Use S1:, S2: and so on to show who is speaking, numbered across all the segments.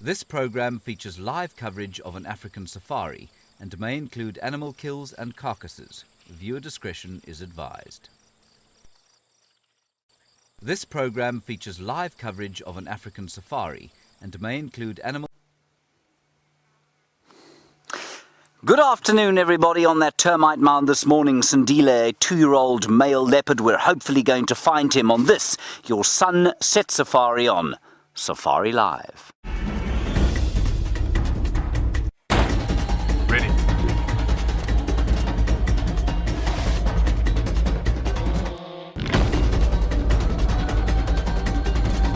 S1: This program features live coverage of an African safari and may include animal kills and carcasses. Viewer discretion is advised. This program features live coverage of an African safari and may include animal...
S2: Good afternoon, everybody. On that termite mound this morning, Sandile, a 2-year-old male leopard. We're hopefully going to find him on this, your sunset safari on Safari Live.
S3: Ready.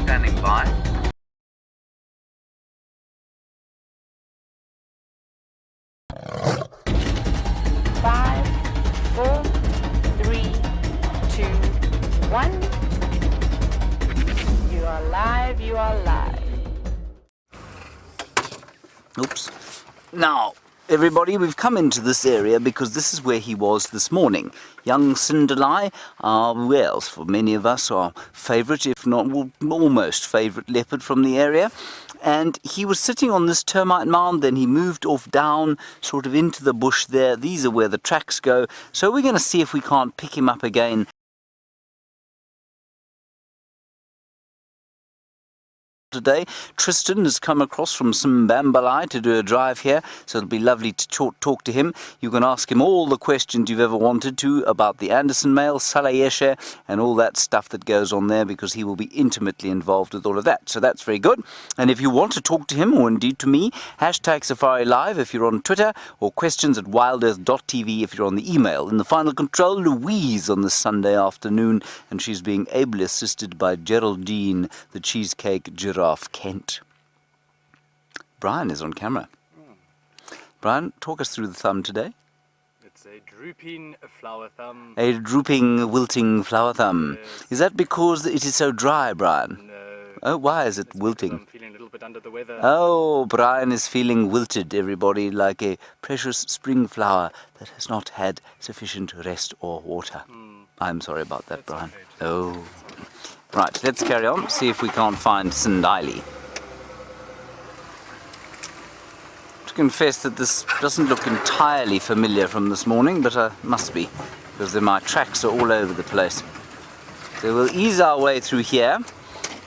S2: Standing by.
S4: Five, 4, 3, 2, 1. You are live, you are live.
S2: Oops. Now, everybody, we've come into this area because this is where he was this morning. Young Cinderlai, well, for many of us, our favourite, if not almost favourite leopard from the area. And he was sitting on this termite mound, then he moved off down, sort of into the bush there. These are where the tracks go. So we're going to see if we can't pick him up again. Today, Tristan has come across from Simbambalai to do a drive here, so it'll be lovely to talk to him. You can ask him all the questions you've ever wanted to about the Anderson male, Salayeshe, and all that stuff that goes on there, because he will be intimately involved with all of that. So that's very good. And if you want to talk to him, or indeed to me, hashtag Safari Live if you're on Twitter, or questions@wildearth.tv if you're on the email. In the final control, Louise on this Sunday afternoon, and she's being ably assisted by Geraldine, the cheesecake giraffe Kent. Brian is on camera. Brian, talk us through the thumb today.
S3: It's a drooping flower thumb.
S2: A drooping, wilting flower thumb.
S3: Yes.
S2: Is that because it is so dry, Brian?
S3: No.
S2: Oh, why is it
S3: It's because
S2: wilting?
S3: I'm feeling a little bit under the weather.
S2: Oh, Brian is feeling wilted, everybody, like a precious spring flower that has not had sufficient rest or water. I'm sorry about that,
S3: That's
S2: Brian.
S3: okay.
S2: Oh. Right, let's carry on, see if we can't find Sindili. To confess that this doesn't look entirely familiar from this morning, but must be, because my tracks are all over the place. So we'll ease our way through here.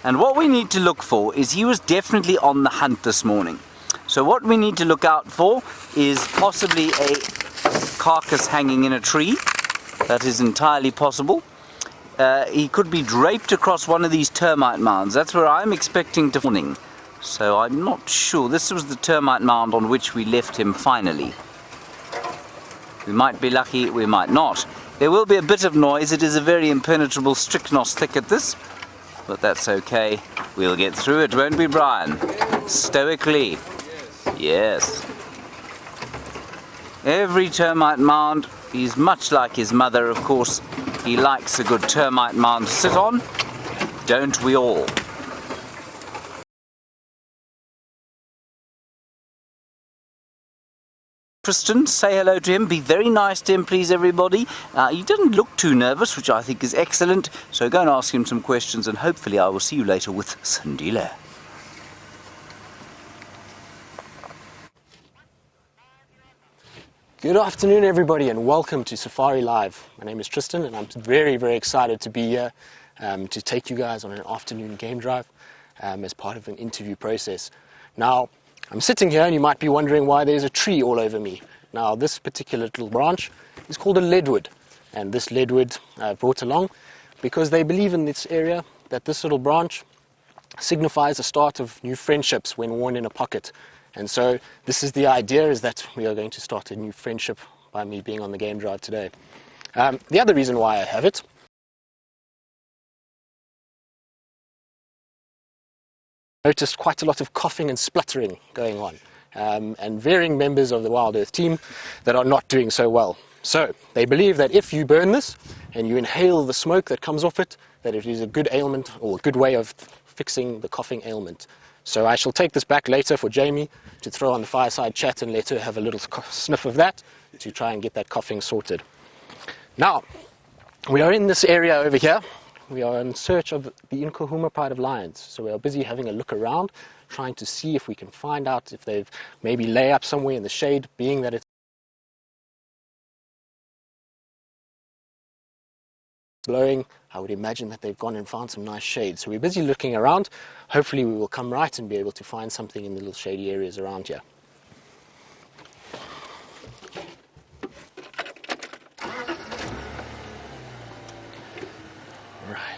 S2: And what we need to look for is he was definitely on the hunt this morning. So what we need to look out for is possibly a carcass hanging in a tree. That is entirely possible. He could be draped across one of these termite mounds. That's where I'm expecting to morning. So I'm not sure. This was the termite mound on which we left him finally. We might be lucky, we might not. There will be a bit of noise. It is a very impenetrable strychnos thicket, this. But that's okay. We'll get through it, won't we, Brian? Stoically. Yes. Every termite mound, he's much like his mother, of course. He likes a good termite mound to sit on. Don't we all? Tristan, say hello to him. Be very nice to him, please, everybody. He didn't look too nervous, which I think is excellent. So go and ask him some questions, and hopefully I will see you later with Sandile.
S5: Good afternoon, everybody, and welcome to Safari Live. My name is Tristan, and I'm very, very excited to be here to take you guys on an afternoon game drive as part of an interview process. Now, I'm sitting here, and you might be wondering why there's a tree all over me. Now, this particular little branch is called a leadwood, and this leadwood brought along because they believe in this area that this little branch signifies the start of new friendships when worn in a pocket. And so this is the idea, is that we are going to start a new friendship by me being on the game drive today. The other reason why I have it noticed quite a lot of coughing and spluttering going on, and varying members of the Wild Earth team that are not doing so well. So they believe that if you burn this and you inhale the smoke that comes off it, that it is a good ailment or a good way of fixing the coughing ailment. So I shall take this back later for Jamie to throw on the fireside chat and let her have a little sniff of that to try and get that coughing sorted. Now, we are in this area over here we are in search of the Nkuhuma pride of lions. So we are busy having a look around, trying to see if we can find out if they've maybe lay up somewhere in the shade, being that it's blowing. I would imagine that they've gone and found some nice shade. So we're busy looking around. Hopefully we will come right and be able to find something in the little shady areas around here. Right.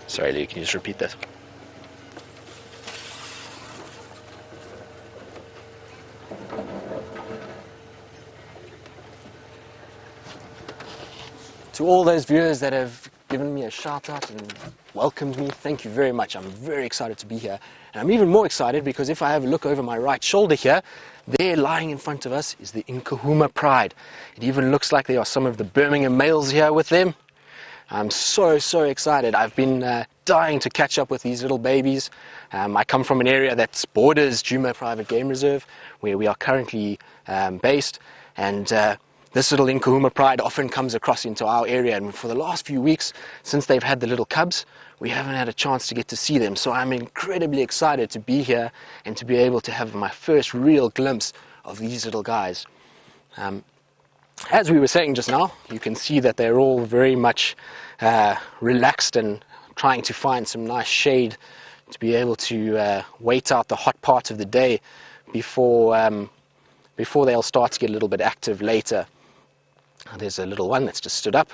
S5: Sorry, Lee, can you just repeat that? To all those viewers that have given me a shout out and welcomed me, thank you very much. I'm very excited to be here. And I'm even more excited because if I have a look over my right shoulder here, there lying in front of us is the Nkuhuma pride. It even looks like there are some of the Birmingham males here with them. I'm so excited. I've been dying to catch up with these little babies. I come from an area that borders Djuma Private Game Reserve, where we are currently based, and this little Nkuhuma pride often comes across into our area, and for the last few weeks, since they've had the little cubs, we haven't had a chance to get to see them. So I'm incredibly excited to be here and to be able to have my first real glimpse of these little guys. As we were saying just now, you can see that they're all very much relaxed and trying to find some nice shade to be able to wait out the hot part of the day before they'll start to get a little bit active later. There's a little one that's just stood up,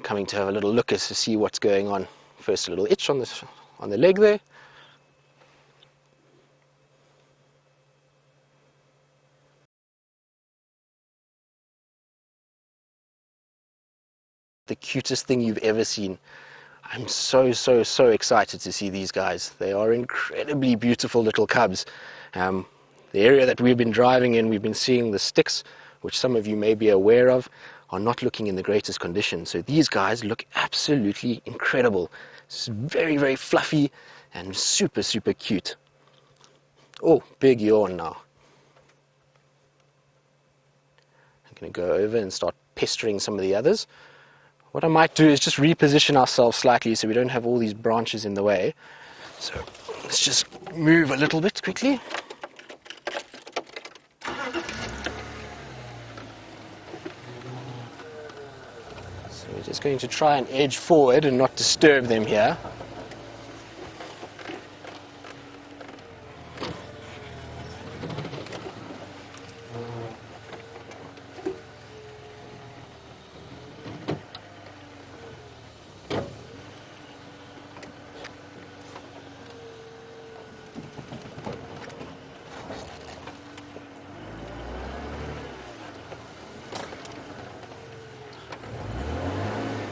S5: coming to have a little look as to see what's going on. First a little itch on the leg there. The cutest thing you've ever seen. I'm so excited to see these guys. They are incredibly beautiful little cubs. The area that we've been driving in, we've been seeing the sticks, which some of you may be aware of, are not looking in the greatest condition. So these guys look absolutely incredible. It's very fluffy and super cute. Oh, big yawn now. I'm going to go over and start pestering some of the others. What I might do is just reposition ourselves slightly so we don't have all these branches in the way. So let's just move a little bit quickly. So we're just going to try and edge forward and not disturb them here.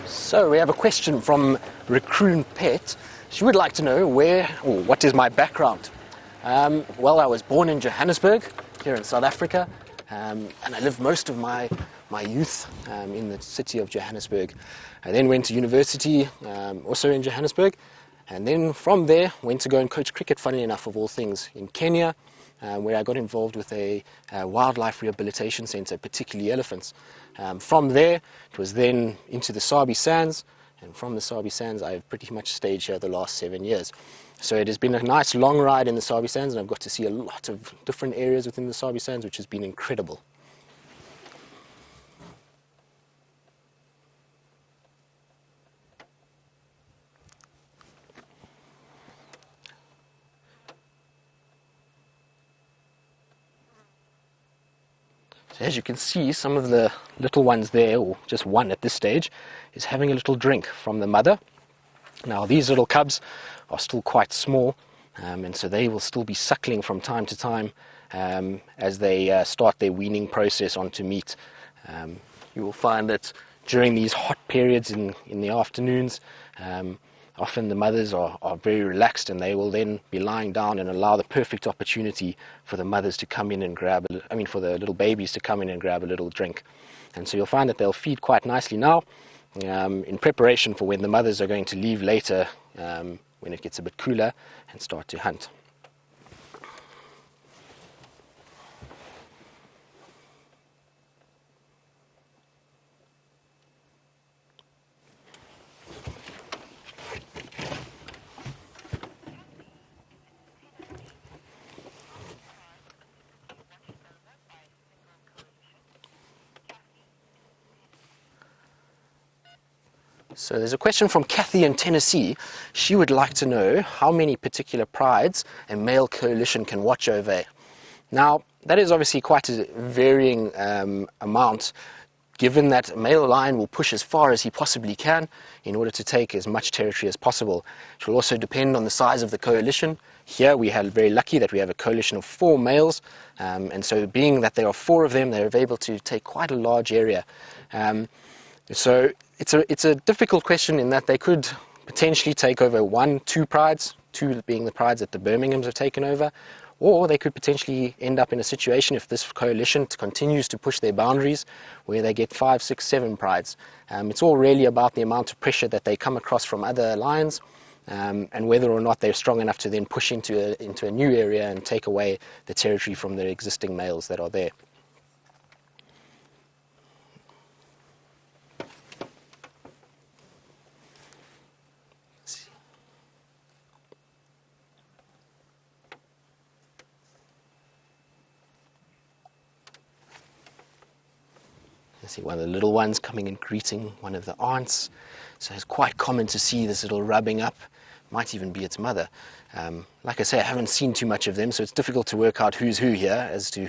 S5: So we have a question from Raccoon Pet. She would like to know what is my background. Well, I was born in Johannesburg, here in South Africa, and I lived most of my youth in the city of Johannesburg. I then went to university, also in Johannesburg, and then from there went to go and coach cricket, funny enough, of all things, in Kenya, where I got involved with a wildlife rehabilitation centre, particularly elephants. From there, it was then into the Sabi Sands, and from the Sabi Sands, I've pretty much stayed here the last 7 years. So it has been a nice long ride in the Sabi Sands, and I've got to see a lot of different areas within the Sabi Sands, which has been incredible. So as you can see, some of the little ones there, or just one at this stage, is having a little drink from the mother. Now these little cubs are still quite small, and so they will still be suckling from time to time as they start their weaning process onto meat. You will find that during these hot periods in the afternoons, often the mothers are very relaxed, and they will then be lying down and allow the perfect opportunity for the mothers to come in and for the little babies to come in and grab a little drink. And so you'll find that they'll feed quite nicely now, in preparation for when the mothers are going to leave later, when it gets a bit cooler, and start to hunt. So there's a question from Kathy in Tennessee. She would like to know how many particular prides a male coalition can watch over. Now, that is obviously quite a varying amount, given that a male lion will push as far as he possibly can in order to take as much territory as possible. It will also depend on the size of the coalition. Here we are very lucky that we have a coalition of 4 males, and so being that there are 4 of them, they're able to take quite a large area. So it's a difficult question in that they could potentially take over 1, 2 prides, 2 being the prides that the Birminghams have taken over, or they could potentially end up in a situation, if this coalition continues to push their boundaries, where they get 5, 6, 7 prides. It's all really about the amount of pressure that they come across from other lions, and whether or not they're strong enough to then push into a new area and take away the territory from the existing males that are there. See one of the little ones coming and greeting one of the aunts. So it's quite common to see this little rubbing up. Might even be its mother. Like I say, I haven't seen too much of them, so it's difficult to work out who's who here as to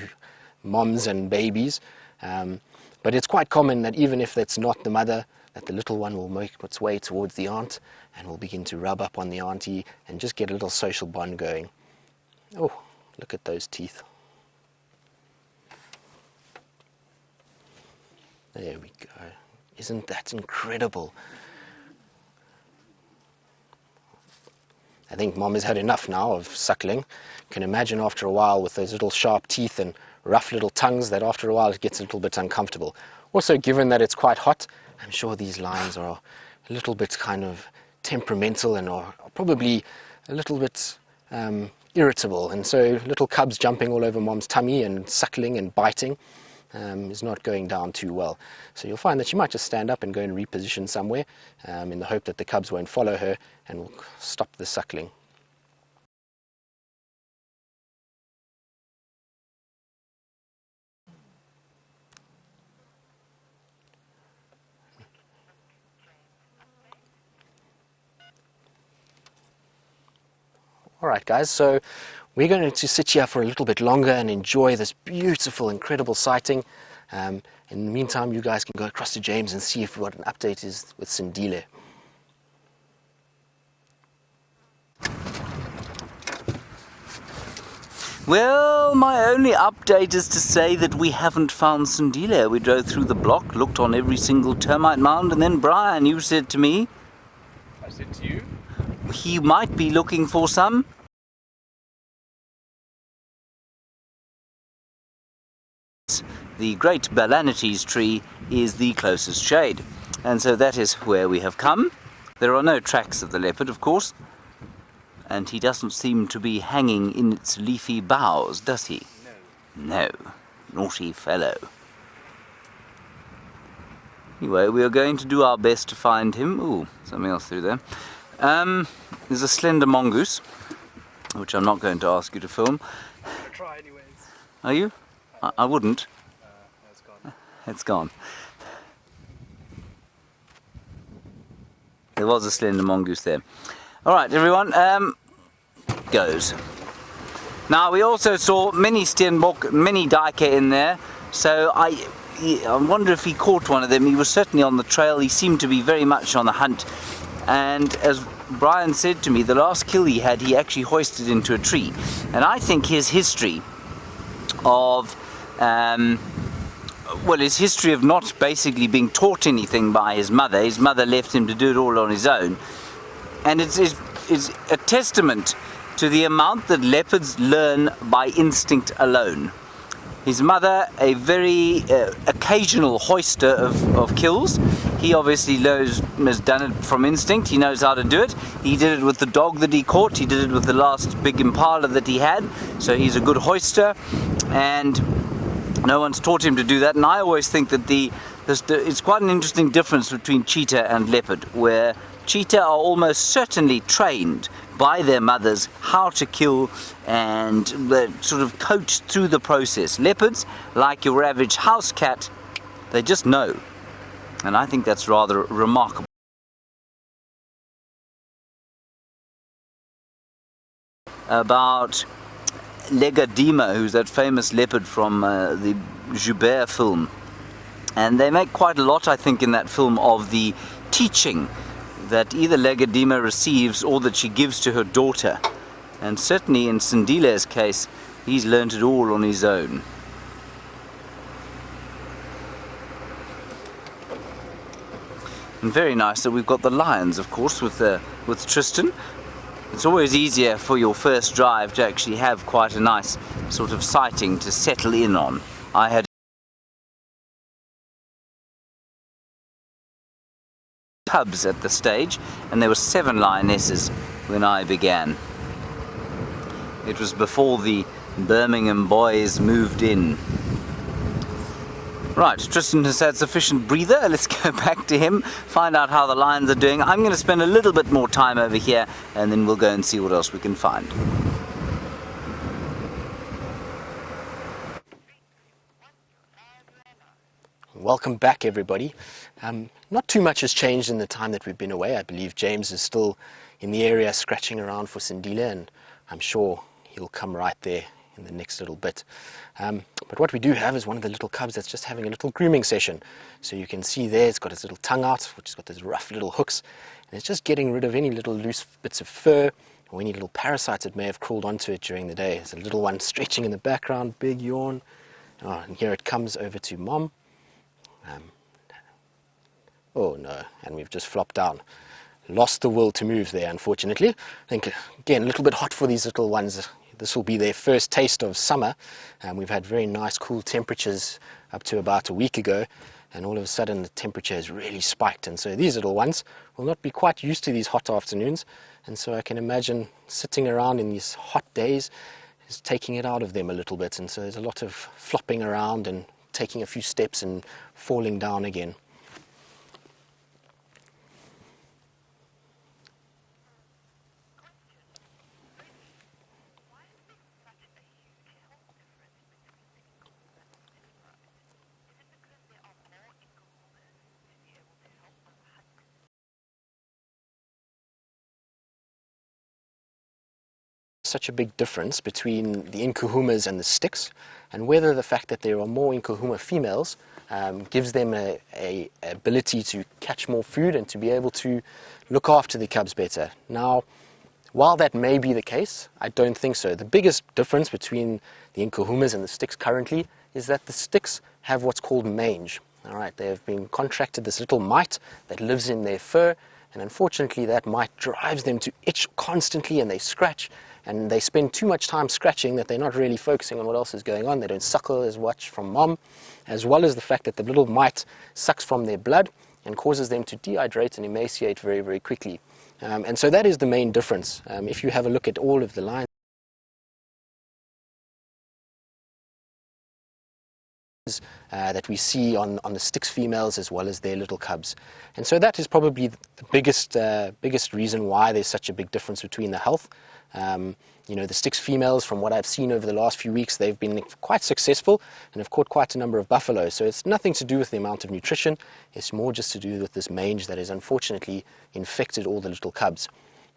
S5: moms and babies. But it's quite common that even if that's not the mother, that the little one will make its way towards the aunt and will begin to rub up on the auntie and just get a little social bond going. Oh, look at those teeth. There we go. Isn't that incredible? I think mom has had enough now of suckling. You can imagine after a while with those little sharp teeth and rough little tongues that after a while it gets a little bit uncomfortable. Also, given that it's quite hot, I'm sure these lions are a little bit kind of temperamental and are probably a little bit irritable. And so little cubs jumping all over mom's tummy and suckling and biting is not going down too well. So you'll find that she might just stand up and go and reposition somewhere in the hope that the cubs won't follow her and will stop the suckling. Alright guys, so we're going to sit here for a little bit longer and enjoy this beautiful, incredible sighting. In the meantime, you guys can go across to James and see what an update is with Sindile.
S2: Well, my only update is to say that we haven't found Sindile. We drove through the block, looked on every single termite mound, and then Brian, you said to me...
S3: I said to you?
S2: He might be looking for some. The great Balanites tree is the closest shade, and so that is where we have come. There are no tracks of the leopard, of course, and he doesn't seem to be hanging in its leafy boughs, does he? No. No. Naughty fellow. Anyway, we are going to do our best to find him. Ooh, something else through there. There's a slender mongoose, which I'm not going to ask you to film.
S3: I'll try anyways.
S2: Are you? I wouldn't.
S3: It's gone.
S2: It's gone. There was a slender mongoose there. Alright everyone, goes. Now we also saw many steenbok, many duike in there, so I wonder if he caught one of them. He was certainly on the trail, he seemed to be very much on the hunt, and as Brian said to me, the last kill he had, he actually hoisted into a tree. And I think his history of well, his history of not basically being taught anything by his mother. His mother left him to do it all on his own. And it's a testament to the amount that leopards learn by instinct alone. His mother, a very occasional hoister of kills. He obviously has done it from instinct. He knows how to do it. He did it with the dog that he caught. He did it with the last big impala that he had. So he's a good hoister, and no one's taught him to do that. And I always think that it's quite an interesting difference between cheetah and leopard, where cheetah are almost certainly trained by their mothers how to kill, and they're sort of coached through the process. Leopards, like your average house cat, they just know. And I think that's rather remarkable. About Legadima, who's that famous leopard from the Joubert film. And they make quite a lot, I think, in that film of the teaching that either Legadima receives or that she gives to her daughter. And certainly in Sindile's case, he's learnt it all on his own. And very nice that we've got the lions, of course, with Tristan. It's always easier for your first drive to actually have quite a nice sort of sighting to settle in on. I had cubs at the stage, and there were 7 lionesses when I began. It was before the Birmingham boys moved in. Right, Tristan has had sufficient breather. Let's go back to him, find out how the lions are doing. I'm going to spend a little bit more time over here, and then we'll go and see what else we can find.
S5: Welcome back, everybody. Not too much has changed in the time that we've been away. I believe James is still in the area scratching around for Sindile, and I'm sure he'll come right there in the next little bit. But what we do have is one of the little cubs that's just having a little grooming session. So you can see there it's got its little tongue out, which has got those rough little hooks, and it's just getting rid of any little loose bits of fur or any little parasites that may have crawled onto it during the day. There's a little one stretching in the background, big yawn. Oh, and here it comes over to mom. Oh no, and we've just flopped down. Lost the will to move there, unfortunately. I think, again, a little bit hot for these little ones. This will be their first taste of summer. We've had very nice cool temperatures up to about a week ago, and all of a sudden the temperature has really spiked, and so these little ones will not be quite used to these hot afternoons, and so I can imagine sitting around in these hot days is taking it out of them a little bit, and so there's a lot of flopping around and taking a few steps and falling down again. Such a big difference between the Nkuhumas and the sticks, and whether the fact that there are more Nkuhuma females gives them a ability to catch more food and to be able to look after the cubs better. Now, while that may be the case, I don't think so. The biggest difference between the Nkuhumas and the sticks currently is that the sticks have what's called mange. All right, they have been contracted this little mite that lives in their fur, and unfortunately that mite drives them to itch constantly, and they scratch, and they spend too much time scratching that they're not really focusing on what else is going on. They don't suckle as much from mom, as well as the fact that the little mite sucks from their blood and causes them to dehydrate and emaciate very, very quickly. And so that is the main difference. If you have a look at all of the lions that we see on the sticks females as well as their little cubs. And so that is probably the biggest reason why there's such a big difference between the health. You know, the sticks females, from what I've seen over the last few weeks, they've been quite successful and have caught quite a number of buffalo. So it's nothing to do with the amount of nutrition. It's more just to do with this mange that has unfortunately infected all the little cubs.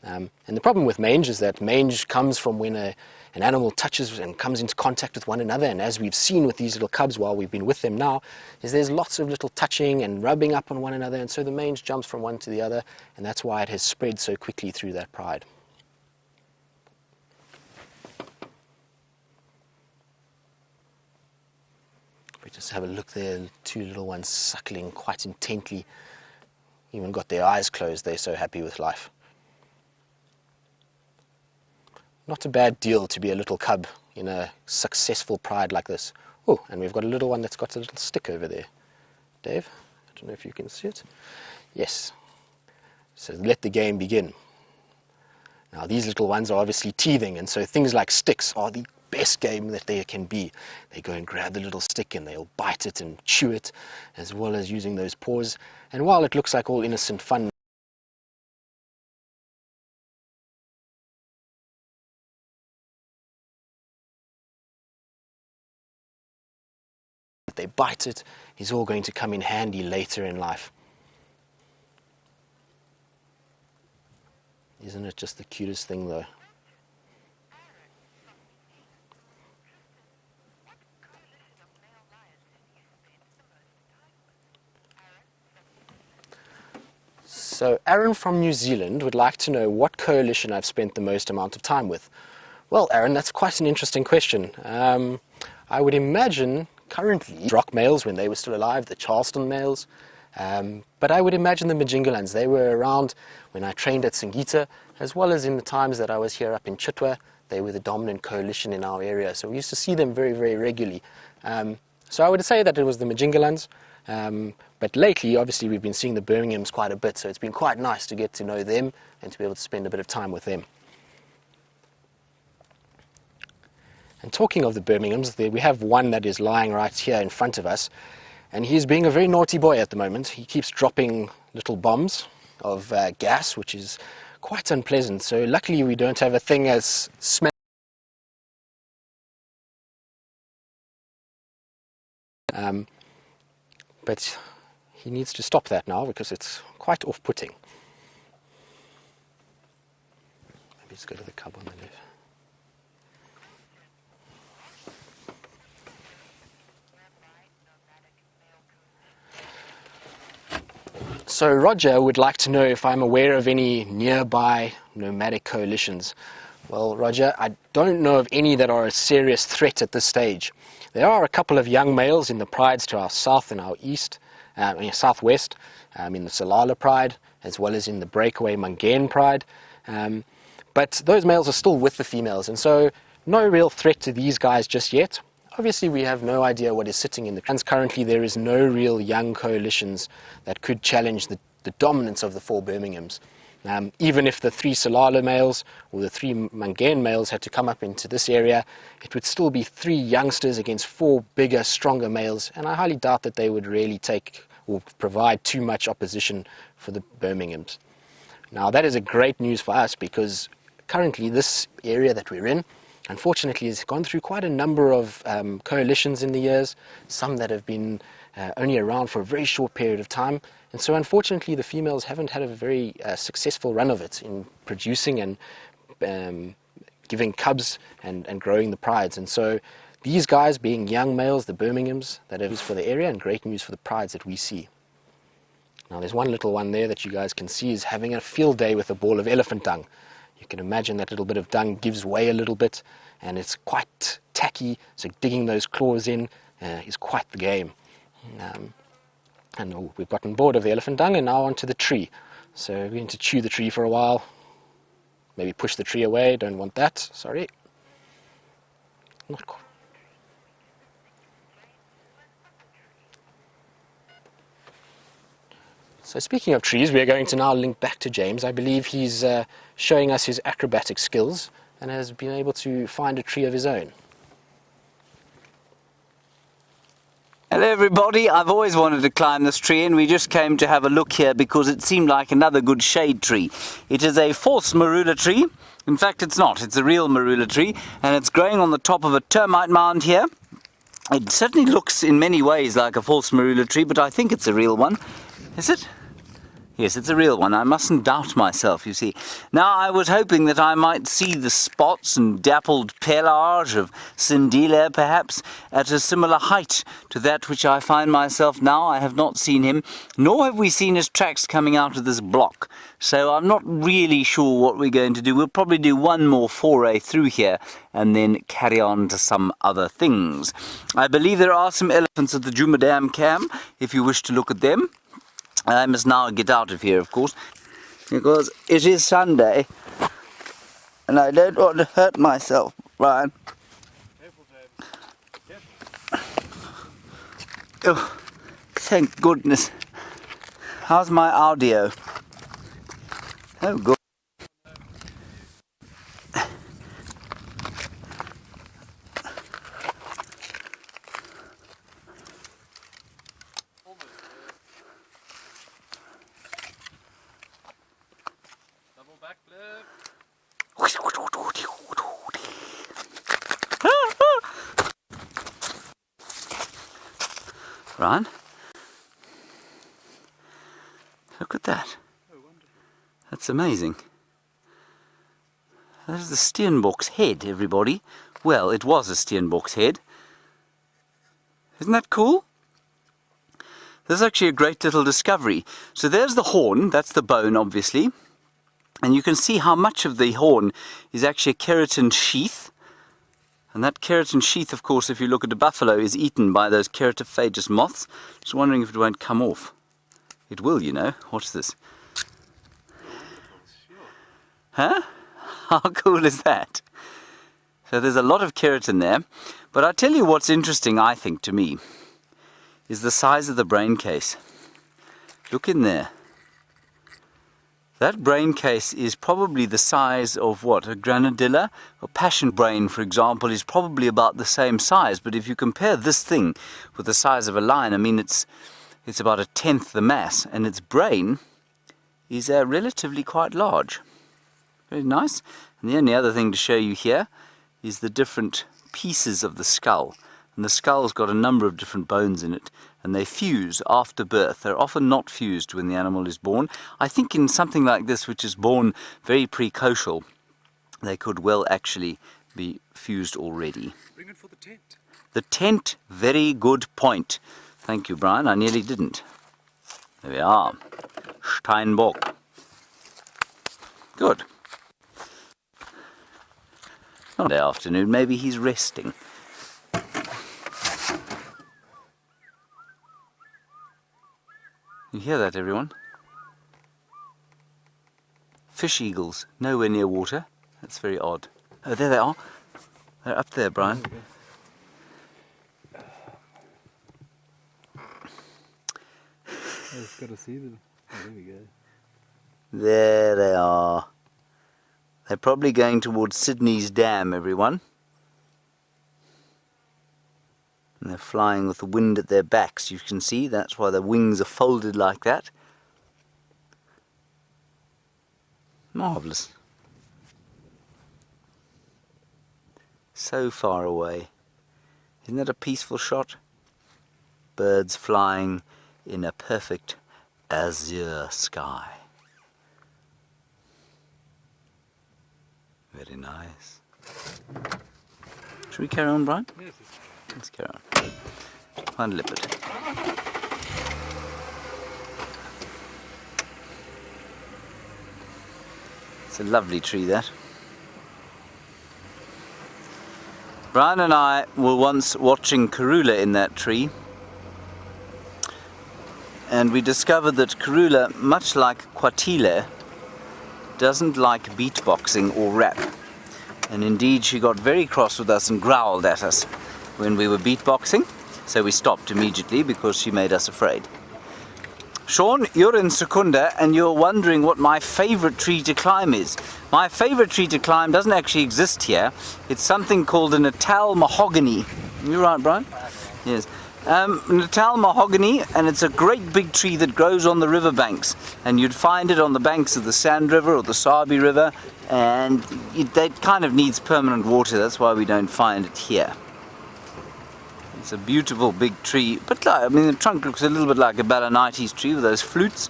S5: And the problem with mange is that mange comes from when an animal touches and comes into contact with one another. And as we've seen with these little cubs while we've been with them now, is there's lots of little touching and rubbing up on one another. And so the mange jumps from one to the other. And that's why it has spread so quickly through that pride. We just have a look there, two little ones suckling quite intently. Even got their eyes closed, they're so happy with life. Not a bad deal to be a little cub in a successful pride like this. Oh, and we've got a little one that's got a little stick over there. Dave, I don't know if you can see it. Yes. So let the game begin. Now these little ones are obviously teething, and so things like sticks are the best game that there can be. They go and grab the little stick and they'll bite it and chew it, as well as using those paws. And while it looks like all innocent fun, they bite it is all going to come in handy later in life. Isn't it just the cutest thing though? So Aaron from New Zealand would like to know what coalition I've spent the most amount of time with. Well, Aaron, that's quite an interesting question. I would imagine currently rock males when they were still alive, the Charleston males. But I would imagine the Majingalans. They were around when I trained at Singita, as well as in the times that I was here up in Chitwa. They were the dominant coalition in our area, so we used to see them very, very regularly. So I would say that it was the Majingalans. But lately, obviously, we've been seeing the Birminghams quite a bit, so it's been quite nice to get to know them and to be able to spend a bit of time with them. And talking of the Birminghams, we have one that is lying right here in front of us, and he's being a very naughty boy at the moment. He keeps dropping little bombs of gas, which is quite unpleasant. So luckily, we don't have a thing as smell. But he needs to stop that now because it's quite off-putting. Maybe let's go to the cub on the left. So Roger would like to know if I'm aware of any nearby nomadic coalitions. Well, Roger, I don't know of any that are a serious threat at this stage. There are a couple of young males in the prides to our south and our east, southwest, in the Salala pride, as well as in the breakaway Mangen pride. But those males are still with the females, and so no real threat to these guys just yet. Obviously, we have no idea what is sitting in the clans. Currently, there is no real young coalitions that could challenge the dominance of the 4 Birminghams. Even if the 3 Salala males or the 3 Mangen males had to come up into this area, it would still be 3 youngsters against 4 bigger, stronger males, and I highly doubt that they would really take or provide too much opposition for the Birminghams. Now, that is a great news for us because currently this area that we're in, unfortunately, has gone through quite a number of coalitions in the years, some that have been only around for a very short period of time. And so unfortunately, the females haven't had a very successful run of it in producing and giving cubs and growing the prides. And so these guys being young males, the Birminghams, that is for the area, and great news for the prides that we see. Now there's one little one there that you guys can see is having a field day with a ball of elephant dung. You can imagine that little bit of dung gives way a little bit, and it's quite tacky, so digging those claws in is quite the game. And we've gotten bored of the elephant dung and now onto the tree. So we're going to chew the tree for a while, maybe push the tree away, don't want that, sorry. Not quite. So speaking of trees, we are going to now link back to James. I believe he's showing us his acrobatic skills and has been able to find a tree of his own.
S2: Hello everybody, I've always wanted to climb this tree and we just came to have a look here because it seemed like another good shade tree. It is a false marula tree. In fact, it's not. It's a real marula tree and it's growing on the top of a termite mound here. It certainly looks in many ways like a false marula tree, but I think it's a real one. Is it? Yes, it's a real one. I mustn't doubt myself, you see. Now, I was hoping that I might see the spots and dappled pelage of Sindile, perhaps, at a similar height to that which I find myself now. I have not seen him, nor have we seen his tracks coming out of this block. So I'm not really sure what we're going to do. We'll probably do one more foray through here and then carry on to some other things. I believe there are some elephants at the Jumadam camp, if you wish to look at them. I must now get out of here, of course, because it is Sunday, and I don't want to hurt myself, Brian.
S3: Careful, James. Careful.
S2: Oh, thank goodness. How's my audio? Oh, good.
S3: Double backflip.
S2: Ryan, look at that.
S3: Oh, wonderful.
S2: That's amazing. There's the Steenbok's head, everybody. Well, it was a Steenbok's head. Isn't that cool? This is actually a great little discovery. So there's the horn, that's the bone, obviously. And you can see how much of the horn is actually a keratin sheath. And that keratin sheath, of course, if you look at a buffalo, is eaten by those keratophagous moths. Just wondering if it won't come off. It will, you know. Watch this. Huh? How cool is that? So there's a lot of keratin there. But I'll tell you what's interesting, I think, to me, is the size of the brain case. Look in there. That brain case is probably the size of what? A granadilla? A passion brain, for example, is probably about the same size. But if you compare this thing with the size of a lion, I mean, it's about 1/10 the mass, and its brain is relatively quite large. Very nice. And the only other thing to show you here is the different pieces of the skull. And the skull's got a number of different bones in it, and they fuse after birth. They're often not fused when the animal is born. I think in something like this, which is born very precocial, they could well actually be fused already.
S3: Bring it for the tent.
S2: The tent, very good point. Thank you, Brian. I nearly didn't. There we are. Steinbock. Good. Sunday afternoon, maybe he's resting. You hear that, everyone? Fish eagles, nowhere near water. That's very odd. Oh, there they are. They're up there, Brian.
S3: I've got to see them. Oh, there we go.
S2: There they are. They're probably going towards Sydney's dam, everyone. And they're flying with the wind at their backs, you can see. That's why their wings are folded like that. Marvellous. So far away. Isn't that a peaceful shot? Birds flying in a perfect azure sky. Very nice. Should we carry on, Brian?
S3: Yes,
S2: Let's carry on. Find a leopard. It's a lovely tree, that. Brian and I were once watching Karula in that tree, and we discovered that Karula, much like Kwatile, doesn't like beatboxing or rap. And indeed, she got very cross with us and growled at us when we were beatboxing, so we stopped immediately because she made us afraid. Sean, you're in Secunda and you're wondering what my favourite tree to climb is. My favourite tree to climb doesn't actually exist here. It's something called a Natal mahogany. You right, Brian? Yes. Natal mahogany, and it's a great big tree that grows on the riverbanks, and you'd find it on the banks of the Sand River or the Sabi River, and it kind of needs permanent water. That's why we don't find it here. It's a beautiful big tree, but I mean the trunk looks a little bit like a Balanites tree with those flutes.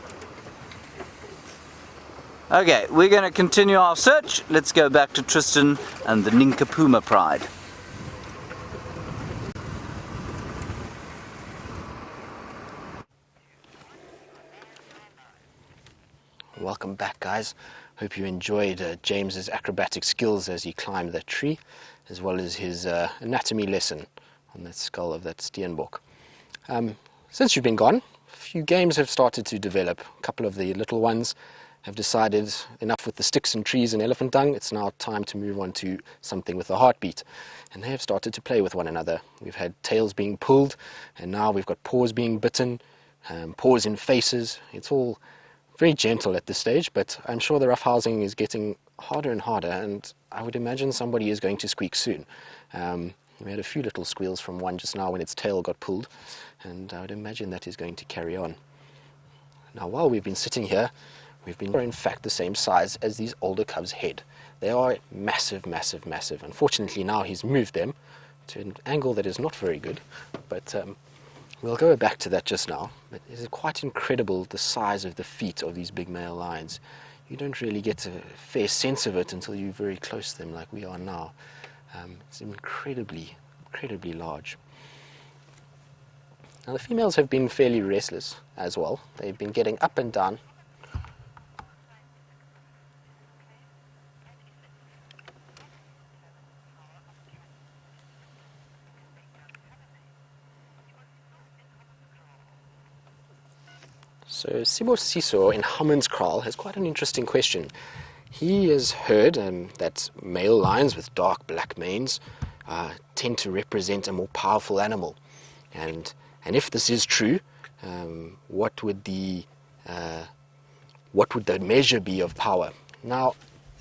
S2: Okay, we're going to continue our search. Let's go back to Tristan and the Ninkapuma pride.
S5: Welcome back, guys. Hope you enjoyed James's acrobatic skills as he climbed that tree, as well as his anatomy lesson on that skull of that steenbok. Since you've been gone, a few games have started to develop. A couple of the little ones have decided enough with the sticks and trees and elephant dung. It's now time to move on to something with a heartbeat. And they have started to play with one another. We've had tails being pulled, and now we've got paws being bitten, paws in faces. It's all very gentle at this stage, but I'm sure the rough housing is getting harder and harder, and I would imagine somebody is going to squeak soon. We had a few little squeals from one just now when its tail got pulled, and I would imagine that is going to carry on. Now, while we've been sitting here, we've been in fact the same size as these older cubs' head. They are massive, massive, massive. Unfortunately, now he's moved them to an angle that is not very good, but we'll go back to that just now. But it is quite incredible the size of the feet of these big male lions. You don't really get a fair sense of it until you're very close to them like we are now. It's incredibly, incredibly large. Now the females have been fairly restless as well. They've been getting up and down. So Sibo in Hammanskraal has quite an interesting question. He has heard that male lions with dark black manes tend to represent a more powerful animal, and if this is true, what would the measure be of power? Now,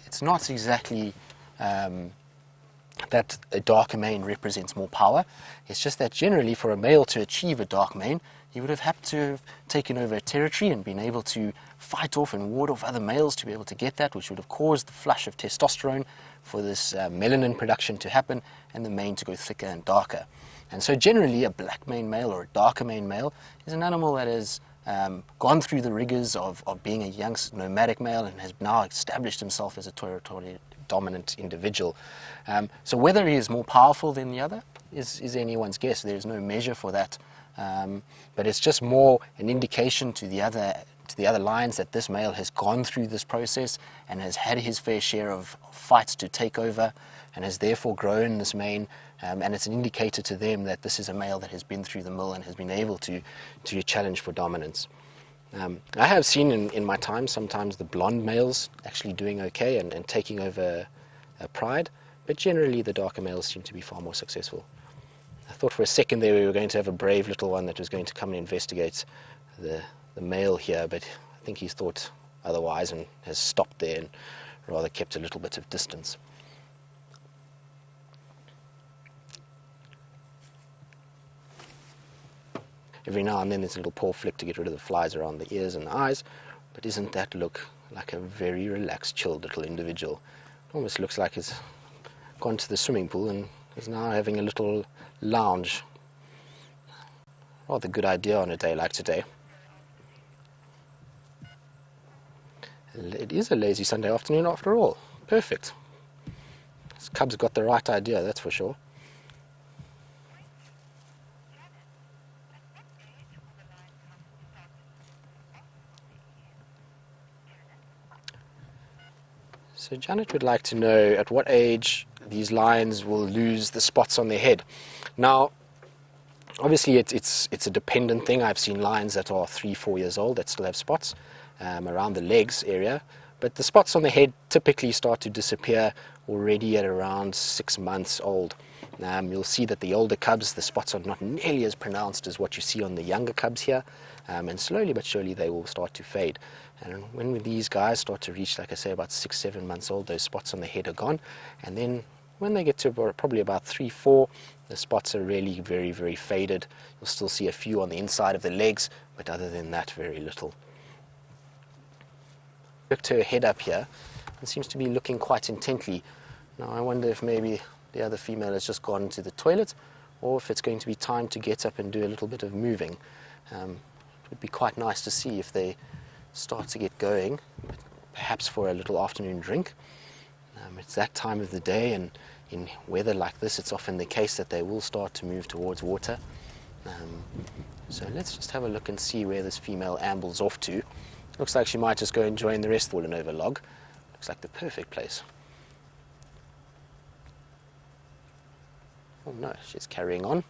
S5: it's not exactly that a darker mane represents more power. It's just that generally for a male to achieve a dark mane, he would have had to have taken over a territory and been able to fight off and ward off other males to be able to get that, which would have caused the flush of testosterone for this melanin production to happen and the mane to go thicker and darker. And so generally a black mane male or a darker mane male is an animal that has gone through the rigors of being a young nomadic male and has now established himself as a territorially dominant individual. So whether he is more powerful than the other is anyone's guess. There is no measure for that. But it's just more an indication to the other lions that this male has gone through this process and has had his fair share of fights to take over and has therefore grown this mane, and it's an indicator to them that this is a male that has been through the mill and has been able to challenge for dominance. I have seen in my time sometimes the blonde males actually doing okay and taking over a pride, but generally the darker males seem to be far more successful. I thought for a second there we were going to have a brave little one that was going to come and investigate the male here, but I think he's thought otherwise and has stopped there and rather kept a little bit of distance. Every now and then there's a little paw flick to get rid of the flies around the ears and the eyes, but isn't that look like a very relaxed, chilled little individual? It almost looks like he's gone to the swimming pool and is now having a little lounge. Rather good idea on a day like today. It is a lazy Sunday afternoon after all. Perfect. This cub's got the right idea, that's for sure. So Janet would like to know at what age these lions will lose the spots on their head. Now, obviously it's a dependent thing. I've seen lions that are 3-4 years old that still have spots around the legs area, but the spots on the head typically start to disappear already at around 6 months old. You'll see that the older cubs, the spots are not nearly as pronounced as what you see on the younger cubs here, and slowly but surely they will start to fade. And when these guys start to reach, like I say, about 6-7 months old, those spots on the head are gone, and then when they get to probably about 3-4, the spots are really very, very faded. You'll still see a few on the inside of the legs, but other than that, very little. Look to her head up here, and seems to be looking quite intently. Now I wonder if maybe the other female has just gone to the toilet, or if it's going to be time to get up and do a little bit of moving. It would be quite nice to see if they start to get going. But perhaps for a little afternoon drink. It's that time of the day, and in weather like this, it's often the case that they will start to move towards water. So let's just have a look and see where this female ambles off to. Looks like she might just go and join the rest fallen over log. Looks like the perfect place. Oh no, she's carrying on.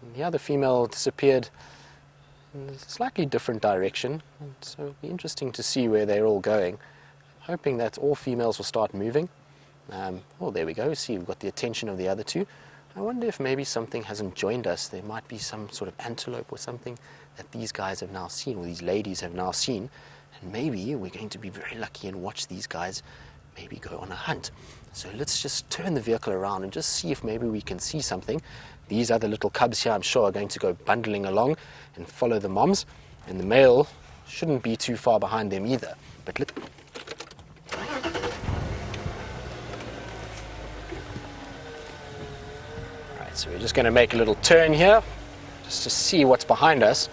S5: And the other female disappeared in a slightly different direction, and so it'll be interesting to see where they're all going. Hoping that all females will start moving. Oh, there we go. See, we've got the attention of the other two. I wonder if maybe something hasn't joined us. There might be some sort of antelope or something that these guys have now seen, or these ladies have now seen. And maybe we're going to be very lucky and watch these guys maybe go on a hunt. So let's just turn the vehicle around and just see if maybe we can see something. These other little cubs here, I'm sure, are going to go bundling along and follow the moms. And the male shouldn't be too far behind them either. But so we're just going to make a little turn here just to see what's behind us.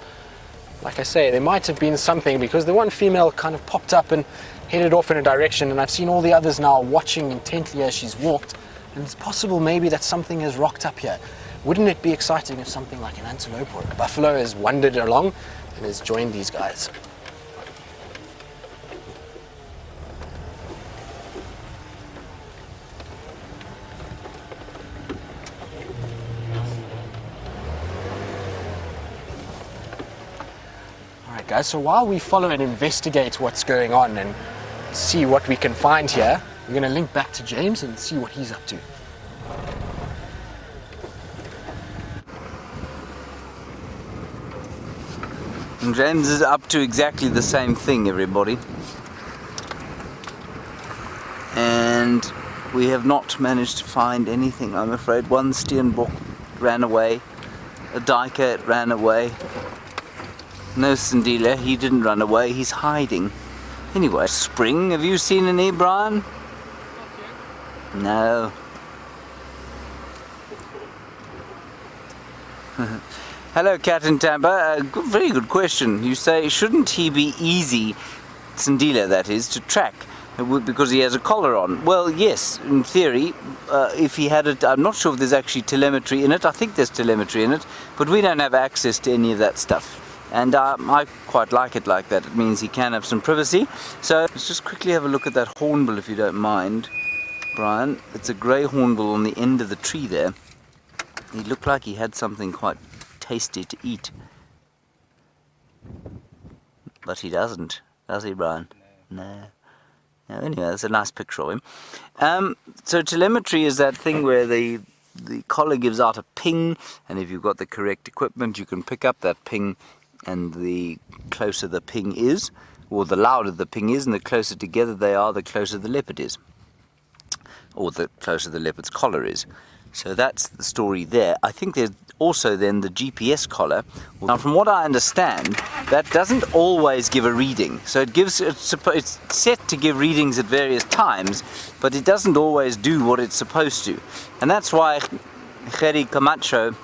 S5: Like I say, there might have been something, because the one female kind of popped up and headed off in a direction, and I've seen all the others now watching intently as she's walked, and it's possible maybe that something has rocked up here. Wouldn't it be exciting if something like an antelope or a buffalo has wandered along and has joined these guys? Guys, so while we follow and investigate what's going on and see what we can find here, we're going to link back to James and see what he's up to.
S2: And James is up to exactly the same thing, everybody. And we have not managed to find anything, I'm afraid. One steenbok ran away, a duiker ran away. No Sandila, he didn't run away, he's hiding. Anyway, spring, have you seen any, Brian? No. Hello, Cat and Tamba. Very good question. You say, shouldn't he be easy, Sandila that is, to track because he has a collar on? Well, yes, in theory, if he had it, I'm not sure if there's actually telemetry in it. I think there's telemetry in it, but we don't have access to any of that stuff. And I quite like it like that. It means he can have some privacy. So let's just quickly have a look at that hornbill, if you don't mind, Brian. It's a grey hornbill on the end of the tree there. He looked like he had something quite tasty to eat. But he doesn't, does he, Brian? No. No, anyway, that's a nice picture of him. So telemetry is that thing where the collar gives out a ping, and if you've got the correct equipment, you can pick up that ping. And the closer the ping is, or the louder the ping is, and the closer together they are, the closer the leopard is. Or the closer the leopard's collar is. So that's the story there. I think there's also then the GPS collar. Now from what I understand, that doesn't always give a reading. So it's set to give readings at various times, but it doesn't always do what it's supposed to. And that's why Gerry Camacho,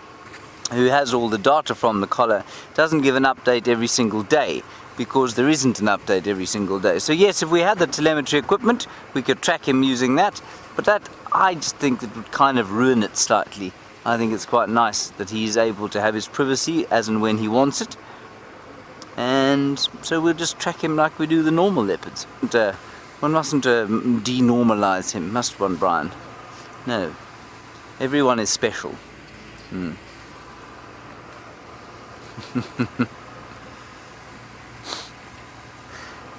S2: who has all the data from the collar, doesn't give an update every single day, because there isn't an update every single day. So yes, if we had the telemetry equipment, we could track him using that, but that, I just think that would kind of ruin it slightly. I think it's quite nice that he's able to have his privacy as and when he wants it, and so we'll just track him like we do the normal leopards. And, one mustn't denormalize him, must one, Brian? No, everyone is special.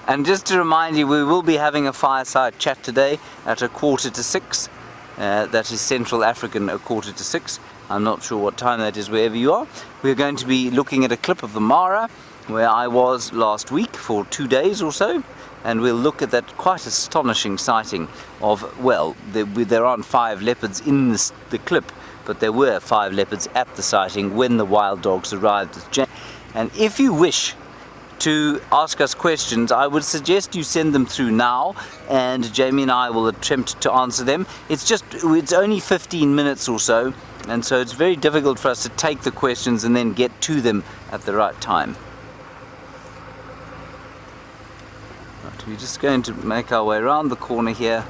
S2: And just to remind you, we will be having a fireside chat today at 6:15. That is Central African 6:15. I'm not sure what time that is wherever you are. We're going to be looking at a clip of the Mara, where I was last week for 2 days or so, and we'll look at that quite astonishing sighting of, well, there aren't 5 leopards in the clip, but there were 5 leopards at the sighting when the wild dogs arrived with James. And if you wish to ask us questions, I would suggest you send them through now, and Jamie and I will attempt to answer them. It's only 15 minutes or so, and so it's very difficult for us to take the questions and then get to them at the right time. Right. we're just going to make our way around the corner here,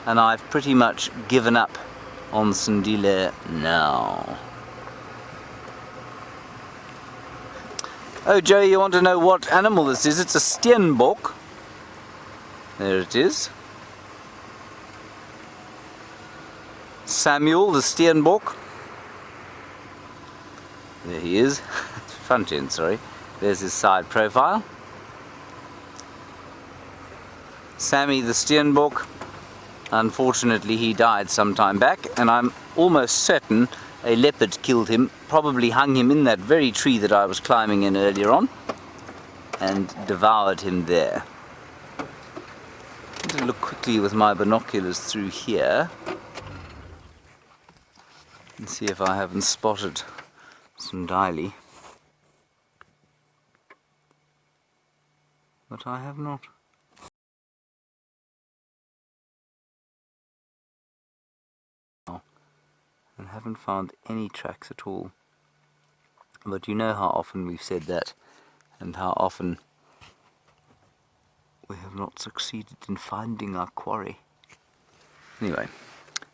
S2: and I've pretty much given up on Sandile now. Oh, Joe, you want to know what animal this is? It's a steenbok. There it is. Samuel, the steenbok. There he is. Front end, sorry. There's his side profile. Sammy, the steenbok. Unfortunately, he died some time back, and I'm almost certain a leopard killed him, probably hung him in that very tree that I was climbing in earlier on, and devoured him there. I'm going to look quickly with my binoculars through here and see if I haven't spotted some dialy. But I have not. And haven't found any tracks at all. But you know how often we've said that, and how often we have not succeeded in finding our quarry. Anyway,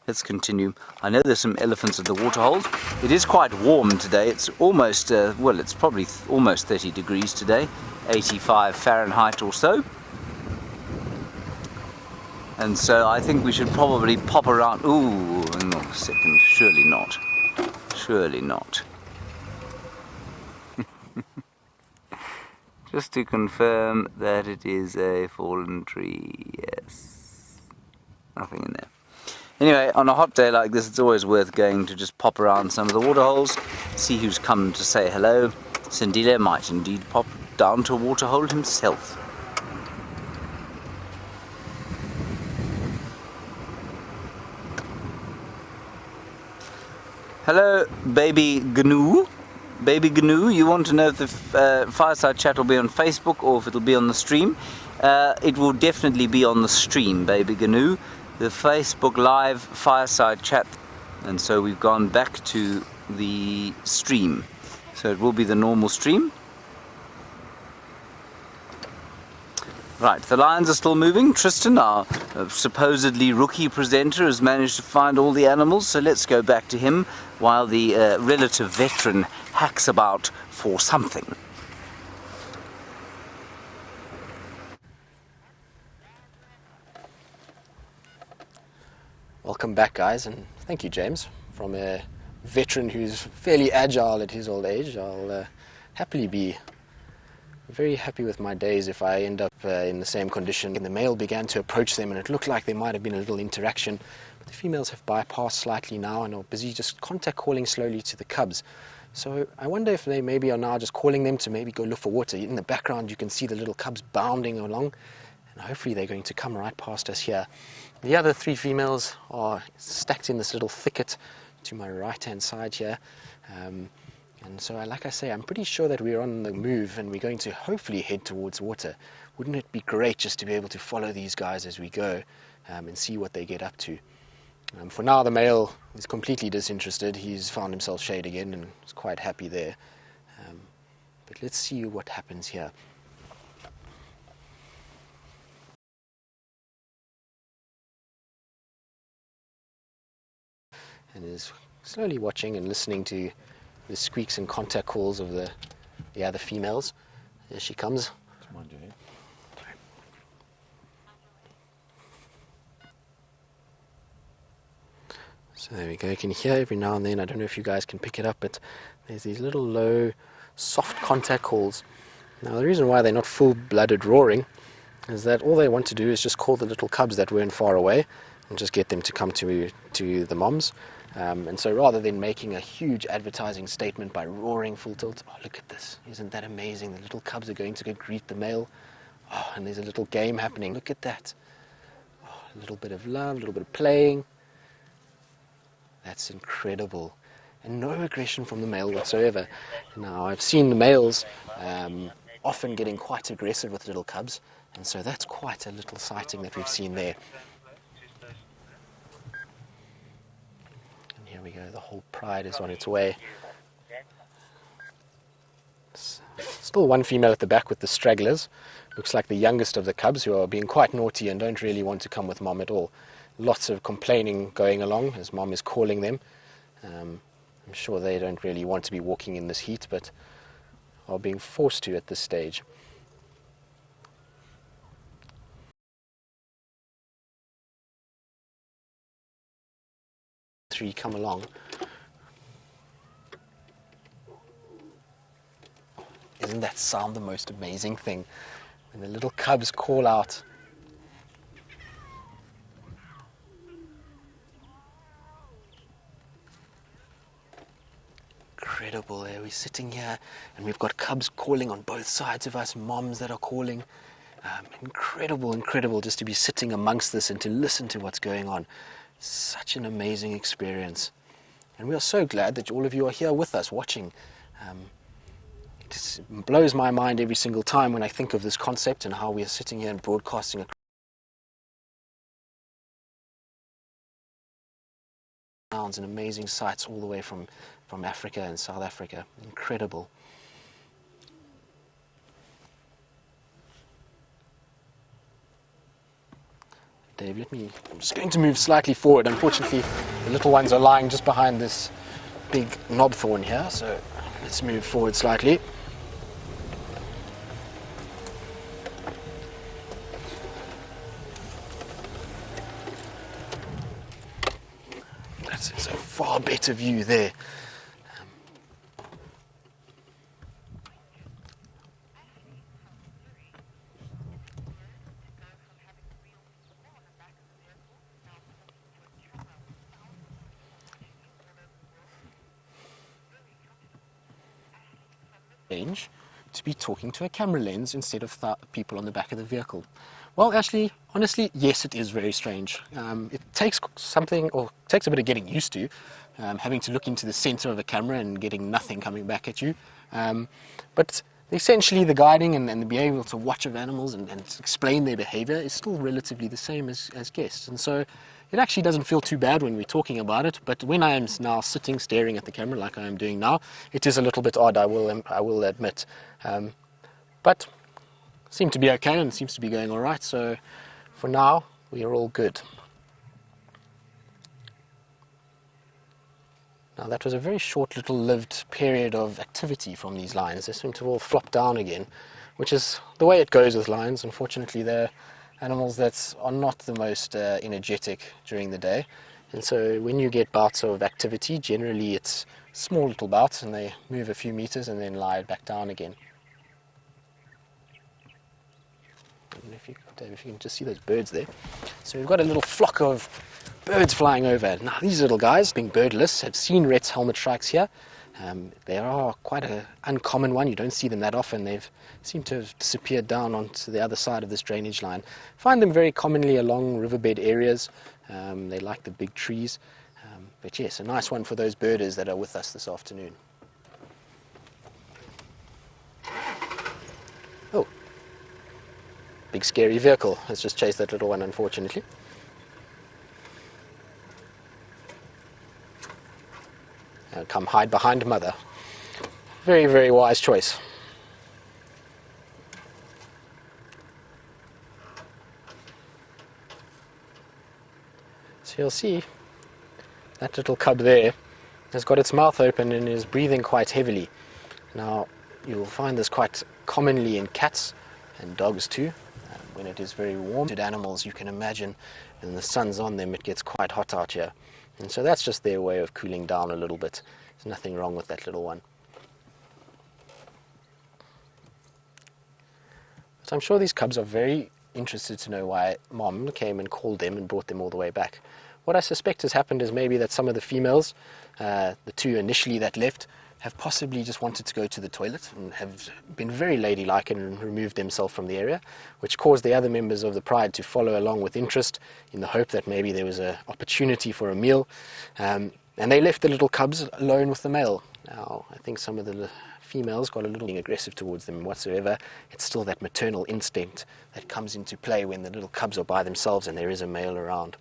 S2: let's continue. I know there's some elephants at the waterholes. It is quite warm today. It's almost, well, it's probably almost 30 degrees today, 85 Fahrenheit or so. And so I think we should probably pop around. Ooh, hang on a second. Surely not. Surely not. Just to confirm that it is a fallen tree. Yes. Nothing in there. Anyway, on a hot day like this, it's always worth going to just pop around some of the waterholes, see who's come to say hello. Sandile might indeed pop down to a waterhole himself. Hello, baby GNU. Baby GNU, you want to know if the fireside chat will be on Facebook or if it'll be on the stream? It will definitely be on the stream, baby GNU. The Facebook Live fireside chat. And so we've gone back to the stream. So it will be the normal stream. Right, the lions are still moving. Tristan, our supposedly rookie presenter, has managed to find all the animals, so let's go back to him while the relative veteran hacks about for something.
S5: Welcome back, guys, and thank you, James. From a veteran who's fairly agile at his old age, I'll happily be very happy with my days if I end up in the same condition. And the male began to approach them, and it looked like there might have been a little interaction, but the females have bypassed slightly now and are busy just contact calling slowly to the cubs. So I wonder if they maybe are now just calling them to maybe go look for water. In the background you can see the little cubs bounding along, and hopefully they're going to come right past us here. The other three females are stacked in this little thicket to my right hand side here. And so, like I say, I'm pretty sure that we're on the move and we're going to hopefully head towards water. Wouldn't it be great just to be able to follow these guys as we go and see what they get up to? For now, the male is completely disinterested. He's found himself shade again and is quite happy there. But let's see what happens here. And is slowly watching and listening to the squeaks and contact calls of the other females. There she comes.
S3: Come on, Jay.
S5: So there we go. You can hear every now and then. I don't know if you guys can pick it up, but there's these little low, soft contact calls. Now the reason why they're not full-blooded roaring is that all they want to do is just call the little cubs that weren't far away and just get them to come to the moms. And so rather than making a huge advertising statement by roaring full tilt, oh, look at this, isn't that amazing? The little cubs are going to go greet the male. Oh, and there's a little game happening. Look at that. Oh, a little bit of love, a little bit of playing. That's incredible. And no aggression from the male whatsoever. Now, I've seen the males often getting quite aggressive with little cubs, and so that's quite a little sighting that we've seen there. Here we go, the whole pride is on its way. Still one female at the back with the stragglers, Looks like the youngest of the cubs, who are being quite naughty and don't really want to come with mom at all. Lots of complaining going along as mom is calling them. I'm sure they don't really want to be walking in this heat, but are being forced to at this stage. Three come along. Isn't that sound the most amazing thing? When the little cubs call out. Incredible. We're sitting here and we've got cubs calling on both sides of us, moms that are calling. Incredible just to be sitting amongst this and to listen to what's going on. Such an amazing experience. And we are so glad that all of you are here with us watching. It blows my mind every single time when I think of this concept and how we are sitting here and broadcasting sounds and amazing sights all the way from Africa and South Africa. Incredible. Dave, I'm just going to move slightly forward. Unfortunately, the little ones are lying just behind this big knob thorn here, so let's move forward slightly. That's a far better view there. To be talking to a camera lens instead of people on the back of the vehicle. Well, actually, honestly, yes, it is very strange. It takes takes a bit of getting used to, having to look into the center of a camera and getting nothing coming back at you. But essentially the guiding and being able to watch of animals and explain their behavior is still relatively the same as guests. And so it actually doesn't feel too bad when we're talking about it, but when I am now sitting staring at the camera like I am doing now, it is a little bit odd, I will admit. But seem to be okay and seems to be going all right, so for now we are all good. Now that was a very short little lived period of activity from these lions. They seem to all flop down again, which is the way it goes with lions. Unfortunately, they're animals that are not the most energetic during the day, and so when you get bouts of activity, generally it's small little bouts and they move a few meters and then lie back down again. And Dave, if you can just see those birds there. So we've got a little flock of birds flying over. Now these little guys, being birdless, have seen Rhett's helmet shrikes here. They are quite an uncommon one. You don't see them that often. They've seemed to have disappeared down onto the other side of this drainage line. Find them very commonly along riverbed areas. They like the big trees. But yes, a nice one for those birders that are with us this afternoon. Oh, big scary vehicle. Let's just chase that little one, unfortunately. Come hide behind mother. Very, very wise choice. So you'll see that little cub there has got its mouth open and is breathing quite heavily. Now you'll find this quite commonly in cats and dogs too. When it is very warm, animals, you can imagine, and the sun's on them, it gets quite hot out here. And so that's just their way of cooling down a little bit. There's nothing wrong with that little one. So I'm sure these cubs are very interested to know why mom came and called them and brought them all the way back. What I suspect has happened is maybe that some of the females, the two initially that left, have possibly just wanted to go to the toilet and have been very ladylike and removed themselves from the area, which caused the other members of the pride to follow along with interest in the hope that maybe there was an opportunity for a meal. And they left the little cubs alone with the male. Now, I think some of the females got a little aggressive towards them whatsoever. It's still that maternal instinct that comes into play when the little cubs are by themselves and there is a male around.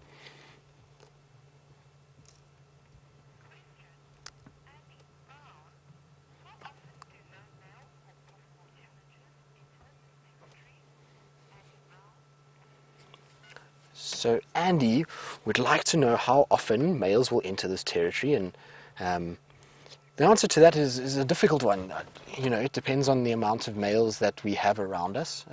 S5: So Andy would like to know how often males will enter this territory, and the answer to that is a difficult one. You know, it depends on the amount of males that we have around us.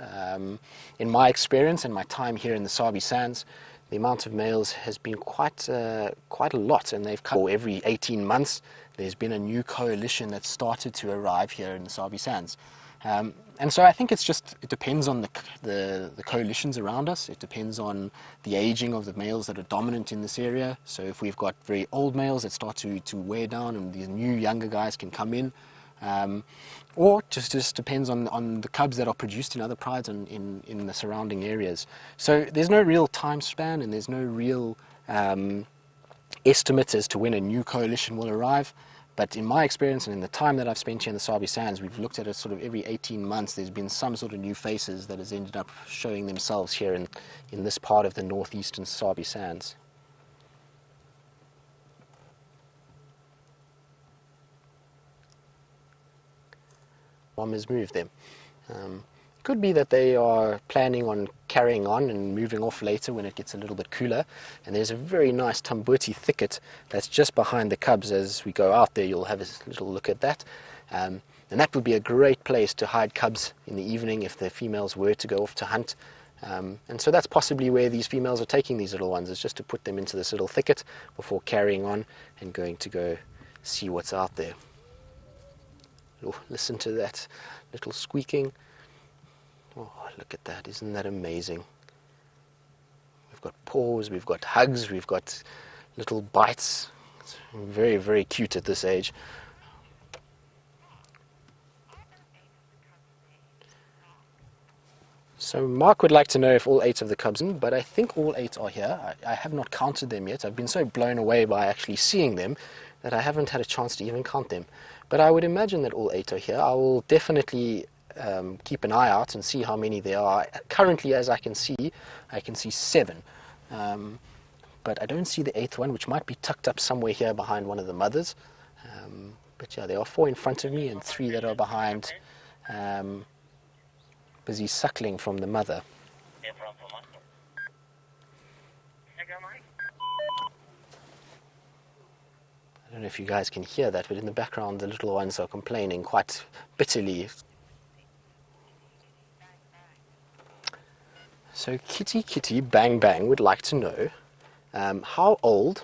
S5: In my experience and my time here in the Sabi Sands, the amount of males has been quite a lot, and they've come every 18 months. There's been a new coalition that's started to arrive here in the Sabi Sands. And so I think it depends on the coalitions around us. It depends on the aging of the males that are dominant in this area. So if we've got very old males that start to wear down and these new younger guys can come in, or just depends on the cubs that are produced in other prides and in the surrounding areas. So there's no real time span, and there's no real estimate as to when a new coalition will arrive. But in my experience and in the time that I've spent here in the Sabi Sands, we've looked at it sort of every 18 months. There's been some sort of new faces that has ended up showing themselves here in this part of the northeastern Sabi Sands. Mom has moved them. It could be that they are planning on carrying on and moving off later when it gets a little bit cooler. And there's a very nice tambuti thicket that's just behind the cubs. As we go out there, you'll have a little look at that. And that would be a great place to hide cubs in the evening if the females were to go off to hunt. And so that's possibly where these females are taking these little ones, is just to put them into this little thicket before carrying on and going to go see what's out there. Oh, listen to that little squeaking. Oh, look at that. Isn't that amazing? We've got paws, we've got hugs, we've got little bites. It's very, very cute at this age. So Mark would like to know if all 8 of the cubs, but I think all 8 are here. I have not counted them yet. I've been so blown away by actually seeing them that I haven't had a chance to even count them. But I would imagine that all 8 are here. I will definitely keep an eye out and see how many there are. Currently, as I can see 7. But I don't see the 8th one, which might be tucked up somewhere here behind one of the mothers. But yeah, there are 4 in front of me and 3 that are behind, busy suckling from the mother. I don't know if you guys can hear that, but in the background the little ones are complaining quite bitterly. So Kitty Bang Bang would like to know how old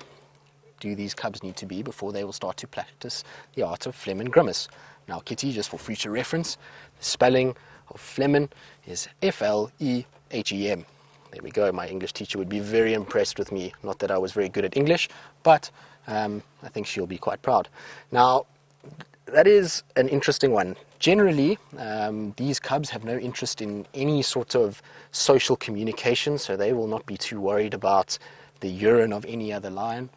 S5: do these cubs need to be before they will start to practice the art of phlegm and grimace. Now Kitty, just for future reference, the spelling of phlegm is F-L-E-H-E-M. There we go. My English teacher would be very impressed with me. Not that I was very good at English, but I think she'll be quite proud. Now, that is an interesting one. Generally, these cubs have no interest in any sort of social communication, so they will not be too worried about the urine of any other lion.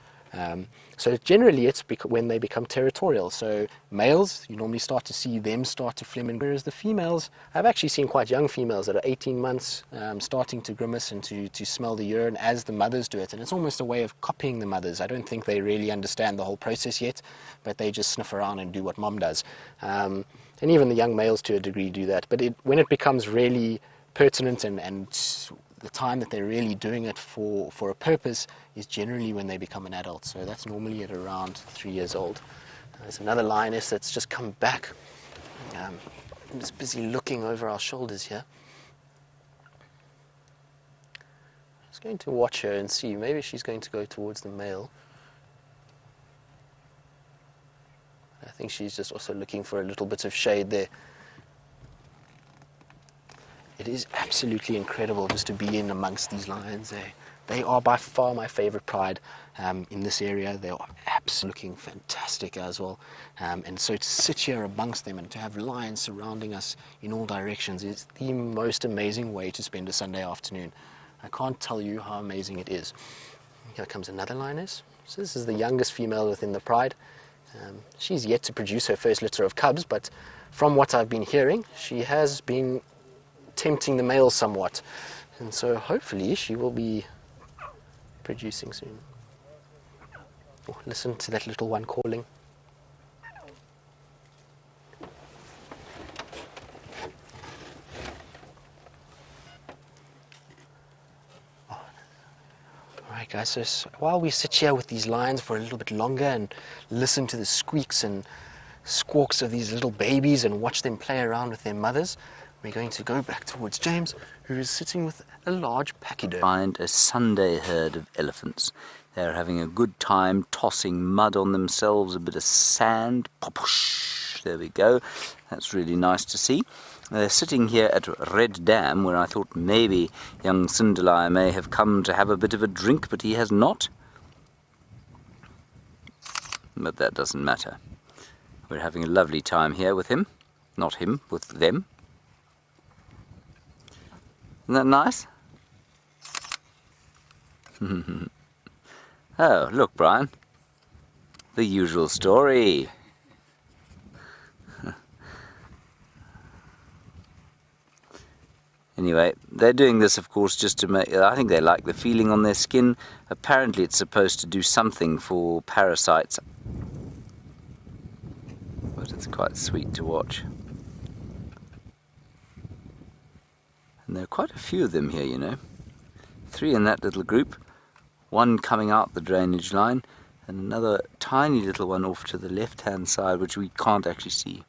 S5: So generally, it's when they become territorial. So males, you normally start to see them start to phlegm, whereas the females, I've actually seen quite young females that are 18 months starting to grimace and to smell the urine as the mothers do it. And it's almost a way of copying the mothers. I don't think they really understand the whole process yet, but they just sniff around and do what mom does. And even the young males to a degree do that. But when it becomes really pertinent and the time that they're really doing it for a purpose is generally when they become an adult. So that's normally at around 3 years old. There's another lioness that's just come back. I'm just busy looking over our shoulders here. I was going to watch her and see. Maybe she's going to go towards the male. I think she's just also looking for a little bit of shade there. It is absolutely incredible just to be in amongst these lions. They are by far my favorite pride in this area. They are absolutely looking fantastic as well. And so to sit here amongst them and to have lions surrounding us in all directions is the most amazing way to spend a Sunday afternoon. I can't tell you how amazing it is. Here comes another lioness. So this is the youngest female within the pride. She's yet to produce her first litter of cubs, but from what I've been hearing, she has been tempting the male somewhat, and so hopefully she will be producing soon. Oh, listen to that little one calling. Oh, Alright guys, so while we sit here with these lions for a little bit longer and listen to the squeaks and squawks of these little babies and watch them play around with their mothers, we're going to go back towards James, who is sitting with a large pachyderm.
S2: Find a Sunday herd of elephants. They're having a good time tossing mud on themselves, a bit of sand. Pop-whoosh. There we go. That's really nice to see. They're sitting here at Red Dam, where I thought maybe young Sindelai may have come to have a bit of a drink, but he has not. But that doesn't matter. We're having a lovely time here with him. Not him, with them. Isn't that nice? Oh, look, Brian. The usual story. Anyway, they're doing this, of course, just to make... I think they like the feeling on their skin. Apparently it's supposed to do something for parasites. But it's quite sweet to watch. And there are quite a few of them here, you know. 3 in that little group, 1 coming out the drainage line, and another tiny little one off to the left-hand side, which we can't actually see.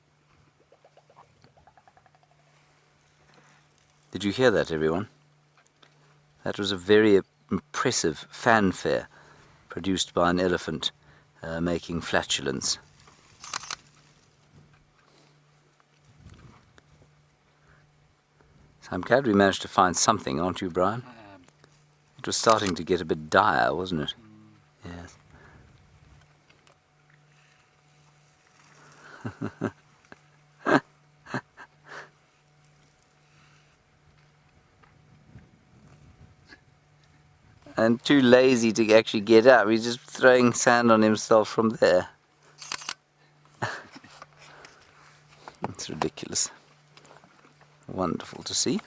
S2: Did you hear that, everyone? That was a very impressive fanfare produced by an elephant making flatulence. I'm glad we managed to find something, aren't you, Brian? It was starting to get a bit dire, wasn't it? Yes. And too lazy to actually get up. He's just throwing sand on himself from there. It's ridiculous. Wonderful to see.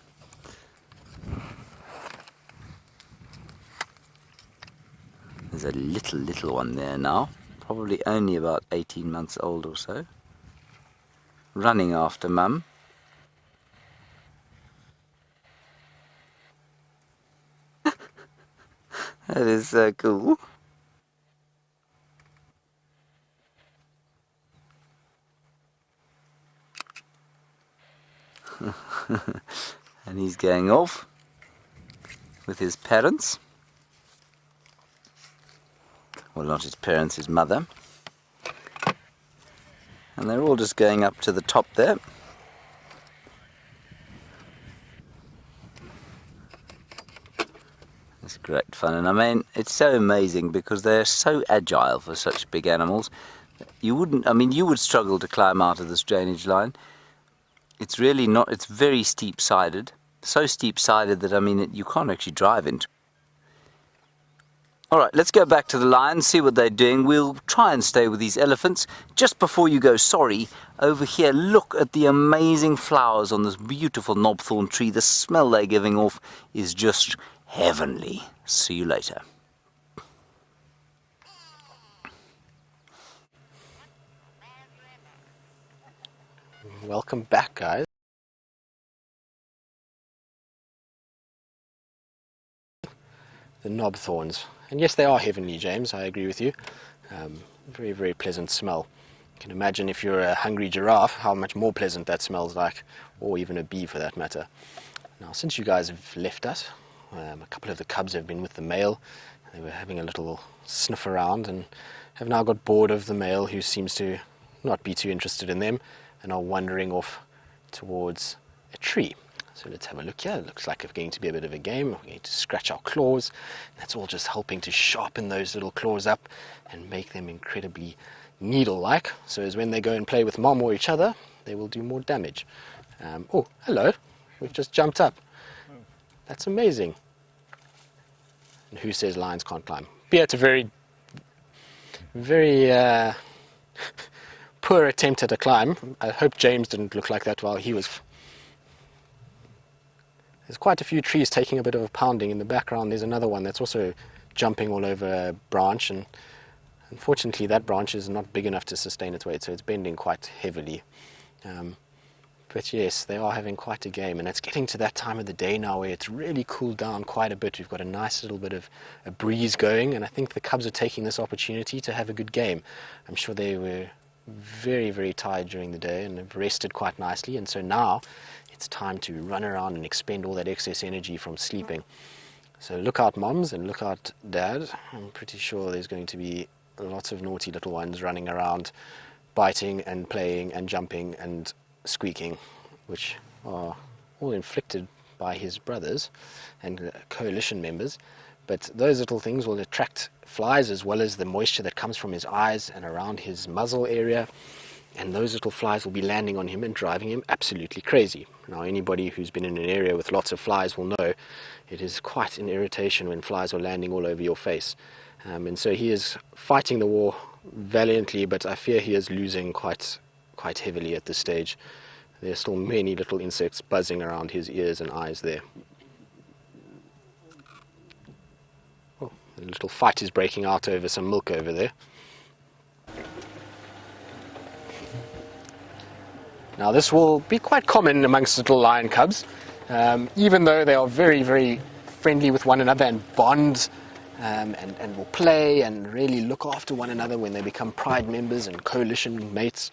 S2: There's a little one there now, probably only about 18 months old or so, running after Mum. That is so cool. And he's going off with his parents. Well, not his parents, his mother. And they're all just going up to the top there. It's great fun, and I mean, it's so amazing because they're so agile for such big animals. You would struggle to climb out of this drainage line. It's really not, it's very steep-sided. So steep-sided that, I mean, you can't actually drive into. Alright, let's go back to the lions, see what they're doing. We'll try and stay with these elephants. Just before you go, sorry, over here, look at the amazing flowers on this beautiful knobthorn tree. The smell they're giving off is just heavenly. See you later.
S5: Welcome back, guys. The knobthorns. And yes, they are heavenly, James, I agree with you. Very, very pleasant smell. You can imagine if you're a hungry giraffe, how much more pleasant that smells like, or even a bee for that matter. Now, since you guys have left us, a couple of the cubs have been with the male. They were having a little sniff around and have now got bored of the male, who seems to not be too interested in them, and are wandering off towards a tree. So let's have a look here. It looks like it's going to be a bit of a game. We're going to scratch our claws. That's all just helping to sharpen those little claws up and make them incredibly needle-like. So as when they go and play with mom or each other, they will do more damage. Oh, hello. We've just jumped up. That's amazing. And who says lions can't climb? But yeah, it's a very, very poor attempt at a climb. I hope James didn't look like that while he was... There's quite a few trees taking a bit of a pounding. In the background there's another one that's also jumping all over a branch, and unfortunately that branch is not big enough to sustain its weight, so it's bending quite heavily. But But yes, they are having quite a game, and it's getting to that time of the day now where it's really cooled down quite a bit. We've got a nice little bit of a breeze going, and I think the cubs are taking this opportunity to have a good game. I'm sure they were very, very tired during the day and have rested quite nicely, and so now it's time to run around and expend all that excess energy from sleeping. So look out, moms, and look out, dad. I'm pretty sure there's going to be lots of naughty little ones running around, biting and playing and jumping and squeaking, which are all inflicted by his brothers and coalition members. But those little things will attract flies, as well as the moisture that comes from his eyes and around his muzzle area, and those little flies will be landing on him and driving him absolutely crazy. Now, anybody who's been in an area with lots of flies will know it is quite an irritation when flies are landing all over your face. And so he is fighting the war valiantly, but I fear he is losing quite heavily at this stage. There are still many little insects buzzing around his ears and eyes there. Oh, a little fight is breaking out over some milk over there. Now, this will be quite common amongst little lion cubs, even though they are very, very friendly with one another and bond and will play and really look after one another when they become pride members and coalition mates.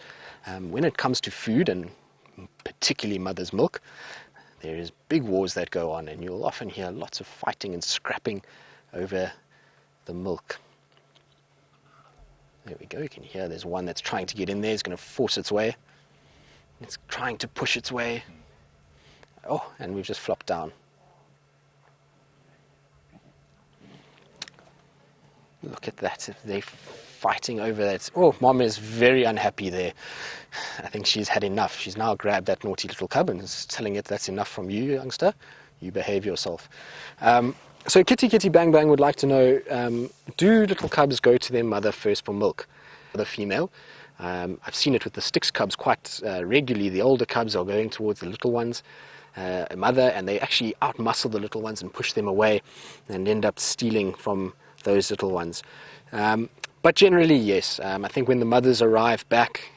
S5: When it comes to food, and particularly mother's milk, there is big wars that go on, and you'll often hear lots of fighting and scrapping over the milk. There we go, you can hear there's one that's trying to get in there, it's going to force its way. It's trying to push its way. Oh, and we've just flopped down. Look at that, they're fighting over that. Oh, mom is very unhappy there. I think she's had enough. She's now grabbed that naughty little cub and is telling it that's enough from you, youngster. You behave yourself. So Kitty Bang Bang would like to know, do little cubs go to their mother first for milk? The female. I've seen it with the Styx cubs quite regularly. The older cubs are going towards the little ones, mother, and they actually outmuscle the little ones and push them away and end up stealing from those little ones. But generally, yes. I think when the mothers arrive back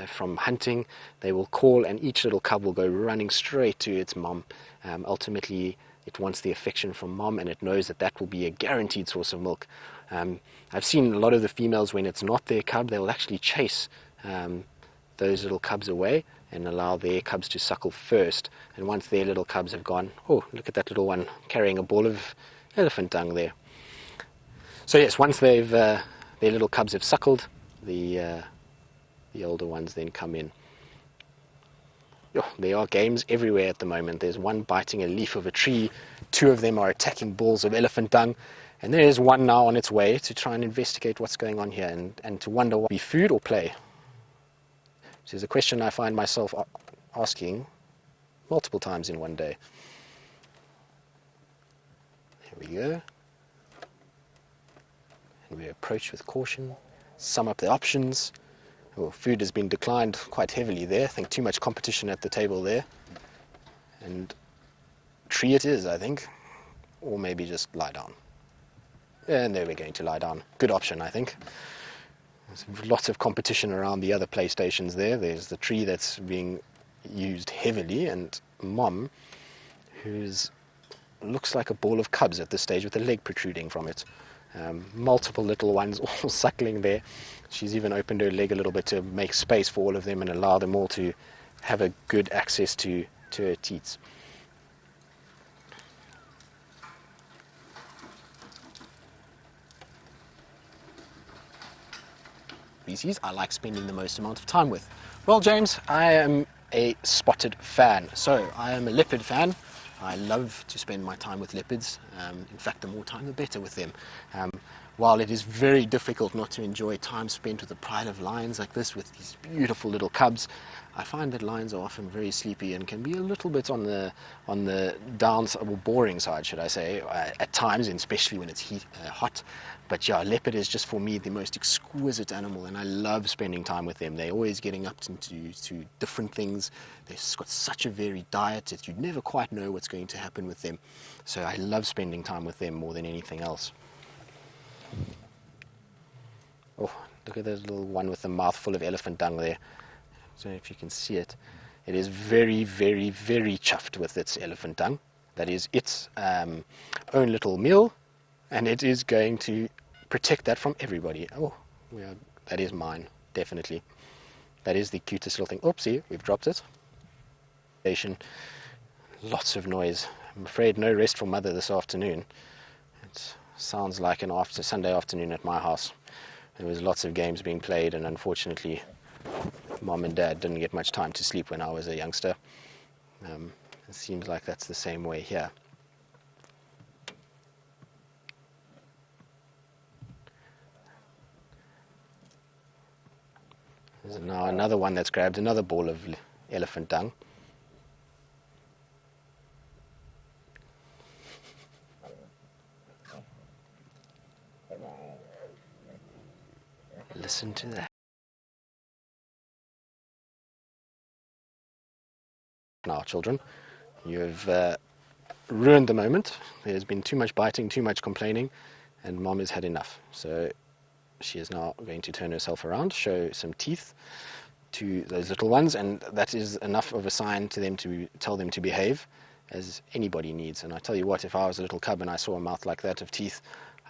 S5: from hunting, they will call, and each little cub will go running straight to its mom. Ultimately, it wants the affection from mom, and it knows that that will be a guaranteed source of milk. I've seen a lot of the females, when it's not their cub, they will actually chase those little cubs away and allow their cubs to suckle first. And once their little cubs have gone, oh, look at that little one carrying a ball of elephant dung there. So yes, once they've their little cubs have suckled, the older ones then come in. Oh, there are games everywhere at the moment. There's one biting a leaf of a tree, 2 of them are attacking balls of elephant dung, and there is one now on its way to try and investigate what's going on here and to wonder what be food or play. This is a question I find myself asking multiple times in one day. There we go. And we approach with caution, sum up the options. Well, food has been declined quite heavily there. I think too much competition at the table there. And tree it is, I think. Or maybe just lie down. And there we're going to lie down. Good option, I think. There's lots of competition around the other playstations there. There's the tree that's being used heavily, and mom, who's looks like a ball of cubs at this stage with a leg protruding from it. Multiple little ones all suckling there. She's even opened her leg a little bit to make space for all of them and allow them all to have a good access to her teats. Species I like spending the most amount of time with. Well, James, I am a spotted fan. So I am a leopard fan. I love to spend my time with leopards. In fact, the more time the better with them. While it is very difficult not to enjoy time spent with a pride of lions like this, with these beautiful little cubs, I find that lions are often very sleepy and can be a little bit on the downside, or boring side, should I say, at times, and especially when it's hot. But yeah, leopard is just for me the most exquisite animal, and I love spending time with them. They're always getting up to different things. They've got such a varied diet that you never quite know what's going to happen with them. So I love spending time with them more than anything else. Oh, look at that little one with a mouthful of elephant dung there. I don't know if you can see it. It is very, very, very chuffed with its elephant dung. That is its own little meal, and it is going to protect that from everybody. Oh, that is mine, definitely. That is the cutest little thing. Oopsie, we've dropped it. Lots of noise. I'm afraid no rest for mother this afternoon. It sounds like an Sunday afternoon at my house. There was lots of games being played, and unfortunately mom and dad didn't get much time to sleep when I was a youngster. It seems like that's the same way here. There's now another one that's grabbed another ball of elephant dung. Listen to that. Now, children, you've ruined the moment. There's been too much biting, too much complaining, and mom has had enough. So she is now going to turn herself around, show some teeth to those little ones, and that is enough of a sign to them to tell them to behave, as anybody needs. And I tell you what, if I was a little cub and I saw a mouth like that of teeth,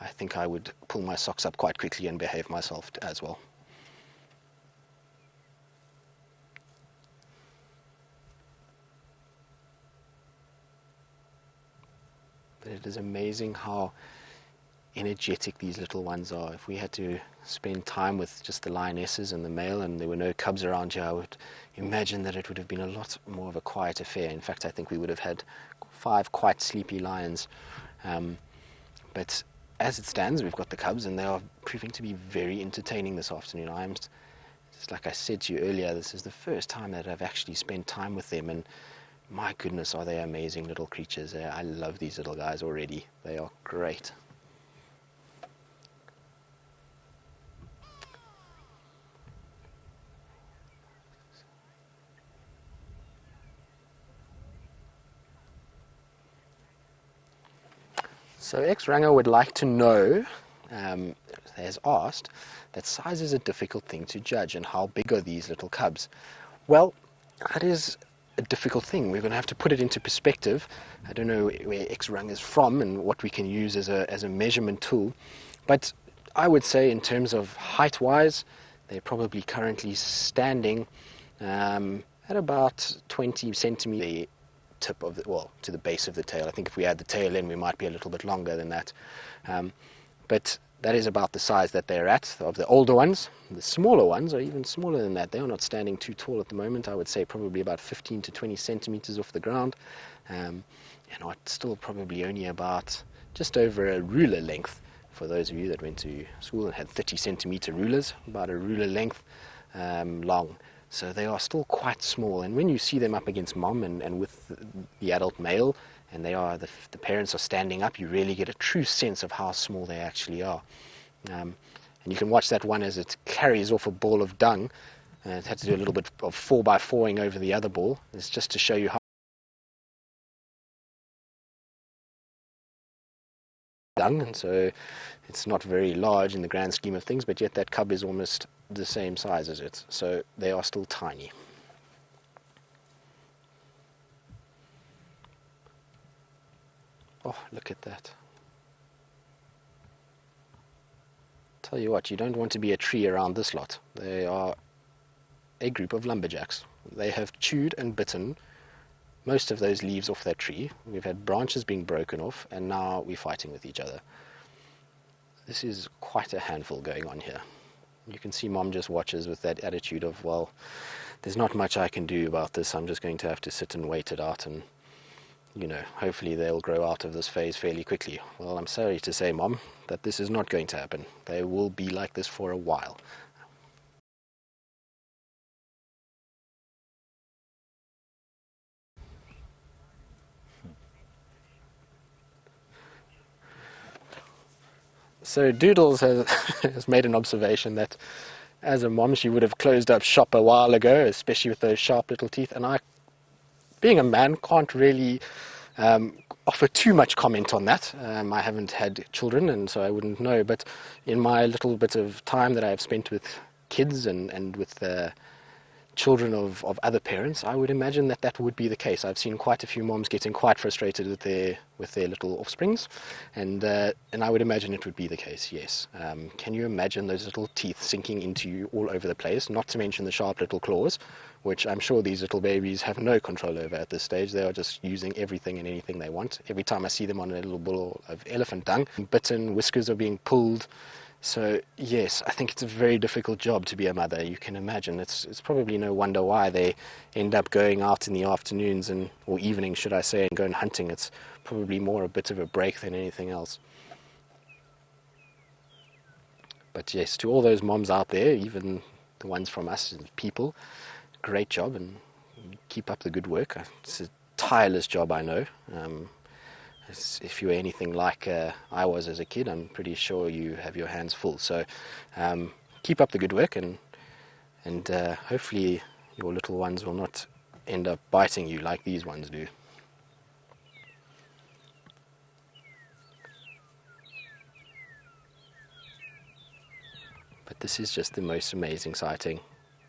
S5: I think I would pull my socks up quite quickly and behave myself as well. But it is amazing how energetic these little ones are. If we had to spend time with just the lionesses and the male and there were no cubs around here, I would imagine that it would have been a lot more of a quiet affair. In fact, I think we would have had 5 quite sleepy lions. But as it stands, we've got the cubs, and they are proving to be very entertaining this afternoon. Just like I said to you earlier, this is the first time that I've actually spent time with them, and my goodness, are they amazing little creatures. I love these little guys already. They are great. So X-Ranger would like to know, has asked, that size is a difficult thing to judge, and how big are these little cubs? Well, that is a difficult thing. We're going to have to put it into perspective. I don't know where X-Ranger is from and what we can use as a measurement tool, but I would say in terms of height-wise, they're probably currently standing at about 20 centimeters. Tip of to the base of the tail. I think if we add the tail in, we might be a little bit longer than that. But that is about the size that they're at, of the older ones. The smaller ones are even smaller than that. They are not standing too tall at the moment. I would say probably about 15 to 20 centimeters off the ground. And are still probably only about just over a ruler length. For those of you that went to school and had 30 centimeter rulers, about a ruler length long. So they are still quite small, and when you see them up against mom and with the adult male, and the parents are standing up, you really get a true sense of how small they actually are. And you can watch that one as it carries off a ball of dung. It had to do a little bit of 4x4ing over the other ball. It's just to show you how dung, and so it's not very large in the grand scheme of things, but yet that cub is almost the same size as it, so they are still tiny. Oh, look at that. Tell you what, you don't want to be a tree around this lot. They are a group of lumberjacks. They have chewed and bitten most of those leaves off that tree. We've had branches being broken off, and now we're fighting with each other. This is quite a handful going on here. You can see mom just watches with that attitude of, well, there's not much I can do about this. I'm just going to have to sit and wait it out, and, hopefully they'll grow out of this phase fairly quickly. Well, I'm sorry to say, mom, that this is not going to happen. They will be like this for a while. So Doodles has made an observation that as a mom she would have closed up shop a while ago, especially with those sharp little teeth, and I, being a man, can't really offer too much comment on that. I haven't had children, and so I wouldn't know, but in my little bit of time that I have spent with kids and with children of other parents, I would imagine that would be the case. I've seen quite a few moms getting quite frustrated with their little offsprings, and I would imagine it would be the case, yes. Can you imagine those little teeth sinking into you all over the place, not to mention the sharp little claws, which I'm sure these little babies have no control over at this stage. They are just using everything and anything they want. Every time I see them on a little ball of elephant dung, bitten, whiskers are being pulled. So yes, I think it's a very difficult job to be a mother. You can imagine it's probably no wonder why they end up going out in the afternoons or evenings, should I say, and going hunting. It's probably more a bit of a break than anything else. But yes, to all those moms out there, even the ones from us and people, great job and keep up the good work. It's a tireless job, I know. If you were anything like I was as a kid, I'm pretty sure you have your hands full. So keep up the good work, and hopefully your little ones will not end up biting you like these ones do. But this is just the most amazing sighting.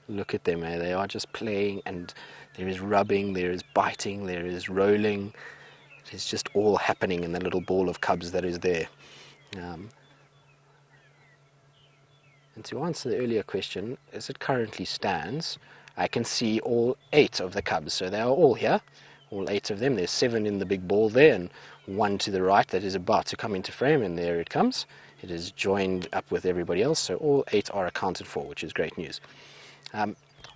S5: Look at them, they are just playing, and there is rubbing, there is biting, there is rolling. It's just all happening in the little ball of cubs that is there. And to answer the earlier question, as it currently stands, I can see all 8 of the cubs. So they are all here, all 8 of them. There's 7 in the big ball there, and 1 to the right that is about to come into frame, and there it comes. It is joined up with everybody else, so all 8 are accounted for, which is great news. And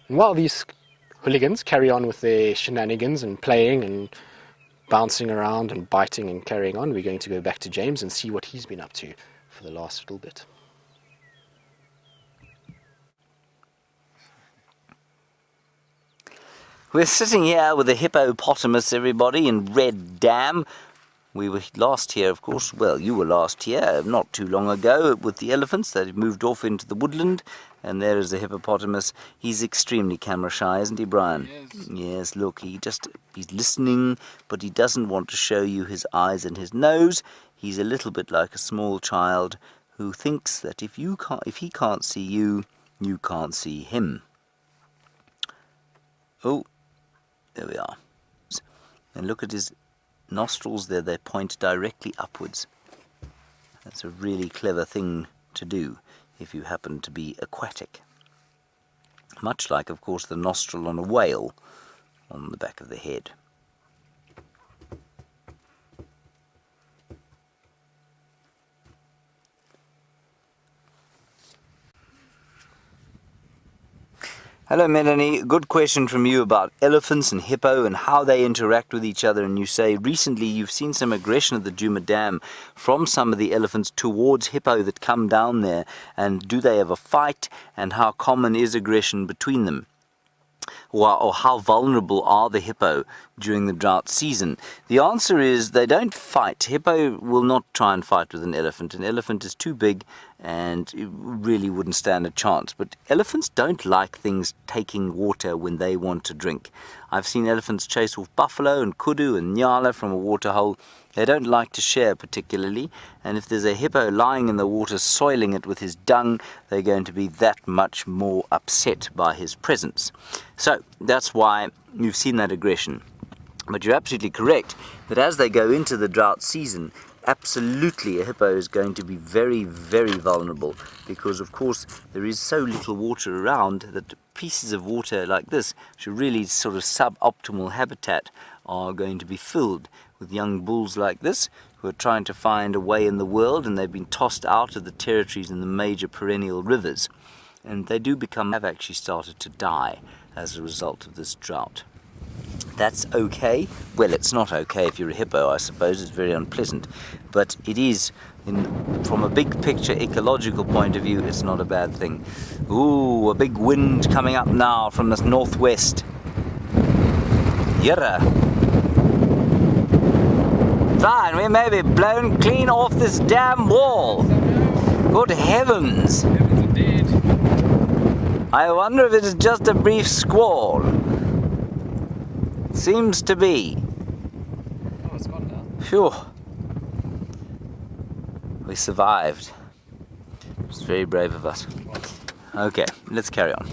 S5: while these hooligans carry on with their shenanigans and playing and bouncing around and biting and carrying on, we're going to go back to James and see what he's been up to for the last little bit.
S2: We're sitting here with a hippopotamus, everybody, in Red Dam. We were last here, of course, well, you were last here not too long ago with the elephants. They moved off into the woodland, and there is the hippopotamus. He's extremely camera shy, isn't he, Brian?
S3: Yes.
S2: Yes, look, he's listening, but he doesn't want to show you his eyes and his nose. He's a little bit like a small child who thinks that if he can't see you, you can't see him. Oh, there we are. And look at his nostrils there, they point directly upwards. That's a really clever thing to do if you happen to be aquatic. Much like, of course, the nostril on a whale on the back of the head. Hello Melanie, good question from you about elephants and hippo and how they interact with each other. And you say recently you've seen some aggression at the Djuma Dam from some of the elephants towards hippo that come down there. And do they ever fight, and how common is aggression between them? Or how vulnerable are the hippo during the drought season? The answer is they don't fight. Hippo will not try and fight with an elephant. An elephant is too big and it really wouldn't stand a chance. But elephants don't like things taking water when they want to drink. I've seen elephants chase off buffalo and kudu and nyala from a waterhole. They don't like to share particularly, and if there's a hippo lying in the water soiling it with his dung, they're going to be that much more upset by his presence. So that's why you've seen that aggression. But you're absolutely correct that as they go into the drought season, absolutely a hippo is going to be very, very vulnerable, because of course there is so little water around that pieces of water like this, which are really sort of suboptimal habitat, are going to be filled with young bulls like this who are trying to find a way in the world, and they've been tossed out of the territories in the major perennial rivers, and they have actually started to die as a result of this drought. That's okay. Well, it's not okay if you're a hippo, I suppose. It's very unpleasant, but it is, from a big picture ecological point of view, it's not a bad thing. Ooh, a big wind coming up now from the northwest. Yirra. Fine, we may be blown clean off this damn wall. Good heavens.
S3: Heavens indeed.
S2: I wonder if it is just a brief squall. Seems to be.
S3: Oh, it's gone now.
S2: Phew. We survived. It's very brave of us. Okay, let's carry on.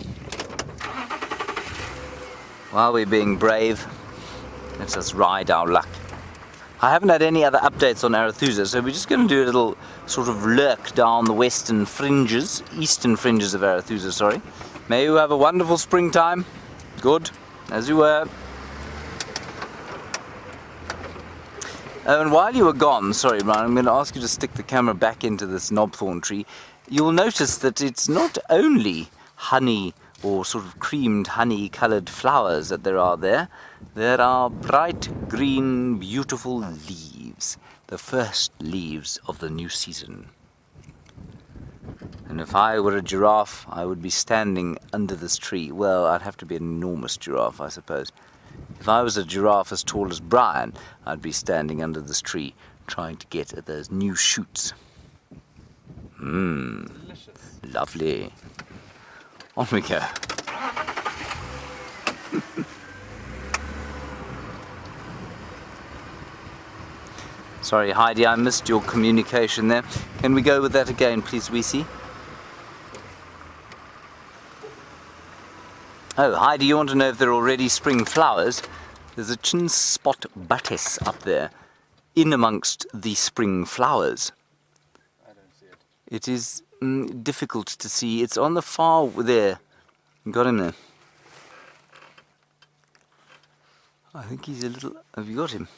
S2: while we're being brave, let's just ride our luck. I haven't had any other updates on Arethusa, so we're just going to do a little sort of lurk down the eastern fringes of Arethusa, sorry. May you have a wonderful springtime. Good, as you were. Oh, and while you were gone, sorry Brian, I'm going to ask you to stick the camera back into this knobthorn tree. You'll notice that it's not only honey or sort of creamed honey coloured flowers that there are there. There are bright green beautiful leaves, the first leaves of the new season. And if I were a giraffe, I would be standing under this tree. Well, I'd have to be an enormous giraffe, I suppose. If I was a giraffe as tall as Brian, I'd be standing under this tree trying to get at those new shoots. Lovely. On we go. Sorry, Heidi, I missed your communication there. Can we go with that again, please, Weesey? Oh, Heidi, you want to know if there are already spring flowers? There's a chin spot buttis up there, in amongst the spring flowers.
S3: I don't see it.
S2: It is difficult to see. It's on the far there. You got him there. I think he's a little... Have you got him?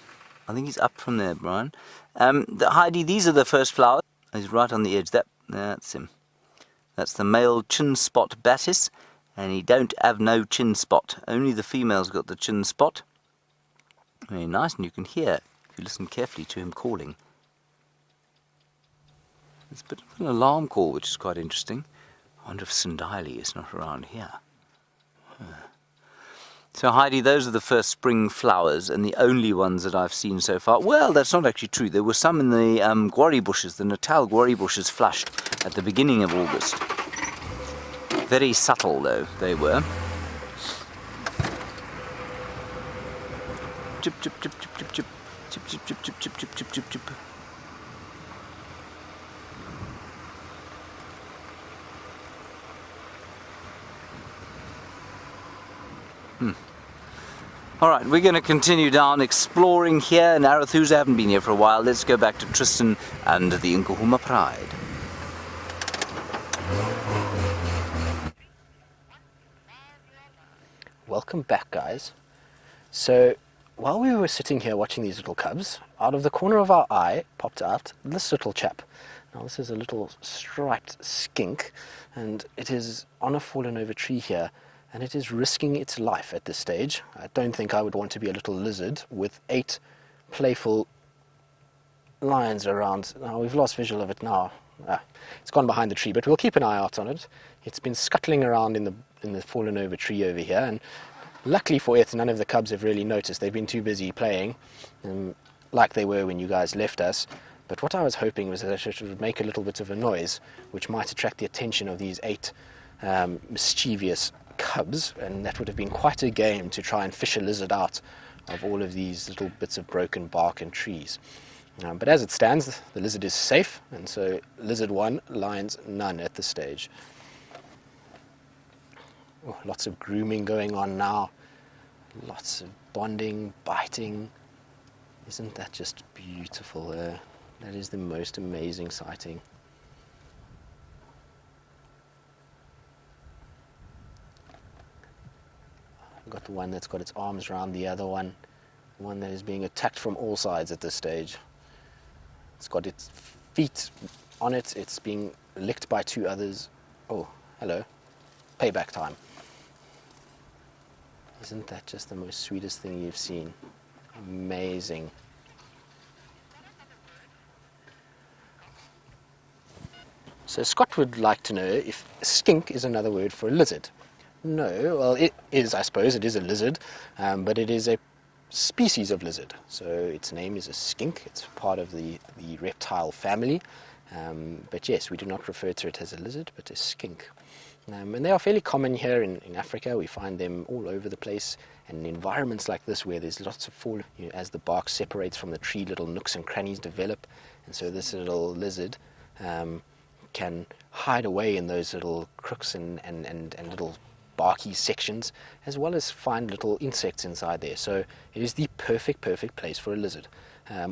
S2: I think he's up from there, Brian. Heidi, these are the first flowers. He's right on the edge. That's him. That's the male chin spot buttis, and he don't have no chin spot. Only the female's got the chin spot. Very nice, and you can hear, if you listen carefully, to him calling. It's a bit of an alarm call, which is quite interesting. I wonder if Sindali is not around here. So Heidi, those are the first spring flowers and the only ones that I've seen so far. Well, that's not actually true. There were some in the guarri bushes, the Natal guarri bushes flushed at the beginning of August. Very subtle though, they were. Chip, chip, chip, chip, chip, chip. Chip, chip, chip, chip, chip, chip, chip, chip, chip. Alright, we're going to continue down exploring here in Arethusa. I haven't been here for a while. Let's go back to Tristan and the Nkuhuma Pride.
S5: Welcome back, guys. So, while we were sitting here watching these little cubs, out of the corner of our eye popped out this little chap. Now, this is a little striped skink, and it is on a fallen over tree here, and it is risking its life at this stage. I don't think I would want to be a little lizard with 8 playful lions around. Now, we've lost visual of it now. It's gone behind the tree, but we'll keep an eye out on it. It's been scuttling around in the fallen over tree over here, and luckily for it, none of the cubs have really noticed. They've been too busy playing, like they were when you guys left us. But what I was hoping was that it would make a little bit of a noise, which might attract the attention of these 8 mischievous cubs, and that would have been quite a game to try and fish a lizard out of all of these little bits of broken bark and trees. But as it stands, the lizard is safe, and so lizard 1, lions none at this stage. Oh, lots of grooming going on now, lots of bonding, biting. Isn't that just beautiful? That is the most amazing sighting. I've got the one that's got its arms around the other one that is being attacked from all sides at this stage. It's got its feet on it, it's being licked by 2 others. Oh, hello. Payback time. Isn't that just the most sweetest thing you've seen? Amazing. So Scott would like to know if skink is another word for a lizard. No, well it is, I suppose, it is a lizard, but it is a species of lizard. So its name is a skink, it's part of the reptile family, but yes, we do not refer to it as a lizard, but a skink. And they are fairly common here in Africa. We find them all over the place, and in environments like this where there's lots of fall, as the bark separates from the tree, little nooks and crannies develop, and so this little lizard can hide away in those little crooks and little barky sections, as well as find little insects inside there. So it is the perfect place for a lizard,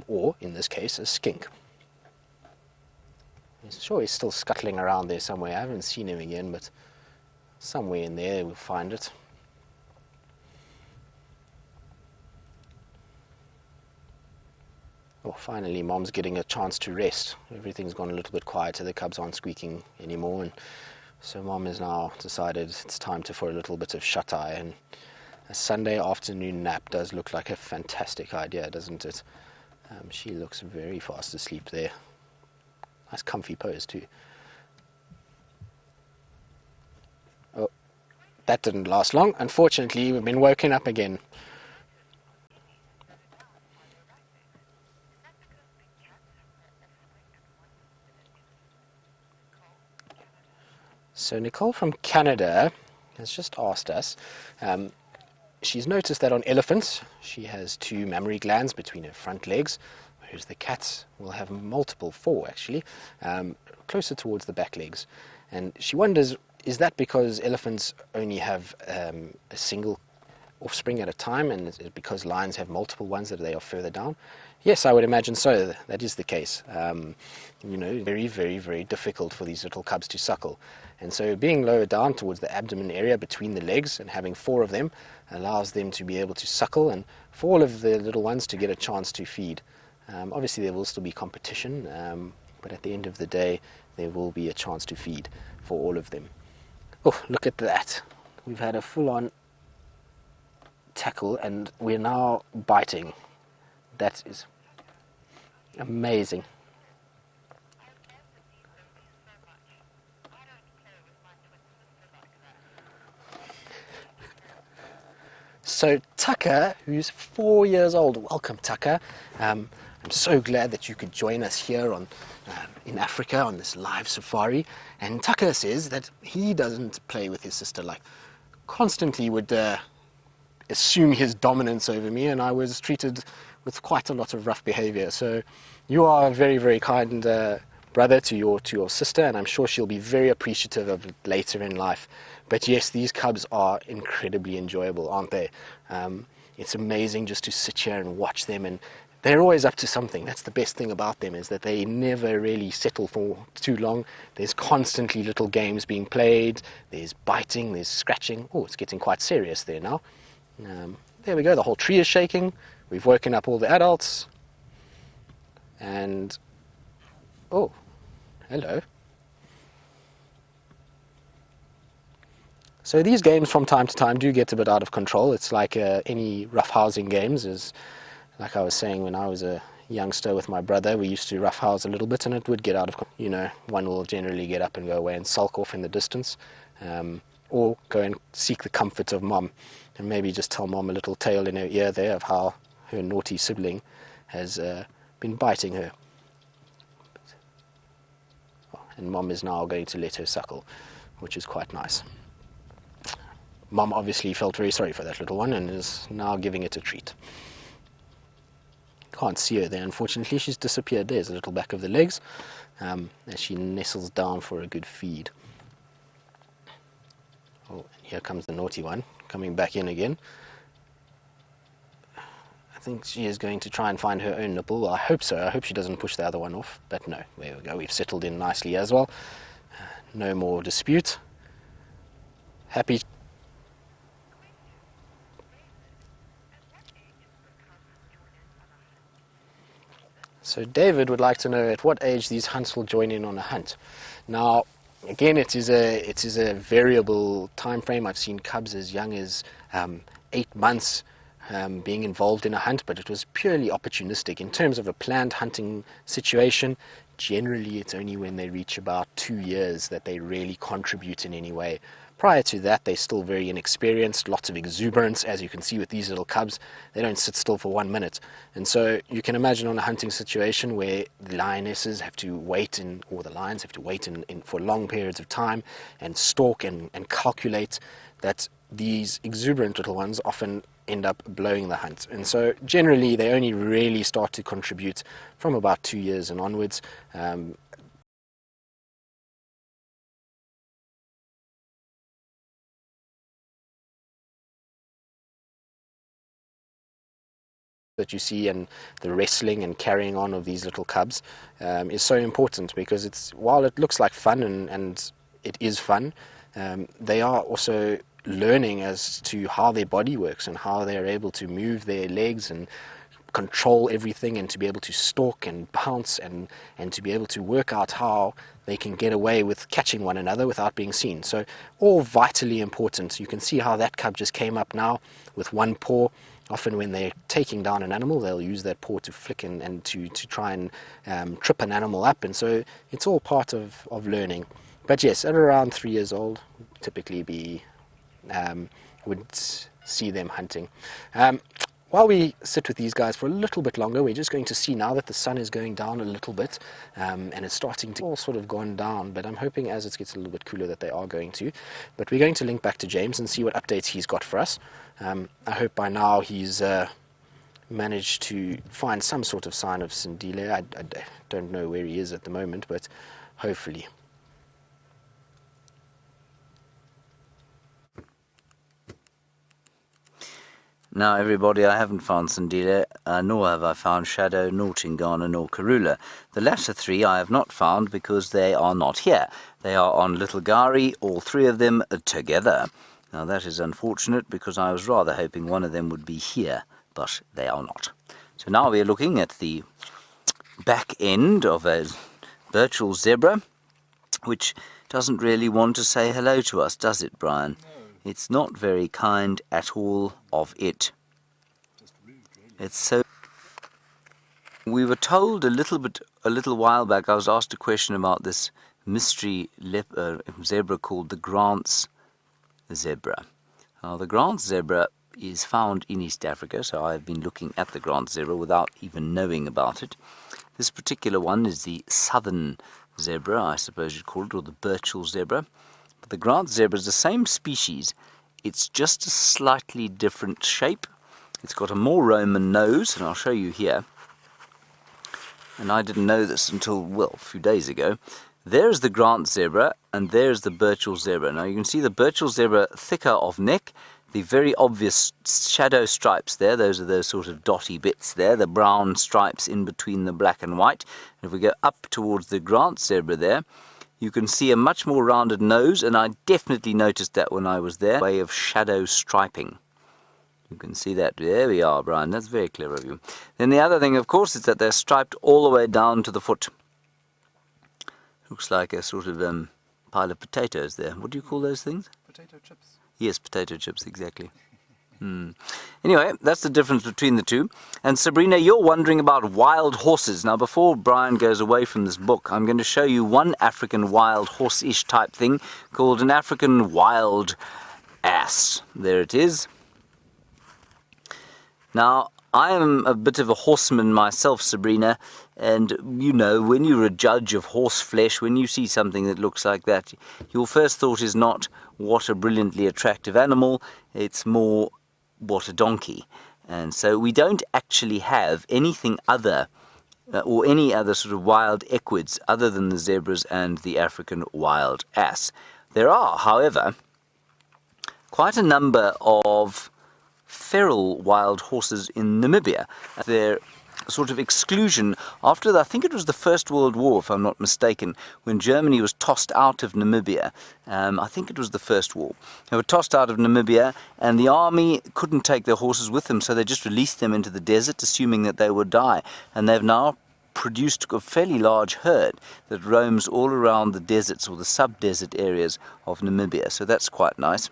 S5: or in this case a skink. I'm sure he's still scuttling around there somewhere. I haven't seen him again, but somewhere in there we'll find it. Oh, finally Mom's getting a chance to rest. Everything's gone a little bit quieter, the cubs aren't squeaking anymore, and so Mom has now decided it's time for a little bit of shut-eye, and a Sunday afternoon nap does look like a fantastic idea, doesn't it? She looks very fast asleep there. Nice comfy pose too. Oh, that didn't last long. Unfortunately, we've been woken up again. So Nicole from Canada has just asked us, she's noticed that on elephants, she has 2 mammary glands between her front legs, whereas the cats will have multiple, 4 actually, closer towards the back legs. And she wonders, is that because elephants only have a single offspring at a time, and is it because lions have multiple ones that they are further down? Yes, I would imagine so. That is the case. Very difficult for these little cubs to suckle. And so being lower down towards the abdomen area between the legs and having 4 of them allows them to be able to suckle and for all of the little ones to get a chance to feed. Obviously there will still be competition, but at the end of the day there will be a chance to feed for all of them. Oh, look at that. We've had a full-on tackle and we're now biting. That is amazing. So Tucker, who's 4 years old, welcome Tucker. I'm so glad that you could join us here in Africa on this live safari. And Tucker says that he doesn't play with his sister, like constantly would assume his dominance over me, and I was treated with quite a lot of rough behavior. So you are a very kind brother to your sister, and I'm sure she'll be very appreciative of it later in life. But yes, these cubs are incredibly enjoyable, aren't they? It's amazing just to sit here and watch them, and they're always up to something. That's the best thing about them, is that they never really settle for too long. There's constantly little games being played, there's biting, there's scratching. Oh, it's getting quite serious there now. There we go, the whole tree is shaking. We've woken up all the adults. And, oh, hello. So these games from time to time do get a bit out of control. It's like any roughhousing games. Is like I was saying, when I was a youngster with my brother, we used to roughhouse a little bit and it would get out of control. You know, one will generally get up and go away and sulk off in the distance, or go and seek the comfort of Mom and maybe just tell Mom a little tale in her ear there of how her naughty sibling has been biting her. And Mom is now going to let her suckle, which is quite nice. Mom obviously felt very sorry for that little one and is now giving it a treat. Can't see her there, unfortunately. She's disappeared. There's a little back of the legs as she nestles down for a good feed. Oh, and here comes the naughty one, coming back in again. I think she is going to try and find her own nipple. Well, I hope so. I hope she doesn't push the other one off. But no, there we go. We've settled in nicely as well. No more dispute. Happy. So David would like to know at what age these hunts will join in on a hunt. Now, again, it is a variable time frame. I've seen cubs as young as 8 months being involved in a hunt, but it was purely opportunistic. In terms of a planned hunting situation, generally it's only when they reach about 2 years that they really contribute in any way. Prior to that, they're still very inexperienced, lots of exuberance, as you can see with these little cubs. They don't sit still for 1 minute. And so you can imagine on a hunting situation where the lionesses have to wait or the lions have to wait for long periods of time and stalk and calculate, that these exuberant little ones often end up blowing the hunt. And so generally they only really start to contribute from about 2 years and onwards. that you see and the wrestling and carrying on of these little cubs is so important, because while it looks like fun and it is fun, they are also learning as to how their body works and how they're able to move their legs and control everything, and to be able to stalk and bounce and to be able to work out how they can get away with catching one another without being seen. So all vitally important. You can see how that cub just came up now with one paw. Often when they're taking down an animal, they'll use that paw to flick and to try and trip an animal up. And so it's all part of learning. But yes, at around 3 years old, typically would see them hunting. While we sit with these guys for a little bit longer, we're just going to see now that the sun is going down a little bit, and it's starting to all sort of gone down, but I'm hoping as it gets a little bit cooler that they are going to. But we're going to link back to James and see what updates he's got for us. I hope by now he's managed to find some sort of sign of Sindile. I don't know where he is at the moment, but hopefully.
S2: Now everybody, I haven't found Sindile, nor have I found Shadow, nor Tingana, nor Karula. The latter three I have not found because they are not here. They are on Little Gari, all three of them together. Now that is unfortunate, because I was rather hoping one of them would be here, but they are not. So now we are looking at the back end of a virtual zebra, which doesn't really want to say hello to us, does it, Brian? No. It's not very kind at all of it.
S3: Just rude, really.
S2: It's so... We were told a little while back, I was asked a question about this mystery zebra called the Grant's zebra. Now, the Grant's zebra is found in East Africa, so I've been looking at the Grant's zebra without even knowing about it. This particular one is the southern zebra, I suppose you'd call it, or the Birchall zebra. But the Grant's zebra is the same species. It's just a slightly different shape. It's got a more Roman nose, and I'll show you here. And I didn't know this until, well, a few days ago. There's the Grant zebra, and there's the Birchall zebra. Now you can see the Birchall zebra thicker of neck, the very obvious shadow stripes there, those are those sort of dotty bits there, the brown stripes in between the black and white. And if we go up towards the Grant zebra there, you can see a much more rounded nose, and I definitely noticed that when I was there, way of shadow striping. You can see that. There we are, Brian. That's very clever of you. Then the other thing, of course, is that they're striped all the way down to the foot. Looks like a sort of pile of potatoes there. What do you call those things?
S3: Potato chips.
S2: Yes, potato chips, exactly. Anyway, that's the difference between the two. And Sabrina, you're wondering about wild horses. Now, before Brian goes away from this book, I'm going to show you one African wild horse-ish type thing called an African wild ass. There it is. Now, I am a bit of a horseman myself, Sabrina, and you know, when you're a judge of horse flesh, when you see something that looks like that, your first thought is not, what a brilliantly attractive animal, it's more, what a donkey. And so we don't actually have anything other, or any other sort of wild equids other than the zebras and the African wild ass. There are, however, quite a number of feral wild horses in Namibia. Their sort of exclusion after, I think it was the First World War, if I'm not mistaken, when Germany was tossed out of Namibia. I think it was the First War. They were tossed out of Namibia, and the army couldn't take their horses with them, so they just released them into the desert, assuming that they would die. And they've now produced a fairly large herd that roams all around the deserts or the sub-desert areas of Namibia. So that's quite nice.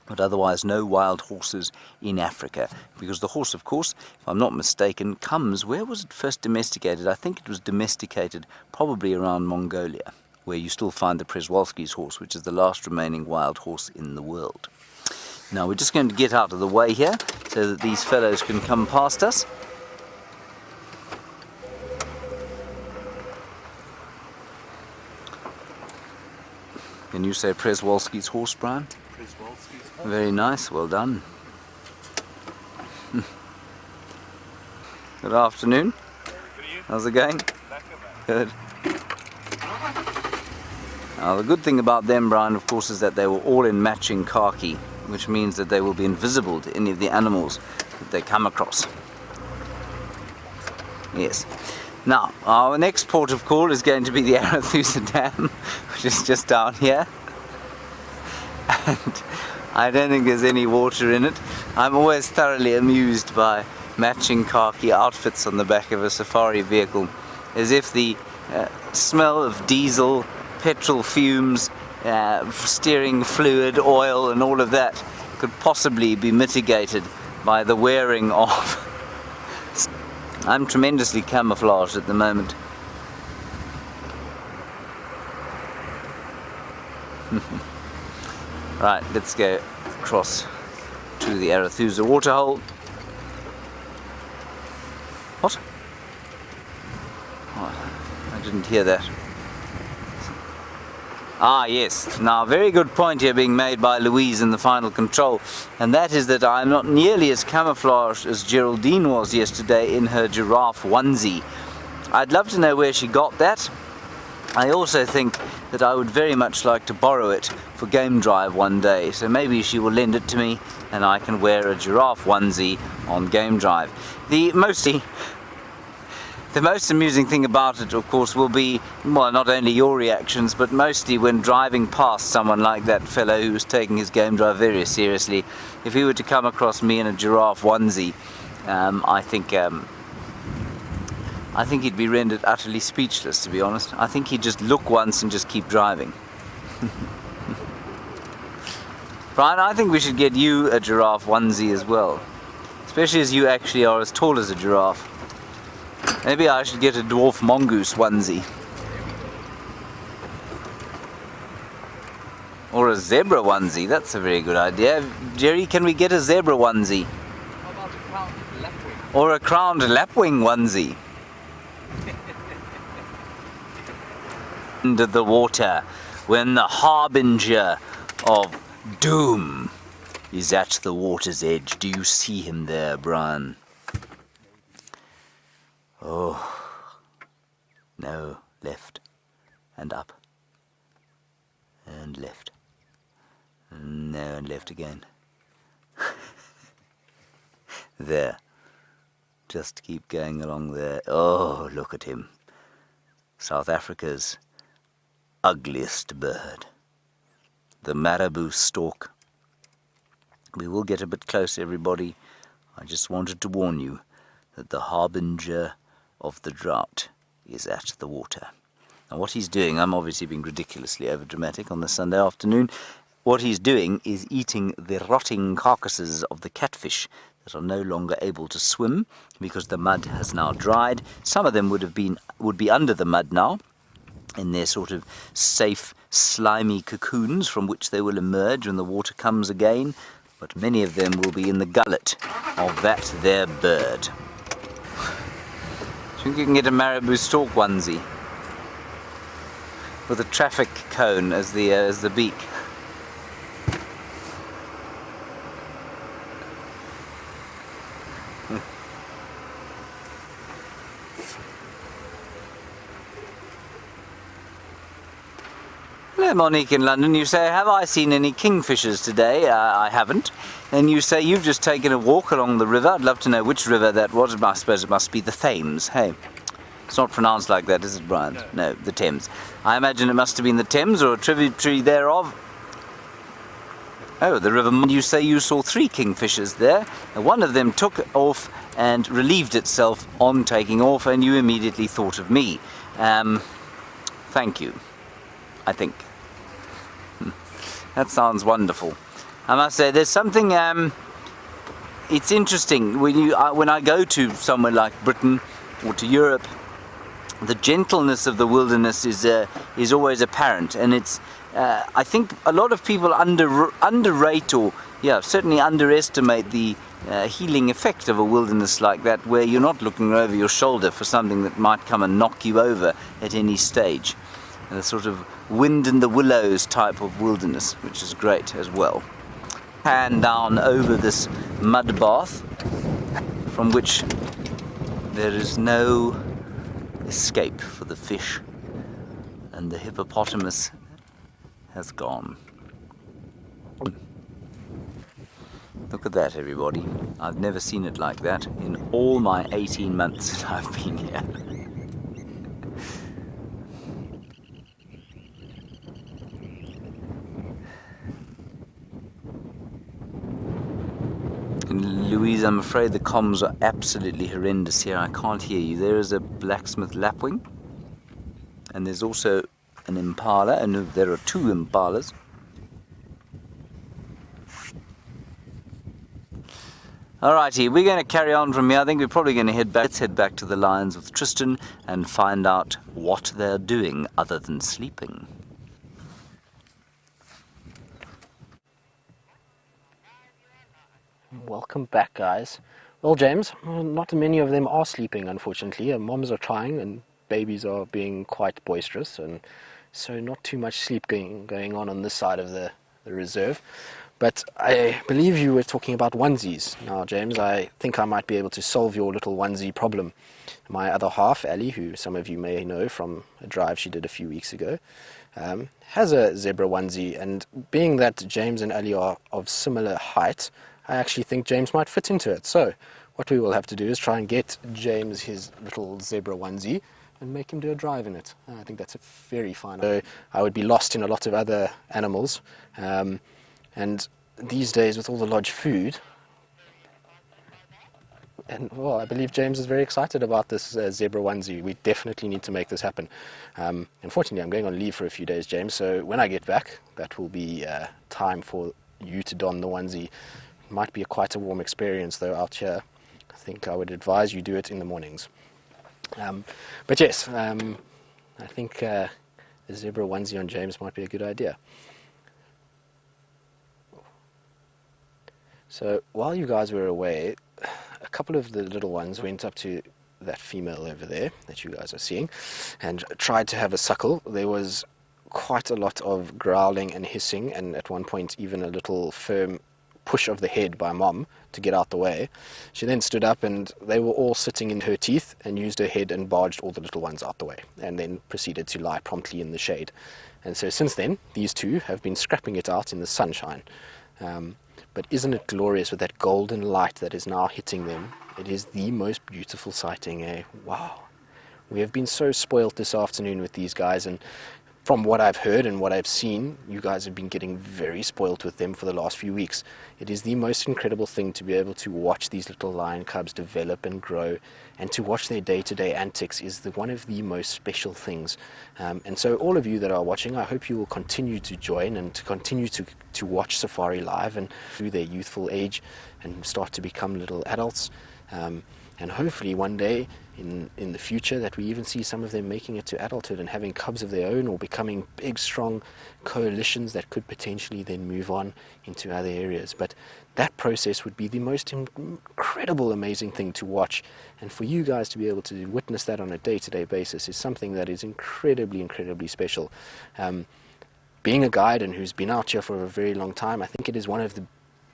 S2: But otherwise no wild horses in Africa, because the horse, of course, if I'm not mistaken, comes, where was it first domesticated? I think it was domesticated probably around Mongolia, where you still find the Przewalski's horse, which is the last remaining wild horse in the world. Now we're just going to get out of the way here so that these fellows can come past us. Can you say Przewalski's horse, Brian? Very nice, well done. Good afternoon. How's it going? Good. Now the good thing about them, Brian, of course, is that they were all in matching khaki, which means that they will be invisible to any of the animals that they come across. Yes. Now, our next port of call is going to be the Arethusa Dam, which is just down here. And I don't think there's any water in it. I'm always thoroughly amused by matching khaki outfits on the back of a safari vehicle, as if the smell of diesel, petrol fumes, steering fluid, oil and all of that could possibly be mitigated by the wearing of... I'm tremendously camouflaged at the moment. Right, let's go across to the Arethusa waterhole. What? Oh, I didn't hear that. Ah, yes. Now, very good point here being made by Louise in the final control, and that is that I'm not nearly as camouflaged as Geraldine was yesterday in her giraffe onesie. I'd love to know where she got that. I also think that I would very much like to borrow it for game drive one day, so maybe she will lend it to me and I can wear a giraffe onesie on game drive. The most amusing thing about it, of course, will be, well, not only your reactions, but mostly when driving past someone like that fellow who's taking his game drive very seriously. If he were to come across me in a giraffe onesie, I think he'd be rendered utterly speechless, to be honest. I think he'd just look once and just keep driving. Brian, I think we should get you a giraffe onesie as well, especially as you actually are as tall as a giraffe. Maybe I should get a dwarf mongoose onesie. Or a zebra onesie, that's a very good idea. Jerry, can we get a zebra onesie?
S1: How about a crowned lapwing?
S2: Or a crowned lapwing onesie? Under the water, when the harbinger of doom is at the water's edge. Do you see him there, Brian? Oh, no, left and up and left, no, and left again. There, just keep going along there. Oh, look at him, South Africa's ugliest bird, the marabou stork. We will get a bit close, everybody. I just wanted to warn you that the harbinger of the drought is at the water. Now what he's doing, I'm obviously being ridiculously overdramatic on the Sunday afternoon, what he's doing is eating the rotting carcasses of the catfish that are no longer able to swim because the mud has now dried. Some of them would be under the mud now, in their sort of safe, slimy cocoons from which they will emerge when the water comes again, but many of them will be in the gullet of that there bird. I think you can get a marabou stork onesie with a traffic cone as the beak. Hello, Monique in London. You say, have I seen any kingfishers today? I haven't. And you say you've just taken a walk along the river. I'd love to know which river that was. I suppose it must be the Thames. Hey, it's not pronounced like that, is it, Brian? No, the Thames. I imagine it must have been the Thames or a tributary thereof. Oh, the river. You say you saw 3 kingfishers there. And one of them took off and relieved itself on taking off, and you immediately thought of me. Thank you, I think. That sounds wonderful. I must say, there's something. It's interesting when I go to somewhere like Britain or to Europe. The gentleness of the wilderness is always apparent, and it's. I think a lot of people underrate or certainly underestimate the healing effect of a wilderness like that, where you're not looking over your shoulder for something that might come and knock you over at any stage. The sort of wind in the willows type of wilderness, which is great as well. Hand down over this mud bath, from which there is no escape for the fish, and the hippopotamus has gone. Look at that, everybody. I've never seen it like that in all my 18 months that I've been here. And Louise, I'm afraid the comms are absolutely horrendous here. I can't hear you. There is a blacksmith lapwing, and there's also an impala, and there are two impalas. Alrighty, we're going to carry on from here. I think we're probably going to head back. Let's head back to the lions with Tristan and find out what they're doing other than sleeping.
S5: Welcome back, guys. Well, James, not many of them are sleeping, unfortunately. Moms are trying and babies are being quite boisterous, and so not too much sleep going on this side of the reserve. But I believe you were talking about onesies. Now, James, I think I might be able to solve your little onesie problem. My other half, Ali, who some of you may know from a drive she did a few weeks ago, has a zebra onesie. And being that James and Ali are of similar height, I actually think James might fit into it. So what we will have to do is try and get James his little zebra onesie and make him do a drive in it. I think that's a very fine idea. I would be lost in a lot of other animals. And these days, with all the lodge food, and well, I believe James is very excited about this zebra onesie. We definitely need to make this happen. Unfortunately, I'm going on leave for a few days, James, so when I get back, that will be time for you to don the onesie. It might be quite a warm experience, though, out here. I think I would advise you do it in the mornings. But yes, I think the zebra onesie on James might be a good idea. So while you guys were away, a couple of the little ones went up to that female over there that you guys are seeing and tried to have a suckle. There was quite a lot of growling and hissing, and at one point even a little firm push of the head by Mom to get out the way. She then stood up and they were all sitting in her teeth and used her head and barged all the little ones out the way, and then proceeded to lie promptly in the shade. And so since then, these two have been scrapping it out in the sunshine. But isn't it glorious with that golden light that is now hitting them? It is the most beautiful sighting, eh? Wow. We have been so spoilt this afternoon with these guys, and from what I've heard and what I've seen, you guys have been getting very spoilt with them for the last few weeks. It is the most incredible thing to be able to watch these little lion cubs develop and grow, and to watch their day-to-day antics is one of the most special things. And so all of you that are watching, I hope you will continue to join and to continue to watch Safari Live and through their youthful age and start to become little adults. And hopefully one day in the future that we even see some of them making it to adulthood and having cubs of their own, or becoming big, strong coalitions that could potentially then move on into other areas. But that process would be the most incredible, amazing thing to watch. And for you guys to be able to witness that on a day-to-day basis is something that is incredibly, incredibly special. Being a guide and who's been out here for a very long time, I think it is one of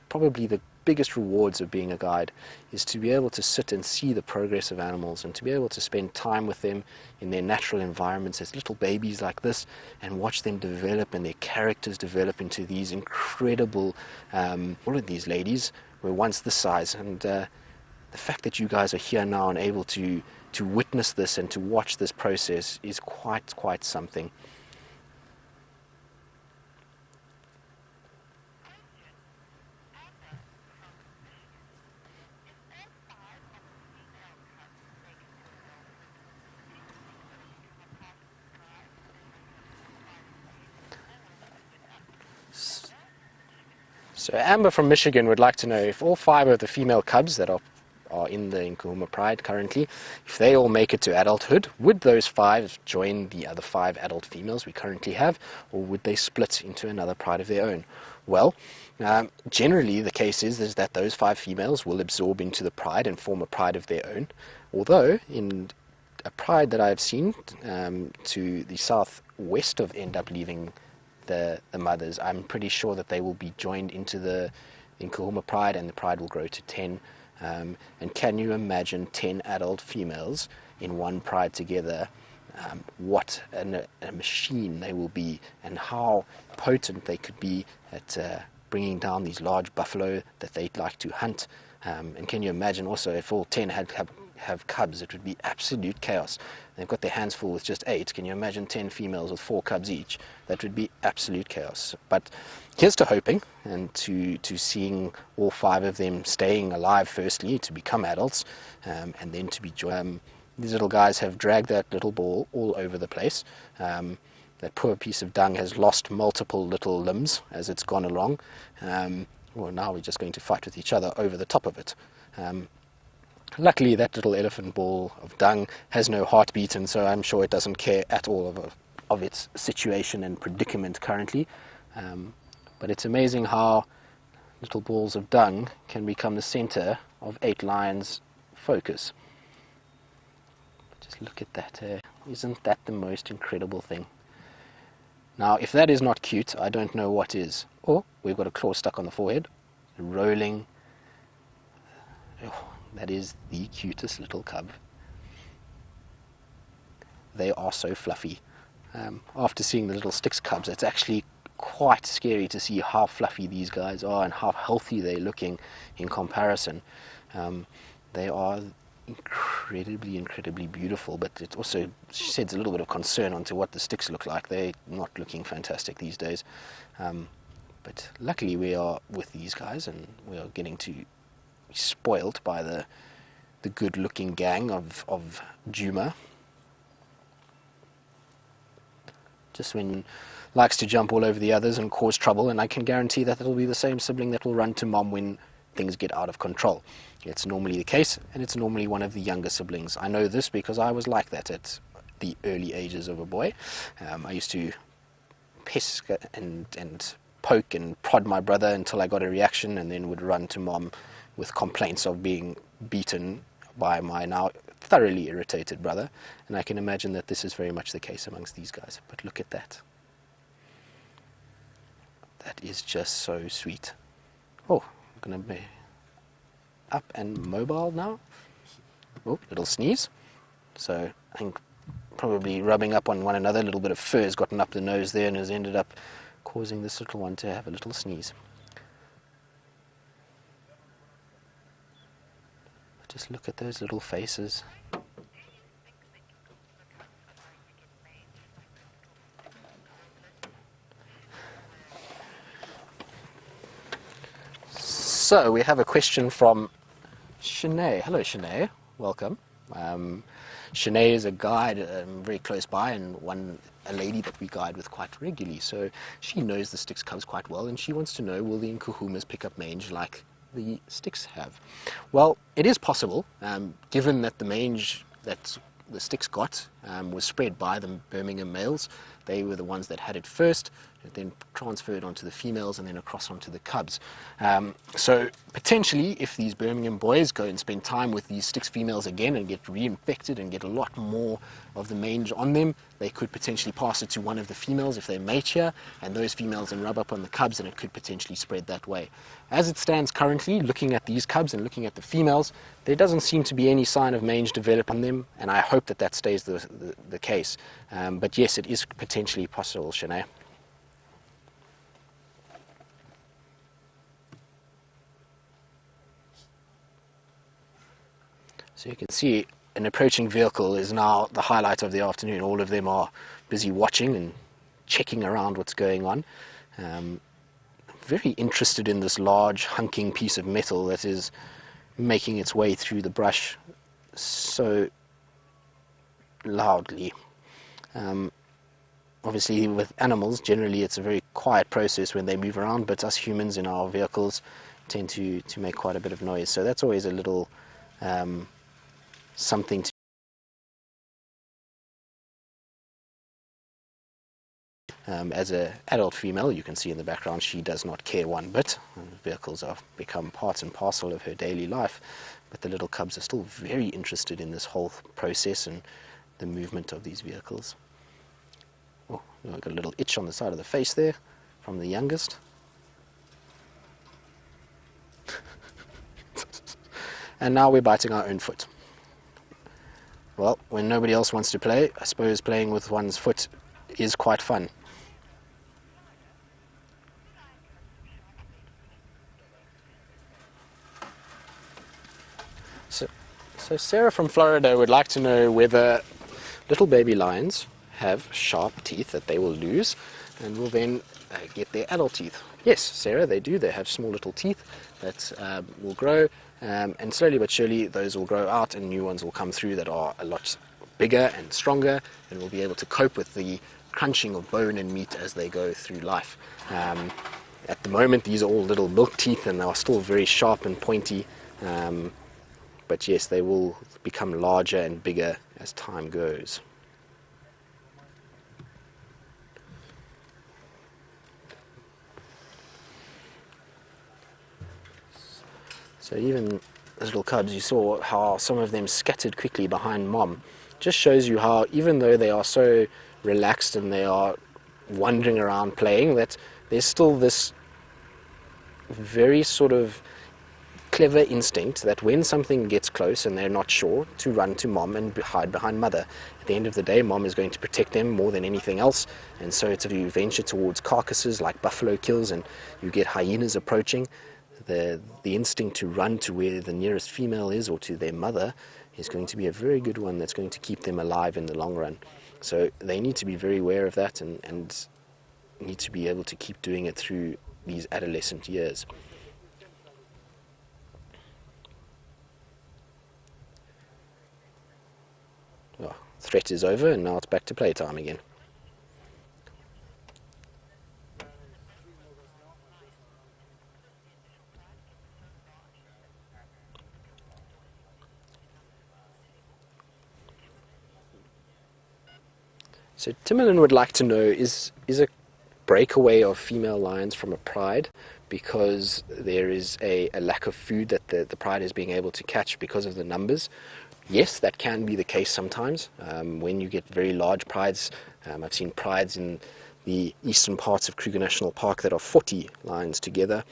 S5: probably the biggest rewards of being a guide is to be able to sit and see the progress of animals and to be able to spend time with them in their natural environments as little babies like this, and watch them develop and their characters develop into these incredible, all of these ladies were once this size. And the fact that you guys are here now and able to witness this and to watch this process is quite something. So Amber from Michigan would like to know if all 5 of the female cubs that are in the Nkuhuma Pride currently, if they all make it to adulthood, would those 5 join the other 5 adult females we currently have, or would they split into another pride of their own? Well, generally the case is that those 5 females will absorb into the pride and form a pride of their own, although in a pride that I've seen to the southwest of end up leaving the mothers, I'm pretty sure that they will be joined into the Nkuhuma Pride, and the pride will grow to 10. And can you imagine 10 adult females in one pride together? What a machine they will be, and how potent they could be at bringing down these large buffalo that they'd like to hunt. And can you imagine also if all 10 have cubs, it would be absolute chaos. They've got their hands full with just 8. Can you imagine 10 females with 4 cubs each? That would be absolute chaos. But here's to hoping and to seeing all 5 of them staying alive firstly, to become adults, and then to be these little guys have dragged that little ball all over the place. That poor piece of dung has lost multiple little limbs as it's gone along. Well, now we're just going to fight with each other over the top of it. Luckily, that little elephant ball of dung has no heartbeat, and so I'm sure it doesn't care at all of its situation and predicament currently. But it's amazing how little balls of dung can become the center of 8 lions' focus. Just look at that. Isn't that the most incredible thing? Now, if that is not cute, I don't know what is. Oh, we've got a claw stuck on the forehead, rolling. Oh, that is the cutest little cub. They are so fluffy. After seeing the little Styx cubs, it's actually quite scary to see how fluffy these guys are and how healthy they're looking in comparison. They are incredibly beautiful, but it also sheds a little bit of concern onto what the Styx look like. They're not looking fantastic these days. But luckily we are with these guys, and we are getting to be spoiled by the good-looking gang of Juma. Just when likes to jump all over the others and cause trouble, and I can guarantee that it'll be the same sibling that will run to mom when things get out of control. It's normally the case, and it's normally one of the younger siblings. I know this because I was like that at the early ages of a boy. I used to piss and poke and prod my brother until I got a reaction, and then would run to mom with complaints of being beaten by my now thoroughly irritated brother. And I can imagine that this is very much the case amongst these guys. But look at that. That is just so sweet. Oh, I'm going to be up and mobile now. Oh, little sneeze. So I think probably rubbing up on one another. A little bit of fur has gotten up the nose there and has ended up causing this little one to have a little sneeze. Just look at those little faces. So we have a question from Shanae. Hello, Shanae. Welcome. Shanae is a guide very close by, and a lady that we guide with quite regularly. So she knows the Styx cubs quite well, and she wants to know, will the Nkuhumas pick up mange like the Styx have? Well, it is possible, given that the mange that the Styx got was spread by the Birmingham males. They were the ones that had it first. It then transferred onto the females and then across onto the cubs. So potentially, if these Birmingham boys go and spend time with these Styx females again and get reinfected and get a lot more of the mange on them, they could potentially pass it to one of the females if they mate here, and those females then rub up on the cubs, and it could potentially spread that way. As it stands currently, looking at these cubs and looking at the females, there doesn't seem to be any sign of mange develop on them, and I hope that that stays the case. But yes, it is potentially possible, Shanae. So you can see an approaching vehicle is now the highlight of the afternoon. All of them are busy watching and checking around what's going on. Very interested in this large hunking piece of metal that is making its way through the brush so loudly. Obviously with animals, generally it's a very quiet process when they move around, but us humans in our vehicles tend to make quite a bit of noise. So that's always a little something to as an adult female, you can see in the background, she does not care one bit. Vehicles have become part and parcel of her daily life, but the little cubs are still very interested in this whole process and the movement of these vehicles. Oh, I've got a little itch on the side of the face there from the youngest. And now we're biting our own foot. Well, when nobody else wants to play, I suppose playing with one's foot is quite fun. So Sarah from Florida would like to know whether little baby lions have sharp teeth that they will lose and will then get their adult teeth. Yes, Sarah, they do. They have small little teeth that will grow, and slowly but surely those will grow out and new ones will come through that are a lot bigger and stronger and will be able to cope with the crunching of bone and meat as they go through life. At the moment, these are all little milk teeth and they are still very sharp and pointy. But yes, they will become larger and bigger as time goes. So even the little cubs, you saw how some of them scattered quickly behind mom. Just shows you how even though they are so relaxed and they are wandering around playing, that there's still this very sort of clever instinct that when something gets close and they're not sure, to run to mom and hide behind mother. At the end of the day, mom is going to protect them more than anything else, and so if you venture towards carcasses like buffalo kills and you get hyenas approaching, the instinct to run to where the nearest female is or to their mother is going to be a very good one that's going to keep them alive in the long run. So they need to be very aware of that and need to be able to keep doing it through these adolescent years. Oh, threat is over and now it's back to playtime again. So Timmerlin would like to know, is a breakaway of female lions from a pride because there is a lack of food that the pride is being able to catch because of the numbers? Yes, that can be the case sometimes. When you get very large prides, I've seen prides in the eastern parts of Kruger National Park that are 40 lions together.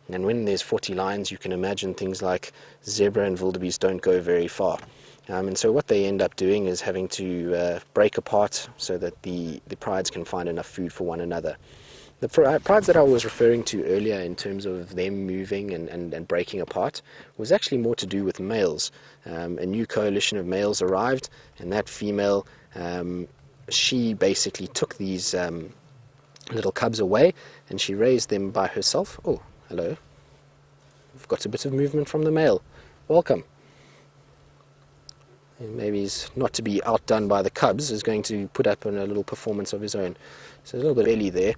S5: And when there's 40 lions, you can imagine things like zebra and wildebeest don't go very far. And so what they end up doing is having to break apart so that the prides can find enough food for one another. The prides that I was referring to earlier in terms of them moving and breaking apart was actually more to do with males. A new coalition of males arrived, and that female, she basically took these little cubs away and she raised them by herself. Oh, hello. We've got a bit of movement from the male. Welcome. Maybe he's not to be outdone by the cubs, is going to put up on a little performance of his own. So a little bit of belly there,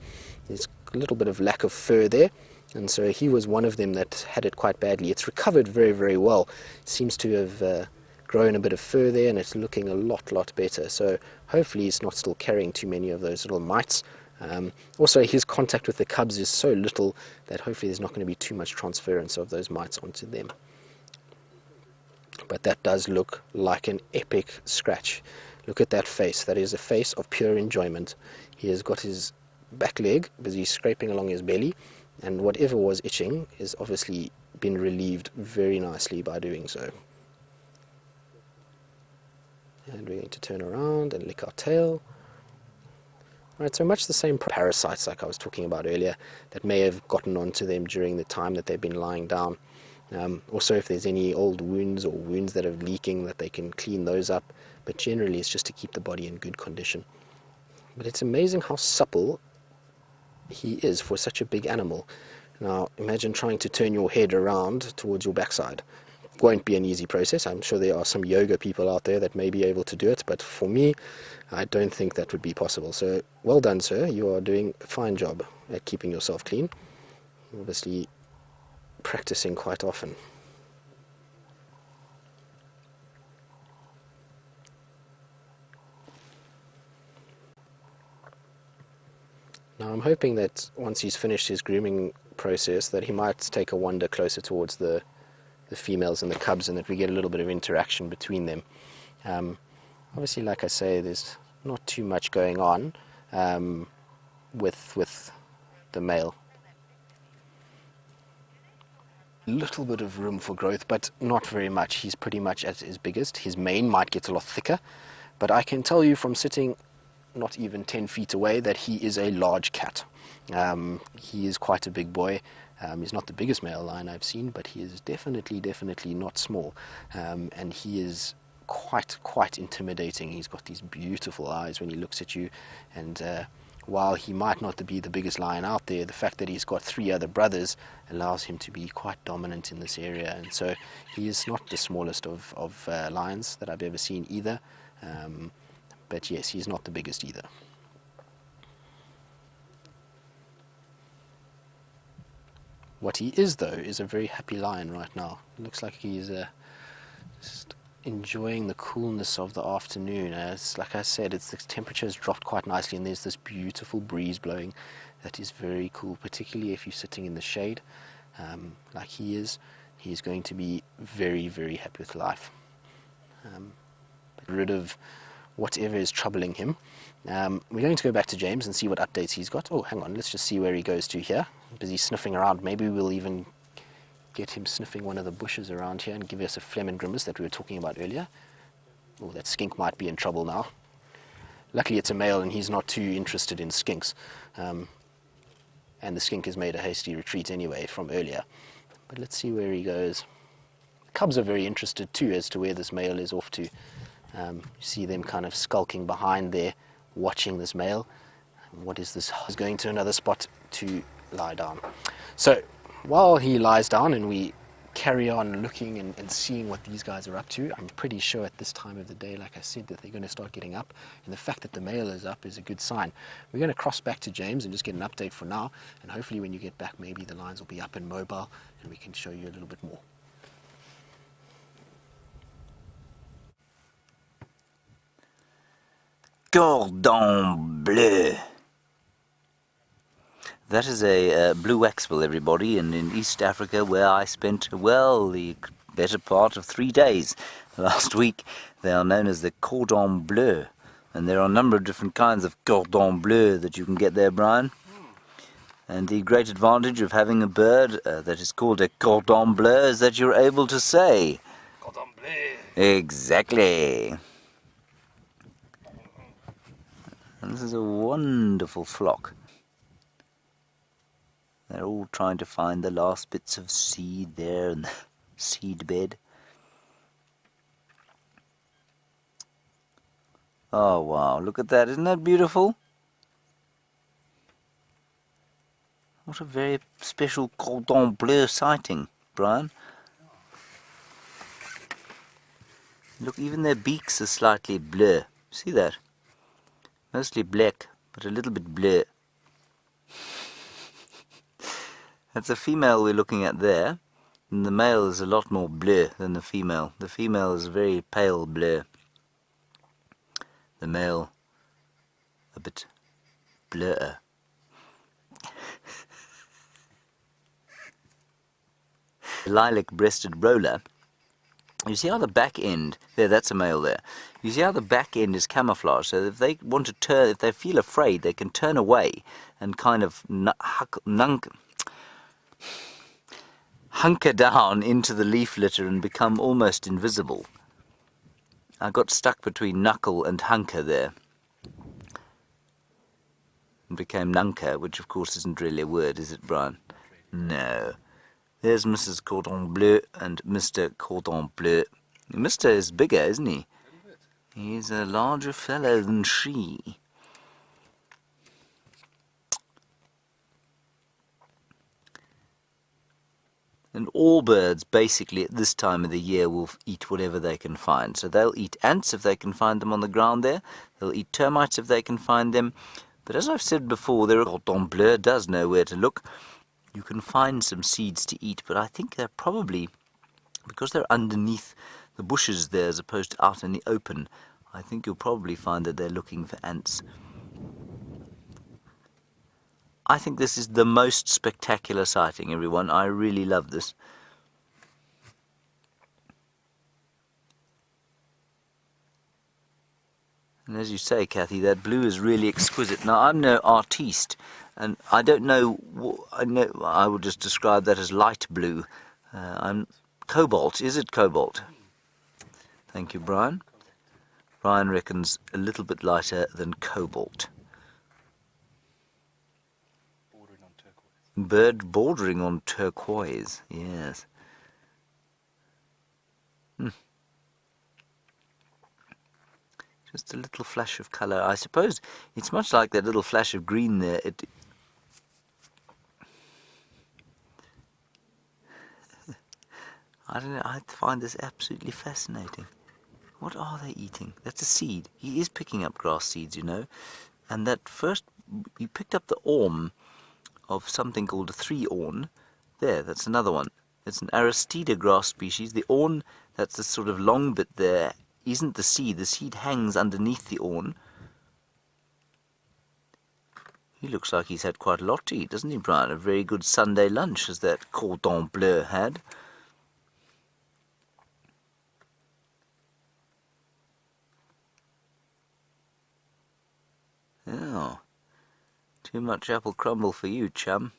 S5: there's a little bit of lack of fur there, and so he was one of them that had it quite badly. It's recovered very, very well. It seems to have grown a bit of fur there and it's looking a lot better. So hopefully he's not still carrying too many of those little mites. Also his contact with the cubs is so little that hopefully there's not going to be too much transference of those mites onto them. But that does look like an epic scratch. Look at that face. That is a face of pure enjoyment. He has got his back leg busy scraping along his belly, and whatever was itching is obviously been relieved very nicely by doing so. And we're going to turn around and lick our tail. Right, so much the same parasites like I was talking about earlier that may have gotten onto them during the time that they've been lying down. Also, if there's any old wounds or wounds that are leaking, that they can clean those up. But generally, it's just to keep the body in good condition. But it's amazing how supple he is for such a big animal. Now, imagine trying to turn your head around towards your backside. It won't be an easy process. I'm sure there are some yoga people out there that may be able to do it. But for me, I don't think that would be possible. So, well done, sir. You are doing a fine job at keeping yourself clean. Obviously, practicing quite often. Now I'm hoping that once he's finished his grooming process that he might take a wander closer towards the females and the cubs and that we get a little bit of interaction between them. Obviously, like I say, there's not too much going on with the male. Little bit of room for growth, but not very much. He's pretty much at his biggest. His mane might get a lot thicker, but I can tell you from sitting not even 10 feet away that he is a large cat. He is quite a big boy. He's not the biggest male lion I've seen, but he is definitely not small, and he is quite intimidating. He's got these beautiful eyes when he looks at you, and while he might not be the biggest lion out there, the fact that he's got 3 other brothers allows him to be quite dominant in this area, and so he is not the smallest of lions that I've ever seen either, but yes, he's not the biggest either. What he is, though, is a very happy lion right now. It looks like he's just enjoying the coolness of the afternoon. It's, like I said, the temperature has dropped quite nicely, and there's this beautiful breeze blowing that is very cool, particularly if you're sitting in the shade like he is. He's going to be very happy with life. Get rid of whatever is troubling him. We're going to go back to James and see what updates he's got. Oh, hang on, let's just see where he goes to here. Busy sniffing around. Maybe we'll even get him sniffing one of the bushes around here and give us a phlegm and grimace that we were talking about earlier. Oh, that skink might be in trouble now. Luckily it's a male and he's not too interested in skinks. And the skink has made a hasty retreat anyway from earlier. But let's see where he goes. The cubs are very interested too as to where this male is off to. You see them kind of skulking behind there, watching this male. What is this? He's going to another spot to lie down. So while he lies down and we carry on looking and seeing what these guys are up to, I'm pretty sure at this time of the day, like I said, that they're going to start getting up, and the fact that the male is up is a good sign. We're going to cross back to James and just get an update for now, and hopefully when you get back maybe the lions will be up and mobile and we can show you a little bit more.
S2: Cordon bleu. That is a blue waxbill, everybody, and in East Africa, where I spent, well, the better part of 3 days last week, they are known as the cordon bleu. And there are a number of different kinds of cordon bleu that you can get there, Brian. And the great advantage of having a bird that is called a cordon bleu is that you're able to say.
S3: Cordon bleu.
S2: Exactly. And this is a wonderful flock. They're all trying to find the last bits of seed there in the seed bed. Oh wow, look at that, isn't that beautiful? What a very special cordon bleu sighting, Brian. Look, even their beaks are slightly bleu. See that? Mostly black, but a little bit bleu. That's a female we're looking at there, and the male is a lot more bleu than the female. The female is very pale bleu. The male, a bit bleu. Lilac-breasted roller. You see how the back end, there, that's a male there. You see how the back end is camouflaged, so if they want to turn, if they feel afraid, they can turn away and kind of hunker down into the leaf litter and become almost invisible. I got stuck between knuckle and hunker there. And became nunker, which of course isn't really a word, is it, Brian? No. There's Mrs. Cordon Bleu and Mr. Cordon Bleu. Mr. is bigger, isn't he? He's a larger fellow than she. And all birds, basically, at this time of the year will eat whatever they can find. So they'll eat ants if they can find them on the ground there. They'll eat termites if they can find them. But as I've said before, the cordon bleu does know where to look. You can find some seeds to eat, but I think they're probably, because they're underneath the bushes there as opposed to out in the open, I think you'll probably find that they're looking for ants. I think this is the most spectacular sighting, everyone. I really love this. And as you say, Kathy, that blue is really exquisite. Now, I'm no artiste, and I don't know, I would just describe that as light blue. I'm cobalt. Is it cobalt? Thank you, Brian. Brian reckons a little bit lighter than cobalt.
S3: Bordering on turquoise.
S2: Bird bordering on turquoise, yes. Just a little flash of colour. I suppose it's much like that little flash of green there. I don't know, I find this absolutely fascinating. What are they eating? That's a seed. He is picking up grass seeds, you know. And that first, he picked up the aum of something called a three-awn. There, that's another one. It's an Aristida grass species. The awn, that's the sort of long bit there, isn't the seed. The seed hangs underneath the awn. He looks like he's had quite a lot to eat, doesn't he, Brian? A very good Sunday lunch, as that cordon bleu had. Oh, too much apple crumble for you, chum.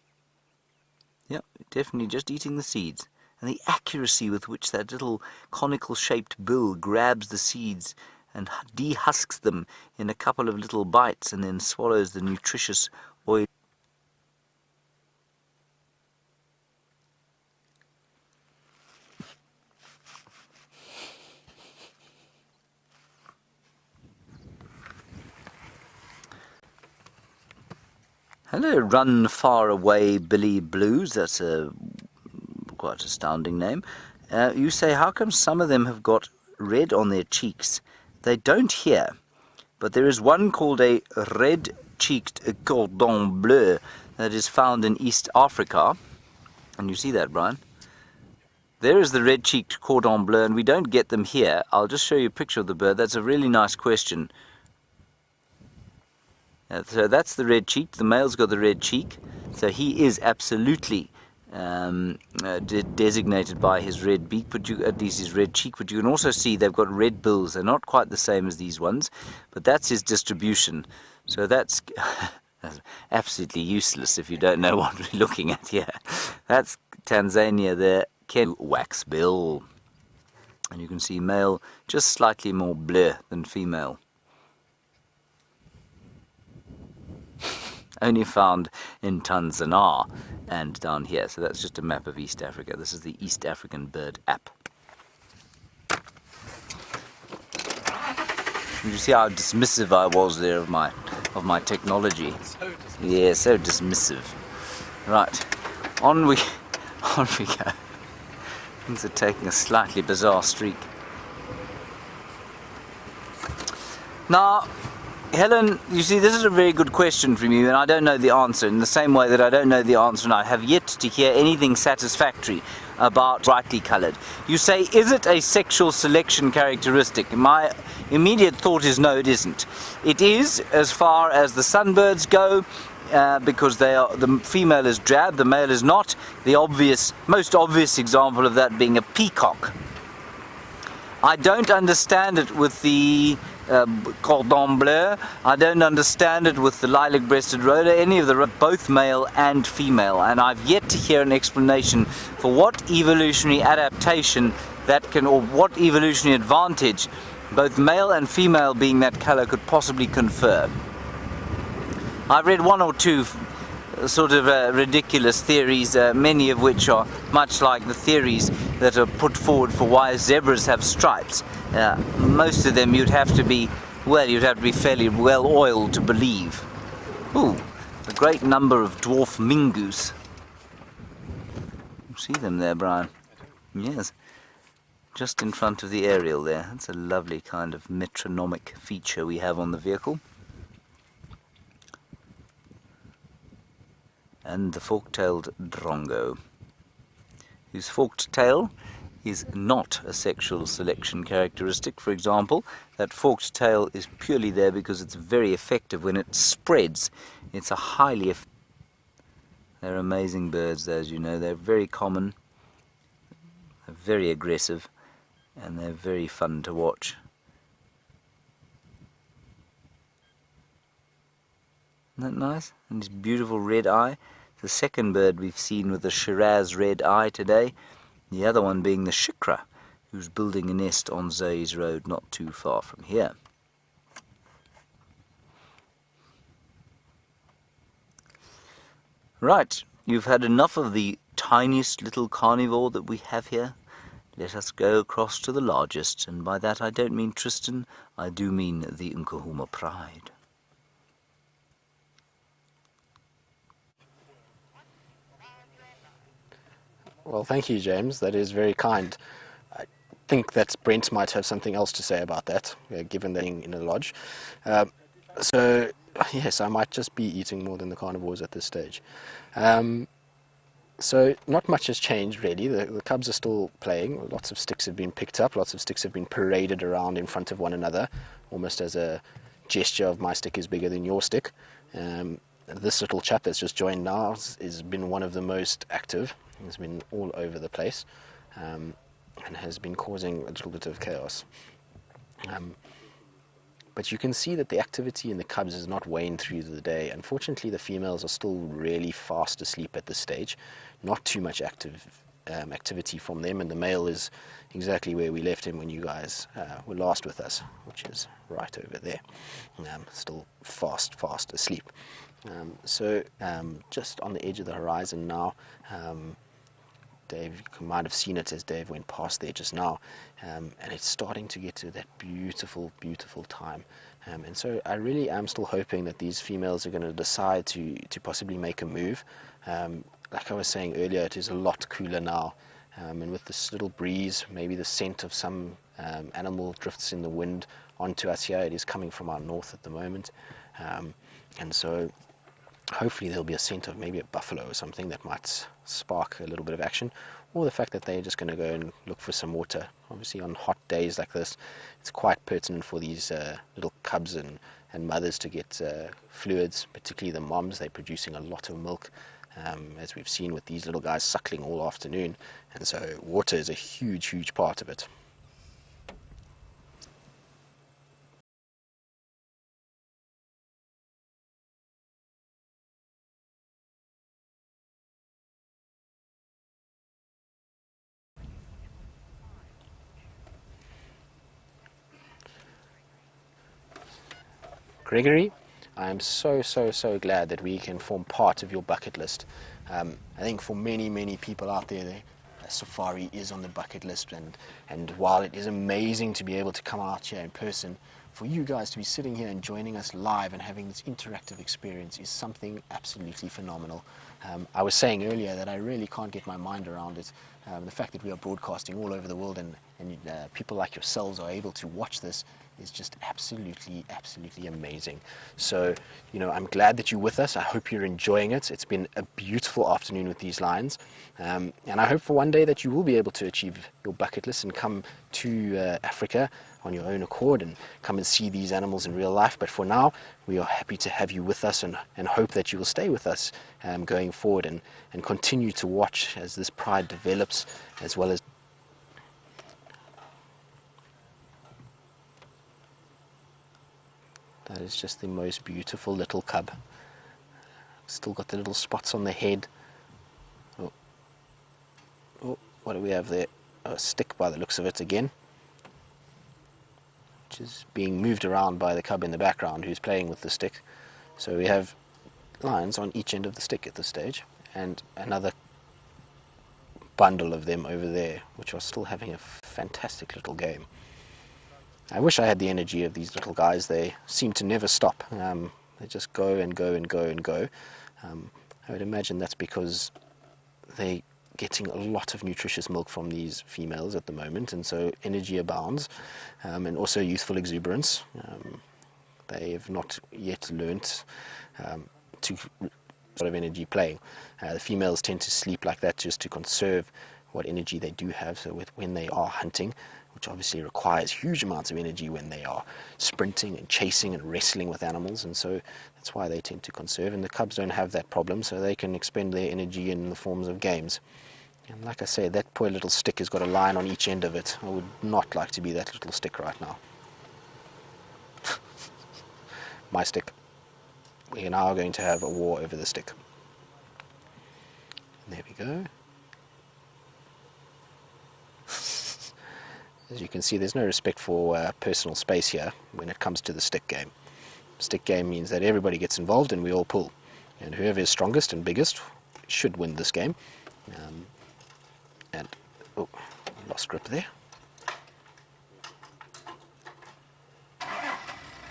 S2: Yep, definitely just eating the seeds. And the accuracy with which that little conical-shaped bill grabs the seeds and dehusks them in a couple of little bites and then swallows the nutritious oil. Hello, Run Far Away Billy Blues. That's a quite astounding name. You say, how come some of them have got red on their cheeks? They don't here, but there is one called a red-cheeked cordon bleu that is found in East Africa. And you see that, Brian? There is the red-cheeked cordon bleu, and we don't get them here. I'll just show you a picture of the bird. That's a really nice question. So that's the red cheek. The male's got the red cheek. So he is absolutely designated by his red beak, but at least his red cheek. But you can also see they've got red bills. They're not quite the same as these ones, but that's his distribution. So that's absolutely useless if you don't know what we're looking at here. That's Tanzania there. Wax bill. And you can see male just slightly more bleu than female. Only found in Tanzania and down here. So that's just a map of East Africa. This is the East African Bird app. You see how dismissive I was there of my technology.
S3: So dismissive.
S2: Yeah, so dismissive. Right, on we go. Things are taking a slightly bizarre streak. Now, Helen, you see, this is a very good question from you, and I don't know the answer, in the same way that I don't know the answer, and I have yet to hear anything satisfactory about brightly coloured. You say, is it a sexual selection characteristic? My immediate thought is no, it isn't. It is, as far as the sunbirds go, because the female is drab, the male is not. The most obvious example of that being a peacock. I don't understand it with the cordon bleu. I don't understand it with the lilac-breasted roller, any of the both male and female, and I've yet to hear an explanation for what evolutionary adaptation that can, or what evolutionary advantage both male and female being that color could possibly confer. I've read one or two sort of ridiculous theories, many of which are much like the theories that are put forward for why zebras have stripes. Most of them you'd have to be fairly well oiled to believe. Ooh, a great number of dwarf mingoose. You see them there, Brian? Yes, just in front of the aerial there. That's a lovely kind of metronomic feature we have on the vehicle. And the fork-tailed drongo, whose forked tail is not a sexual selection characteristic. For example, that forked tail is purely there because it's very effective when it spreads. It's a highly They're amazing birds, as you know. They're very common, they're very aggressive, and they're very fun to watch. Isn't that nice? And this beautiful red eye. The second bird we've seen with the Shiraz red eye today. The other one being the shikra, who's building a nest on Zoe's Road not too far from here. Right, You've had enough of the tiniest little carnivore that we have here. Let us go across to the largest, and by that I don't mean Tristan, I do mean the Nkahuma pride.
S5: Well, thank you, James. That is very kind. I think that Brent might have something else to say about that, given that in a lodge. So, yes, I might just be eating more than the carnivores at this stage. So not much has changed really. The cubs are still playing. Lots of sticks have been picked up. Lots of sticks have been paraded around in front of one another, almost as a gesture of my stick is bigger than your stick. This little chap that's just joined now has been one of the most active. He's been all over the place and has been causing a little bit of chaos. But you can see that the activity in the cubs has not waned through the day. Unfortunately, the females are still really fast asleep at this stage. Not too much activity from them, and the male is exactly where we left him when you guys were last with us, which is right over there. Still fast asleep. So just on the edge of the horizon now, Dave, you might have seen it as Dave went past there just now, and it's starting to get to that beautiful time, and so I really am still hoping that these females are going to decide to possibly make a move. Like I was saying earlier, it is a lot cooler now, and with this little breeze, maybe the scent of some animal drifts in the wind onto us here. It is coming from our north at the moment, and so hopefully there'll be a scent of maybe a buffalo or something that might spark a little bit of action, or the fact that they're just going to go and look for some water. Obviously on hot days like this, it's quite pertinent for these little cubs and mothers to get fluids, particularly the moms. They're producing a lot of milk, as we've seen with these little guys suckling all afternoon, and so water is a huge part of it. Gregory, I am so glad that we can form part of your bucket list. I think for many people out there, safari is on the bucket list, and while it is amazing to be able to come out here in person, for you guys to be sitting here and joining us live and having this interactive experience is something absolutely phenomenal. I was saying earlier that I really can't get my mind around it. The fact that we are broadcasting all over the world and people like yourselves are able to watch this is just absolutely amazing. So, I'm glad that you're with us. I hope you're enjoying it. It's been a beautiful afternoon with these lions, and I hope for one day that you will be able to achieve your bucket list and come to Africa on your own accord and come and see these animals in real life. But for now, we are happy to have you with us and hope that you will stay with us going forward and continue to watch as this pride develops, as well as that is just the most beautiful little cub. Still got the little spots on the head. Oh, what do we have there? A stick by the looks of it again, which is being moved around by the cub in the background who's playing with the stick. So we have lions on each end of the stick at this stage, and another bundle of them over there, which are still having a fantastic little game. I wish I had the energy of these little guys. They seem to never stop. They just go and go. I would imagine that's because they're getting a lot of nutritious milk from these females at the moment, and so energy abounds, and also youthful exuberance. They have not yet learnt to sort of energy playing. The females tend to sleep like that just to conserve what energy they do have, so when they are hunting, which obviously requires huge amounts of energy when they are sprinting and chasing and wrestling with animals, and so that's why they tend to conserve. And the cubs don't have that problem, so they can expend their energy in the forms of games. And like I say, that poor little stick has got a lion on each end of it. I would not like to be that little stick right now. My stick. We are now going to have a war over the stick. And there we go. As you can see, there's no respect for personal space here when it comes to the stick game. Stick game means that everybody gets involved and we all pull. And whoever is strongest and biggest should win this game. And oh, lost grip there.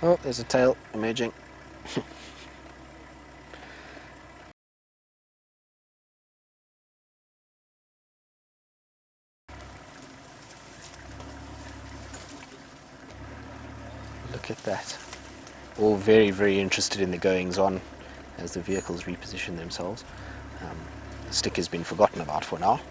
S5: Oh, there's a tail emerging. Look at that. All very, very interested in the goings on as the vehicles reposition themselves. The stick has been forgotten about for now.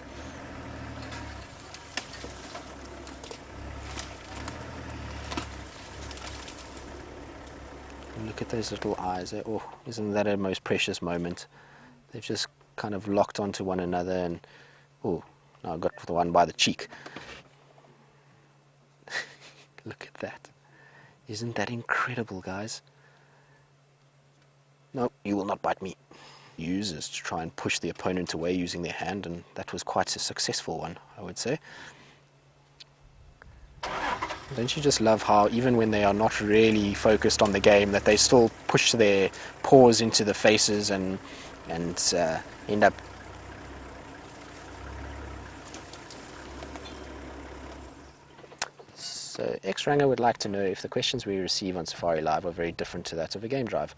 S5: Look at those little eyes. Oh, isn't that a most precious moment? They've just kind of locked onto one another, and oh, now I got the one by the cheek. Look at that. Isn't that incredible, guys? No, you will not bite me. Uses to try and push the opponent away using their hand, and that was quite a successful one, I would say. Don't you just love how even when they are not really focused on the game, that they still push their paws into the faces and end up. So X-Ranger would like to know if the questions we receive on Safari Live are very different to that of a game drive.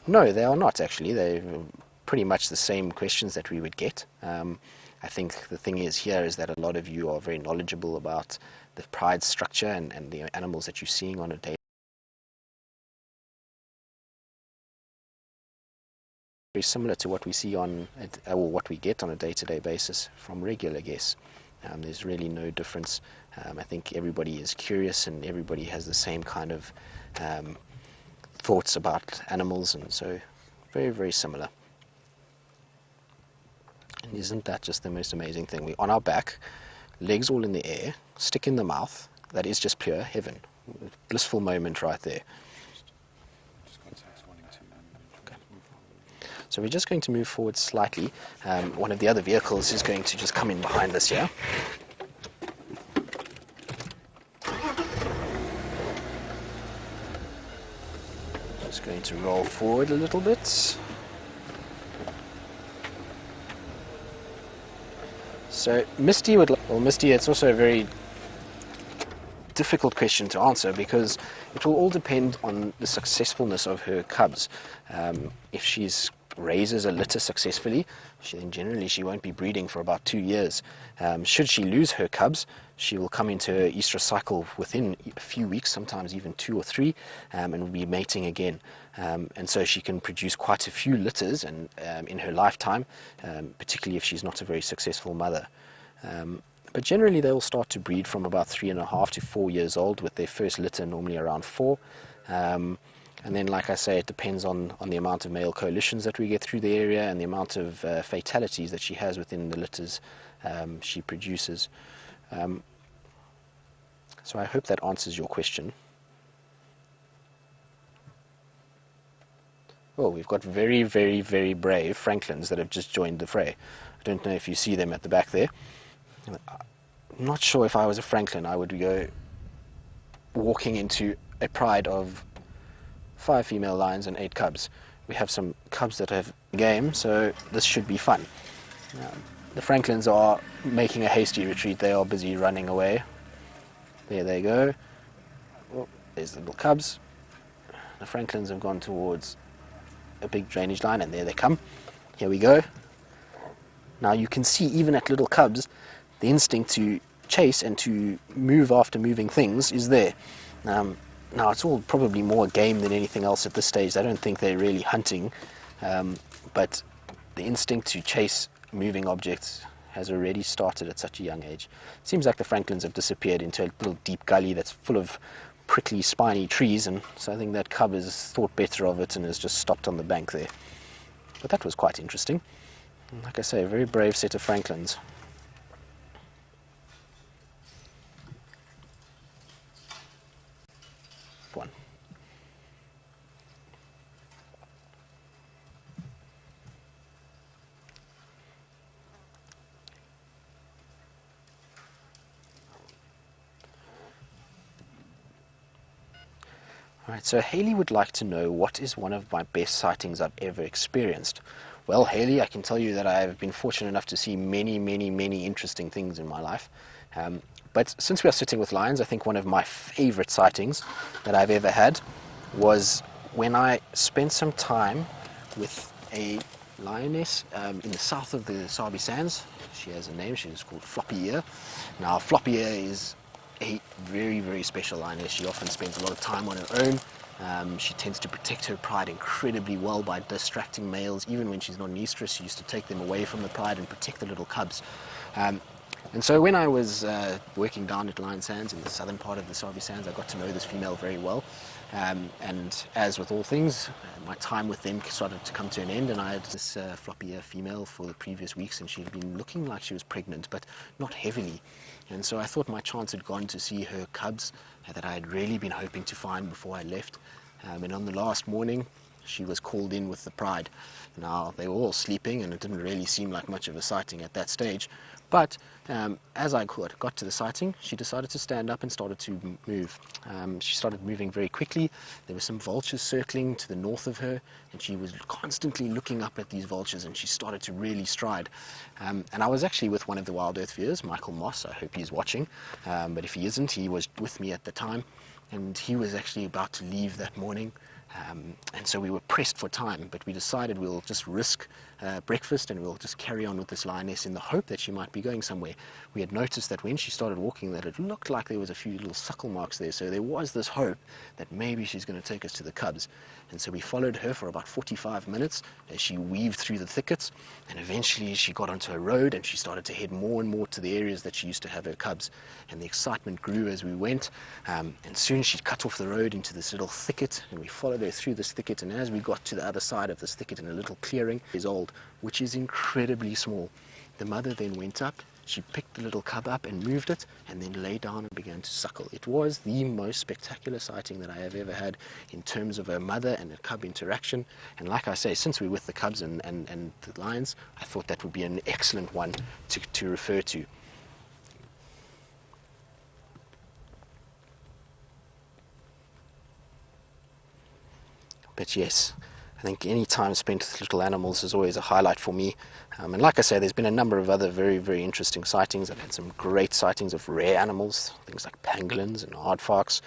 S5: No, they are not actually. They're pretty much the same questions that we would get. I think the thing is here is that a lot of you are very knowledgeable about the pride structure and the animals that you're seeing on a day. Very similar to what we see on, or what we get on a day-to-day basis from regular guests. There's really no difference. I think everybody is curious and everybody has the same kind of thoughts about animals, and so very, very similar. And isn't that just the most amazing thing? We're on our back, legs all in the air, stick in the mouth. That is just pure heaven. Blissful moment right there. Okay. So we're just going to move forward slightly. One of the other vehicles is going to just come in behind us here. Just going to roll forward a little bit. So Misty Misty, it's also a very difficult question to answer because it will all depend on the successfulness of her cubs. If she raises a litter successfully, then generally she won't be breeding for about 2 years. Should she lose her cubs, she will come into her estrus cycle within a few weeks, sometimes even 2 or 3, and will be mating again. And so she can produce quite a few litters in her lifetime, particularly if she's not a very successful mother. But generally they will start to breed from about 3.5 to 4 years old, with their first litter normally around 4. And then, like I say, it depends on the amount of male coalitions that we get through the area and the amount of fatalities that she has within the litters she produces. So I hope that answers your question. Oh, we've got very, very, very brave Franklins that have just joined the fray. I don't know if you see them at the back there. I'm not sure if I was a Franklin, I would go walking into a pride of 5 female lions and 8 cubs. We have some cubs that have game, so this should be fun. The Franklins are making a hasty retreat. They are busy running away. There they go. Oh, there's the little cubs. The Franklins have gone towards a big drainage line, and there they come. Here we go. Now you can see, even at little cubs, the instinct to chase and to move after moving things is there. Now it's all probably more game than anything else at this stage. I don't think they're really hunting, but the instinct to chase moving objects has already started at such a young age. It seems like the Franklins have disappeared into a little deep gully that's full of prickly, spiny trees, and so I think that cub has thought better of it and has just stopped on the bank there. But that was quite interesting. Like I say, a very brave set of Franklins. One. Alright, so Haley would like to know, what is one of my best sightings I've ever experienced? Well, Haley, I can tell you that I've been fortunate enough to see many, many, many interesting things in my life. But since we are sitting with lions, I think one of my favorite sightings that I've ever had was when I spent some time with a lioness in the south of the Sabi Sands. She has a name, she's called Floppy Ear. Now, Floppy Ear is a very, very special lioness. She often spends a lot of time on her own. She tends to protect her pride incredibly well by distracting males. Even when she's not in estrus, she used to take them away from the pride and protect the little cubs. And so when I was working down at Lion Sands in the southern part of the Sabi Sands, I got to know this female very well. And as with all things, my time with them started to come to an end, and I had this floppy ear female for the previous weeks, and she had been looking like she was pregnant, but not heavily. And so I thought my chance had gone to see her cubs that I had really been hoping to find before I left. And on the last morning, she was called in with the pride. Now, they were all sleeping, and it didn't really seem like much of a sighting at that stage. But as I got to the sighting, she decided to stand up and started to move. She started moving very quickly. There were some vultures circling to the north of her, and she was constantly looking up at these vultures, and she started to really stride. And I was actually with one of the Wild Earth viewers, Michael Moss. I hope he's watching. But if he isn't, he was with me at the time, and he was actually about to leave that morning. And so we were pressed for time, but we decided we'll just risk breakfast and we'll just carry on with this lioness in the hope that she might be going somewhere. We had noticed that when she started walking that it looked like there was a few little suckle marks there, so there was this hope that maybe she's going to take us to the cubs. And so we followed her for about 45 minutes as she weaved through the thickets, and eventually she got onto a road and she started to head more and more to the areas that she used to have her cubs. And the excitement grew as we went, and soon she cut off the road into this little thicket, and we followed her through this thicket. And as we got to the other side of this thicket in a little clearing, is old, which is incredibly small. The mother then went up, she picked the little cub up and moved it, and then lay down and began to suckle. It was the most spectacular sighting that I have ever had in terms of a mother and a cub interaction. And like I say, since we're with the cubs and the lions, I thought that would be an excellent one to refer to. But yes, I think any time spent with little animals is always a highlight for me. And like I say, there's been a number of other very, very interesting sightings. I've had some great sightings of rare animals, things like pangolins and aardvarks.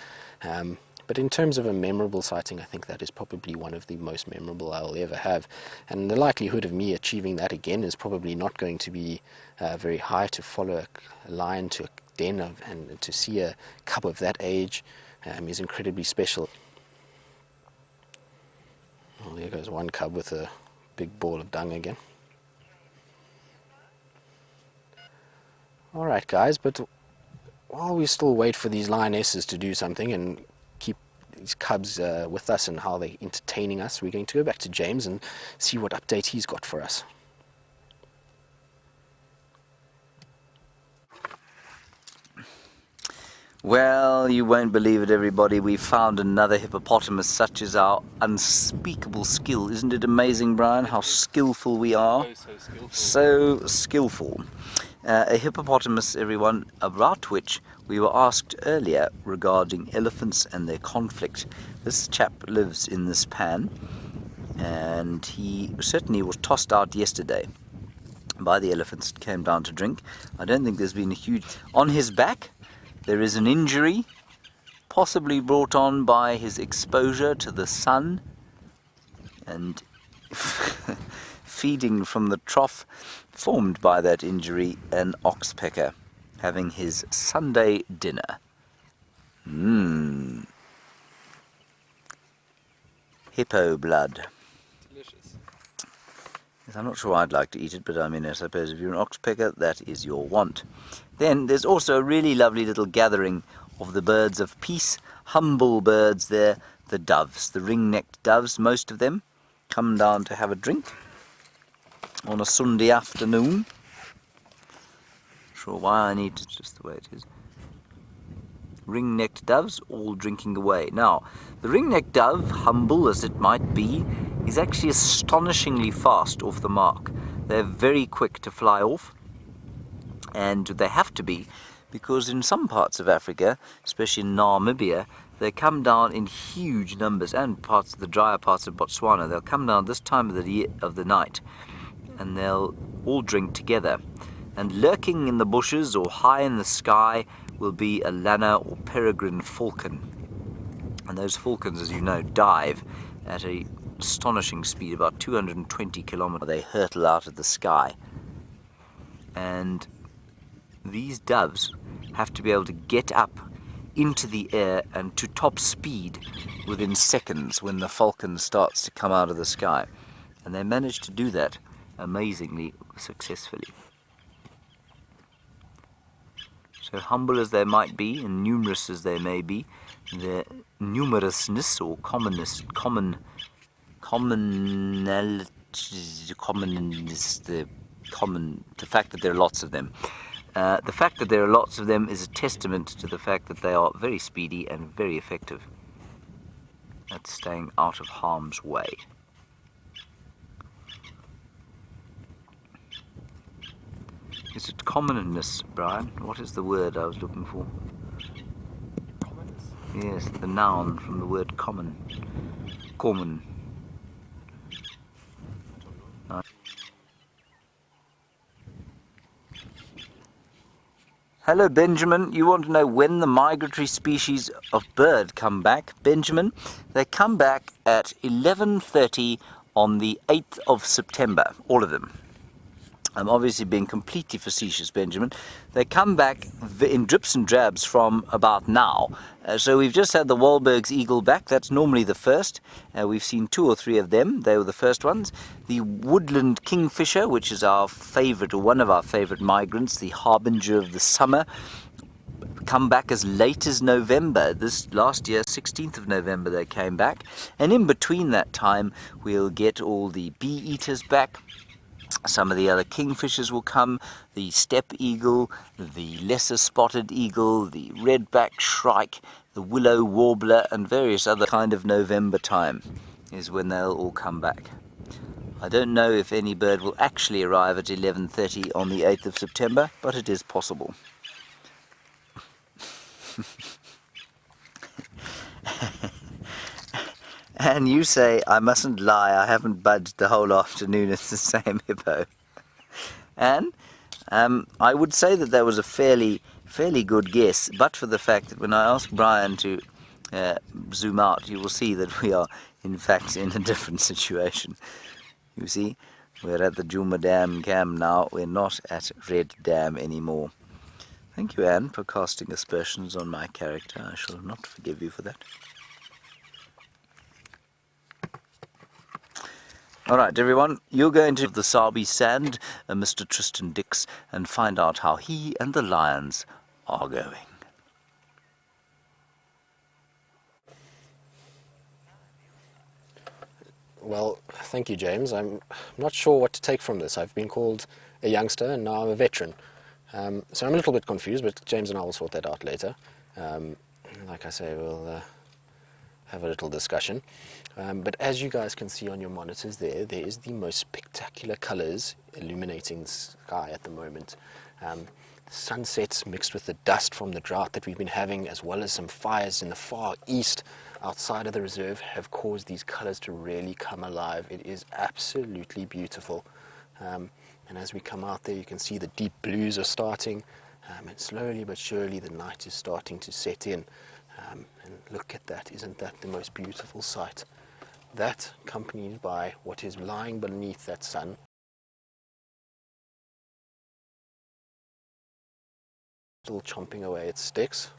S5: But in terms of a memorable sighting, I think that is probably one of the most memorable I'll ever have. And the likelihood of me achieving that again is probably not going to be very high. To follow a lion to a den and to see a cub of that age is incredibly special. Well, there goes one cub with a big ball of dung again. Alright guys, but while we still wait for these lionesses to do something and keep these cubs with us and how they're entertaining us, we're going to go back to James and see what update he's got for us.
S2: Well, you won't believe it, everybody. We found another hippopotamus. Such is our unspeakable skill. Isn't it amazing, Brian, how skillful we are? So skillful. A hippopotamus, everyone, about which we were asked earlier regarding elephants and their conflict. This chap lives in this pan, and he certainly was tossed out yesterday by the elephants. Came down to drink. I don't think there's been a huge... On his back, there is an injury, possibly brought on by his exposure to the sun and feeding from the trough formed by that injury, an oxpecker having his Sunday dinner. Hippo blood.
S3: Delicious.
S2: Yes, I'm not sure I'd like to eat it, but I mean, I suppose if you're an oxpecker, that is your want. Then there's also a really lovely little gathering of the birds of peace, humble birds there, the doves, the ring-necked doves, most of them come down to have a drink on a Sunday afternoon. Not sure why I need it, just the way it is. Ring-necked doves all drinking away. Now, the ring-necked dove, humble as it might be, is actually astonishingly fast off the mark. They're very quick to fly off, and they have to be, because in some parts of Africa, especially in Namibia, they come down in huge numbers, and parts of the drier parts of Botswana. They'll come down this time of the night, and they'll all drink together. And lurking in the bushes or high in the sky will be a lanner or peregrine falcon. And those falcons, as you know, dive at an astonishing speed, about 220 kilometers. They hurtle out of the sky. And these doves have to be able to get up into the air and to top speed within seconds when the falcon starts to come out of the sky. And they manage to do that amazingly successfully. So humble as they might be and numerous as they may be, their numerousness or commonness, the fact that there are lots of them. The fact that there are lots of them is a testament to the fact that they are very speedy and very effective at staying out of harm's way. Is it commonness, Brian? What is the word I was looking for?
S3: Commonness?
S2: Yes, the noun from the word common. Common. Hello, Benjamin. You want to know when the migratory species of bird come back? Benjamin, they come back at 11:30 on the 8th of September, all of them. I'm obviously being completely facetious, Benjamin. They come back in drips and drabs from about now. So we've just had the Wahlberg's eagle back. That's normally the first. We've seen 2 or 3 of them. They were the first ones. The woodland kingfisher, which is our favorite, or one of our favorite migrants, the harbinger of the summer, come back as late as November. This last year, 16th of November, they came back. And in between that time, we'll get all the bee eaters back. Some of the other kingfishers will come, the steppe eagle, the lesser spotted eagle, the redback shrike, the willow warbler, and various other kind of November time is when they'll all come back. I don't know if any bird will actually arrive at 11:30 on the 8th of September, but it is possible. And you say, I mustn't lie, I haven't budged the whole afternoon, it's the same hippo. And I would say that that was a fairly good guess, but for the fact that when I asked Brian to zoom out, you will see that we are in fact in a different situation. You see, we're at the Djuma Dam camp now, we're not at Red Dam anymore. Thank you, Anne, for casting aspersions on my character. I shall not forgive you for that. Alright everyone, you're going to the Sabi Sand, Mr. Tristan Dix, and find out how he and the lions are going.
S5: Well, thank you, James. I'm not sure what to take from this. I've been called a youngster and now I'm a veteran. So I'm a little bit confused, but James and I will sort that out later. Like I say, we'll have a little discussion. But as you guys can see on your monitors there is the most spectacular colors illuminating the sky at the moment. The sunsets mixed with the dust from the drought that we've been having, as well as some fires in the far east outside of the reserve, have caused these colors to really come alive. It is absolutely beautiful. And as we come out there, you can see the deep blues are starting, and slowly but surely the night is starting to set in. And look at that, isn't that the most beautiful sight? That, accompanied by what is lying beneath that sun, still chomping away at sticks,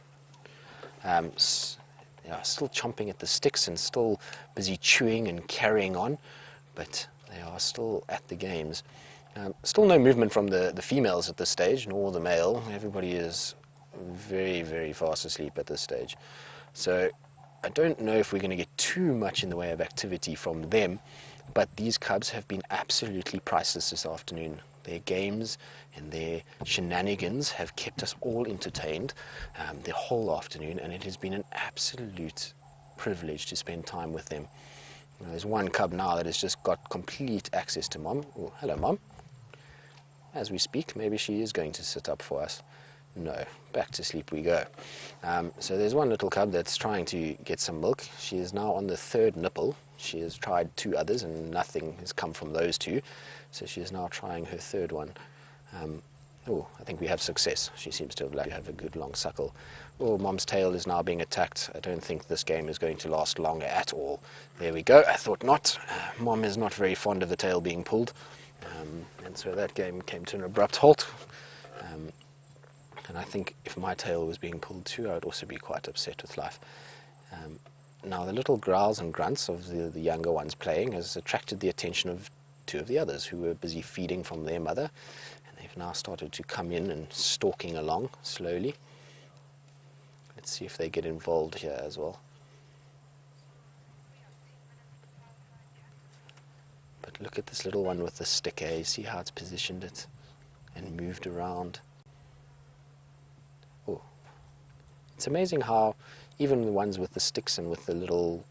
S5: still chomping at the sticks and still busy chewing and carrying on, but they are still at the games. Still no movement from the females at this stage, nor the male. Everybody is very, very fast asleep at this stage. So I don't know if we're going to get too much in the way of activity from them, but these cubs have been absolutely priceless this afternoon. Their games and their shenanigans have kept us all entertained the whole afternoon, and it has been an absolute privilege to spend time with them. There's one cub now that has just got complete access to Mom. Oh, hello, Mom. As we speak, maybe she is going to sit up for us. No, back to sleep we go. So there's one little cub that's trying to get some milk. She is now on the third nipple. She has tried 2 others and nothing has come from those 2. So she is now trying her third one. I think we have success. She seems to have a good long suckle. Mom's tail is now being attacked. I don't think this game is going to last long at all. There we go. I thought not. Mom is not very fond of the tail being pulled. And so that game came to an abrupt halt. And I think if my tail was being pulled too, I would also be quite upset with life. Now the little growls and grunts of the younger ones playing has attracted the attention of 2 of the others who were busy feeding from their mother. And they've now started to come in and stalking along slowly. Let's see if they get involved here as well. But look at this little one with the stick, eh? You see how it's positioned it and moved around. It's amazing how even the ones with the sticks and with the little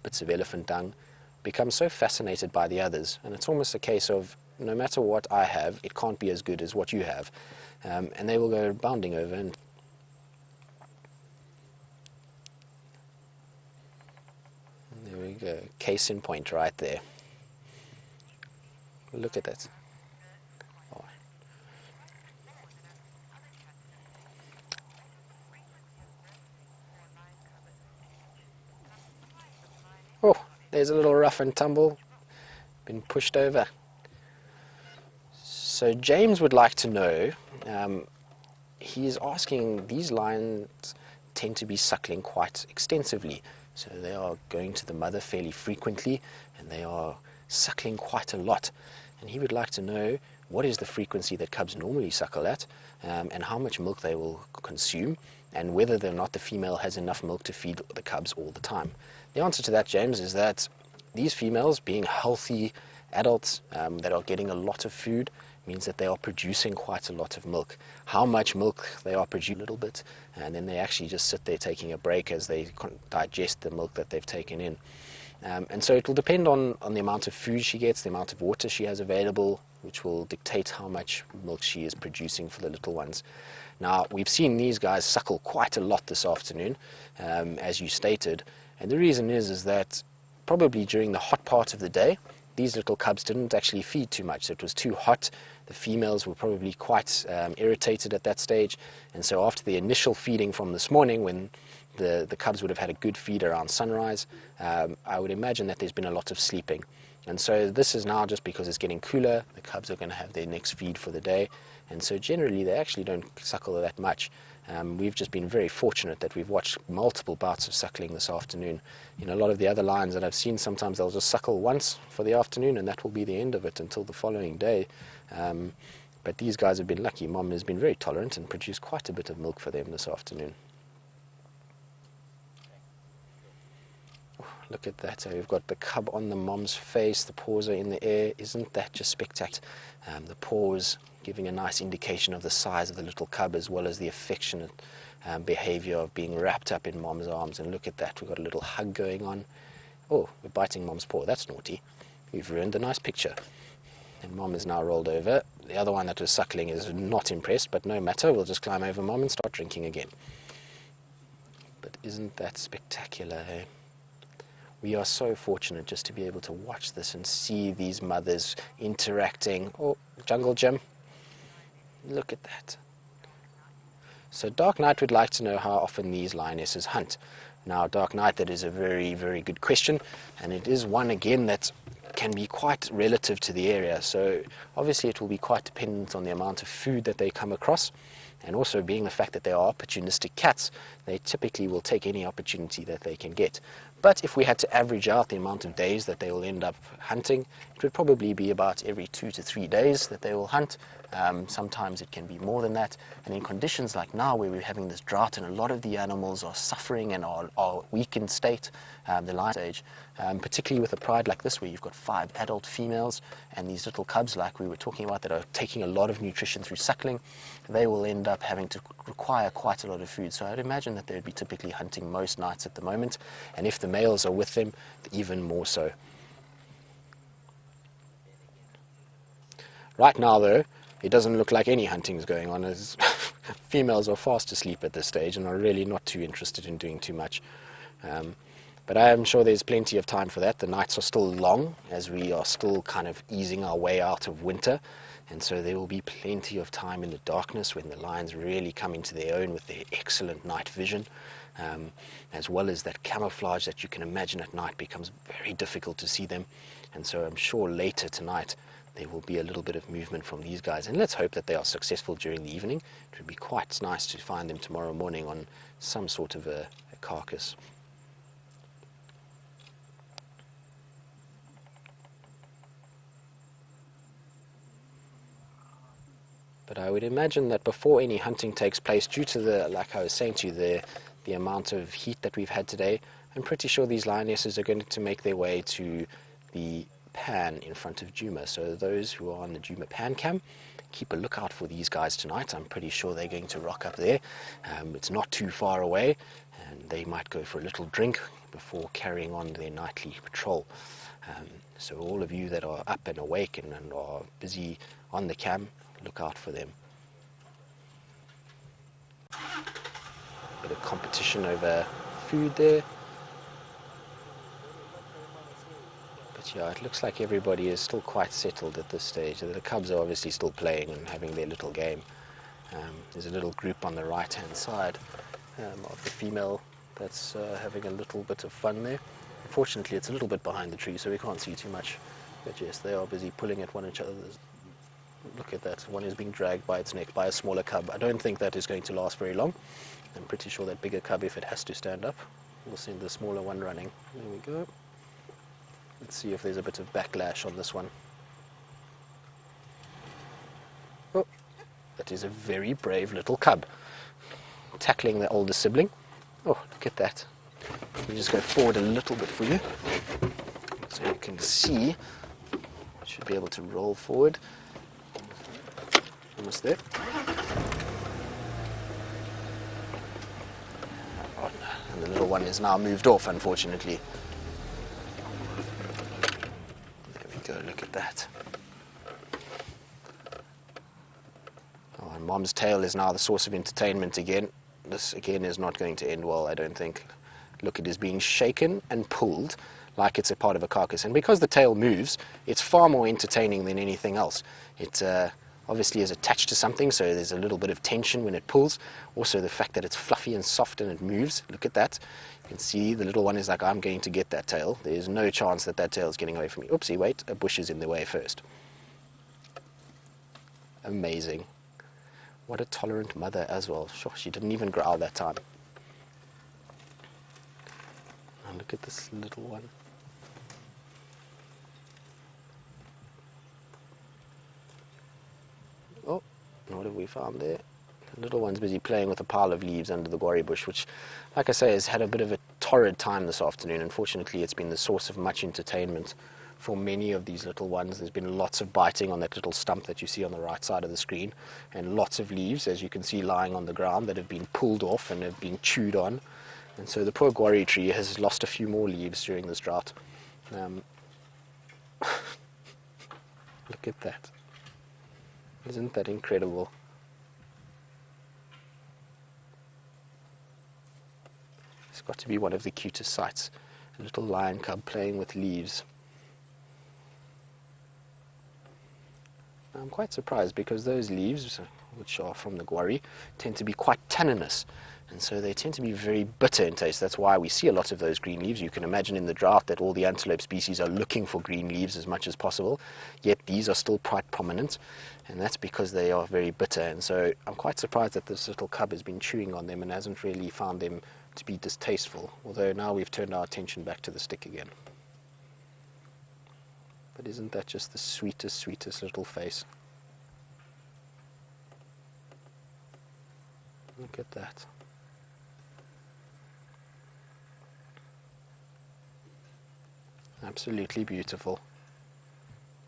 S5: bits of elephant dung become so fascinated by the others. And it's almost a case of, no matter what I have, it can't be as good as what you have. And they will go bounding over. And there we go, case in point right there. Look at that. Oh, there's a little rough and tumble, been pushed over. So James would like to know, he's asking, these lions tend to be suckling quite extensively. So they are going to the mother fairly frequently and they are suckling quite a lot. And he would like to know what is the frequency that cubs normally suckle at and how much milk they will consume and whether or not the female has enough milk to feed the cubs all the time. The answer to that, James, is that these females, being healthy adults that are getting a lot of food, means that they are producing quite a lot of milk. How much milk they are producing, a little bit, and then they actually just sit there taking a break as they digest the milk that they've taken in. And so it will depend on the amount of food she gets, the amount of water she has available, which will dictate how much milk she is producing for the little ones. Now, we've seen these guys suckle quite a lot this afternoon, as you stated, and the reason is that probably during the hot part of the day, these little cubs didn't actually feed too much. So it was too hot. The females were probably quite irritated at that stage. And so after the initial feeding from this morning, when the cubs would have had a good feed around sunrise, I would imagine that there's been a lot of sleeping. And so this is now just because it's getting cooler, the cubs are going to have their next feed for the day. And so generally they actually don't suckle that much. We've just been very fortunate that we've watched multiple bouts of suckling this afternoon. You know, a lot of the other lions that I've seen, sometimes they'll just suckle once for the afternoon and that will be the end of it until the following day. But these guys have been lucky. Mom has been very tolerant and produced quite a bit of milk for them this afternoon. Look at that. So we've got the cub on the mom's face, the paws are in the air. Isn't that just spectacular? The paws giving a nice indication of the size of the little cub as well as the affectionate behavior of being wrapped up in mom's arms. And look at that, we've got a little hug going on. Oh, we're biting mom's paw. That's naughty. We've ruined a nice picture. And mom is now rolled over. The other one that was suckling is not impressed, but no matter, we'll just climb over mom and start drinking again. But isn't that spectacular, eh? We are so fortunate just to be able to watch this and see these mothers interacting. Oh, jungle gym. Look at that. So Dark Knight would like to know how often these lionesses hunt. Now, Dark Knight, that is a very, very good question, and it is one, again, that can be quite relative to the area. So obviously it will be quite dependent on the amount of food that they come across, and also being the fact that they are opportunistic cats, they typically will take any opportunity that they can get. But if we had to average out the amount of days that they will end up hunting, it would probably be about every 2 to 3 days that they will hunt. Sometimes it can be more than that. And in conditions like now where we're having this drought and a lot of the animals are suffering and are weak in state, the lion stage, particularly with a pride like this where you've got 5 adult females and these little cubs like we were talking about that are taking a lot of nutrition through suckling, they will end up having to require quite a lot of food. So I'd imagine that they would be typically hunting most nights at the moment, and if the males are with them, even more so. Right now though, it doesn't look like any hunting is going on. As females are fast asleep at this stage and are really not too interested in doing too much. But I am sure there's plenty of time for that. The nights are still long as we are still kind of easing our way out of winter. And so there will be plenty of time in the darkness when the lions really come into their own with their excellent night vision, as well as that camouflage that you can imagine at night becomes very difficult to see them. And so I'm sure later tonight there will be a little bit of movement from these guys. And let's hope that they are successful during the evening. It would be quite nice to find them tomorrow morning on some sort of a carcass. But I would imagine that before any hunting takes place, due to the, like I was saying to you, the amount of heat that we've had today, I'm pretty sure these lionesses are going to make their way to the pan in front of Djuma. So those who are on the Djuma pan cam, keep a lookout for these guys tonight. I'm pretty sure they're going to rock up there. It's not too far away, and they might go for a little drink before carrying on their nightly patrol. So all of you that are up and awake and are busy on the cam, look out for them. Bit of competition over food there. But yeah, it looks like everybody is still quite settled at this stage. The cubs are obviously still playing and having their little game. There's a little group on the right hand side of the female that's having a little bit of fun there. Unfortunately, it's a little bit behind the tree, so we can't see too much. But yes, they are busy pulling at one another. Look at that, one is being dragged by its neck by a smaller cub. I don't think that is going to last very long. I'm pretty sure that bigger cub, if it has to stand up, will send the smaller one running. There we go. Let's see if there's a bit of backlash on this one. Oh, that is a very brave little cub, tackling the older sibling. Oh, look at that. Let me just go forward a little bit for you, so you can see. Should be able to roll forward. Almost there. Oh, and the little one is now moved off, unfortunately. There we go, look at that. Oh, and Mom's tail is now the source of entertainment again. This again is not going to end well, I don't think. Look, it is being shaken and pulled like it's a part of a carcass. And because the tail moves, it's far more entertaining than anything else. It obviously is attached to something, so there's a little bit of tension when it pulls. Also the fact that it's fluffy and soft and it moves. Look at that. You can see the little one is like, I'm going to get that tail. There's no chance that that tail is getting away from me. Oopsie, wait, a bush is in the way first. Amazing. What a tolerant mother as well. Sure, she didn't even growl that time. Now look at this little one. Oh, what have we found there? The little one's busy playing with a pile of leaves under the guarri bush, which, like I say, has had a bit of a torrid time this afternoon. Unfortunately, it's been the source of much entertainment for many of these little ones. There's been lots of biting on that little stump that you see on the right side of the screen, and lots of leaves, as you can see, lying on the ground that have been pulled off and have been chewed on. And so the poor guarri tree has lost a few more leaves during this drought. Look at that. Isn't that incredible? It's got to be one of the cutest sights. A little lion cub playing with leaves. I'm quite surprised because those leaves, which are from the guarri, tend to be quite tanninous. And so they tend to be very bitter in taste. That's why we see a lot of those green leaves. You can imagine in the drought that all the antelope species are looking for green leaves as much as possible, yet these are still quite prominent, and that's because they are very bitter. And so I'm quite surprised that this little cub has been chewing on them and hasn't really found them to be distasteful, although now we've turned our attention back to the stick again. But isn't that just the sweetest, sweetest little face? Look at that. Absolutely beautiful.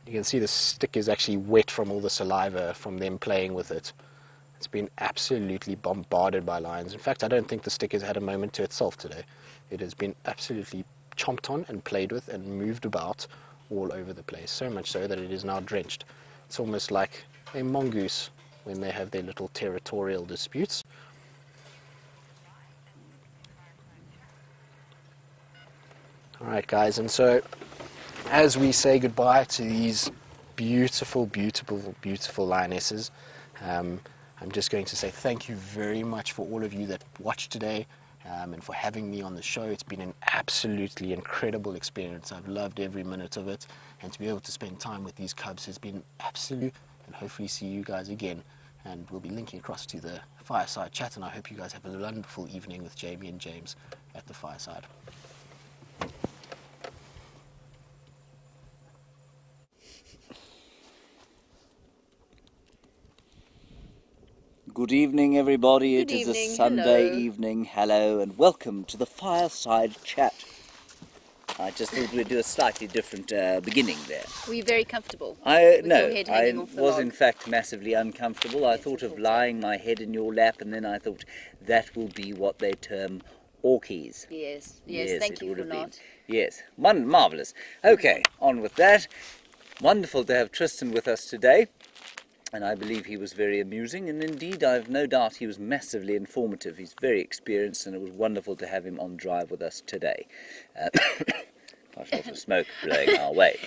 S5: You can see the stick is actually wet from all the saliva from them playing with it. It's been absolutely bombarded by lions. In fact, I don't think the stick has had a moment to itself today. It has been absolutely chomped on and played with and moved about all over the place, so much so that it is now drenched. It's almost like a mongoose when they have their little territorial disputes. Alright guys, and so as we say goodbye to these beautiful, beautiful, beautiful lionesses, I'm just going to say thank you very much for all of you that watched today, and for having me on the show. It's been an absolutely incredible experience. I've loved every minute of it, and to be able to spend time with these cubs has been absolute, and hopefully see you guys again. And we'll be linking across to the fireside chat, and I hope you guys have a wonderful evening with Jamie and James at the fireside.
S2: Good evening, everybody.
S6: Good
S2: It is
S6: evening.
S2: a Sunday
S6: Hello.
S2: evening. Hello, and welcome to the fireside chat. I just thought we'd do a slightly different beginning there.
S6: Were you very comfortable?
S2: No,
S6: your head
S2: I
S6: hanging off the
S2: was
S6: log?
S2: in fact massively uncomfortable. I thought of lying my head in your lap, and then I thought that will be what they term orkies.
S6: Yes,
S2: Yes,
S6: thank
S2: it
S6: you
S2: would
S6: for
S2: have been.
S6: not.
S2: Yes, marvellous. Okay, on with that. Wonderful to have Tristan with us today. And I believe he was very amusing, and indeed I've no doubt he was massively informative. He's very experienced, and it was wonderful to have him on drive with us today. Quite lots of smoke blowing our way.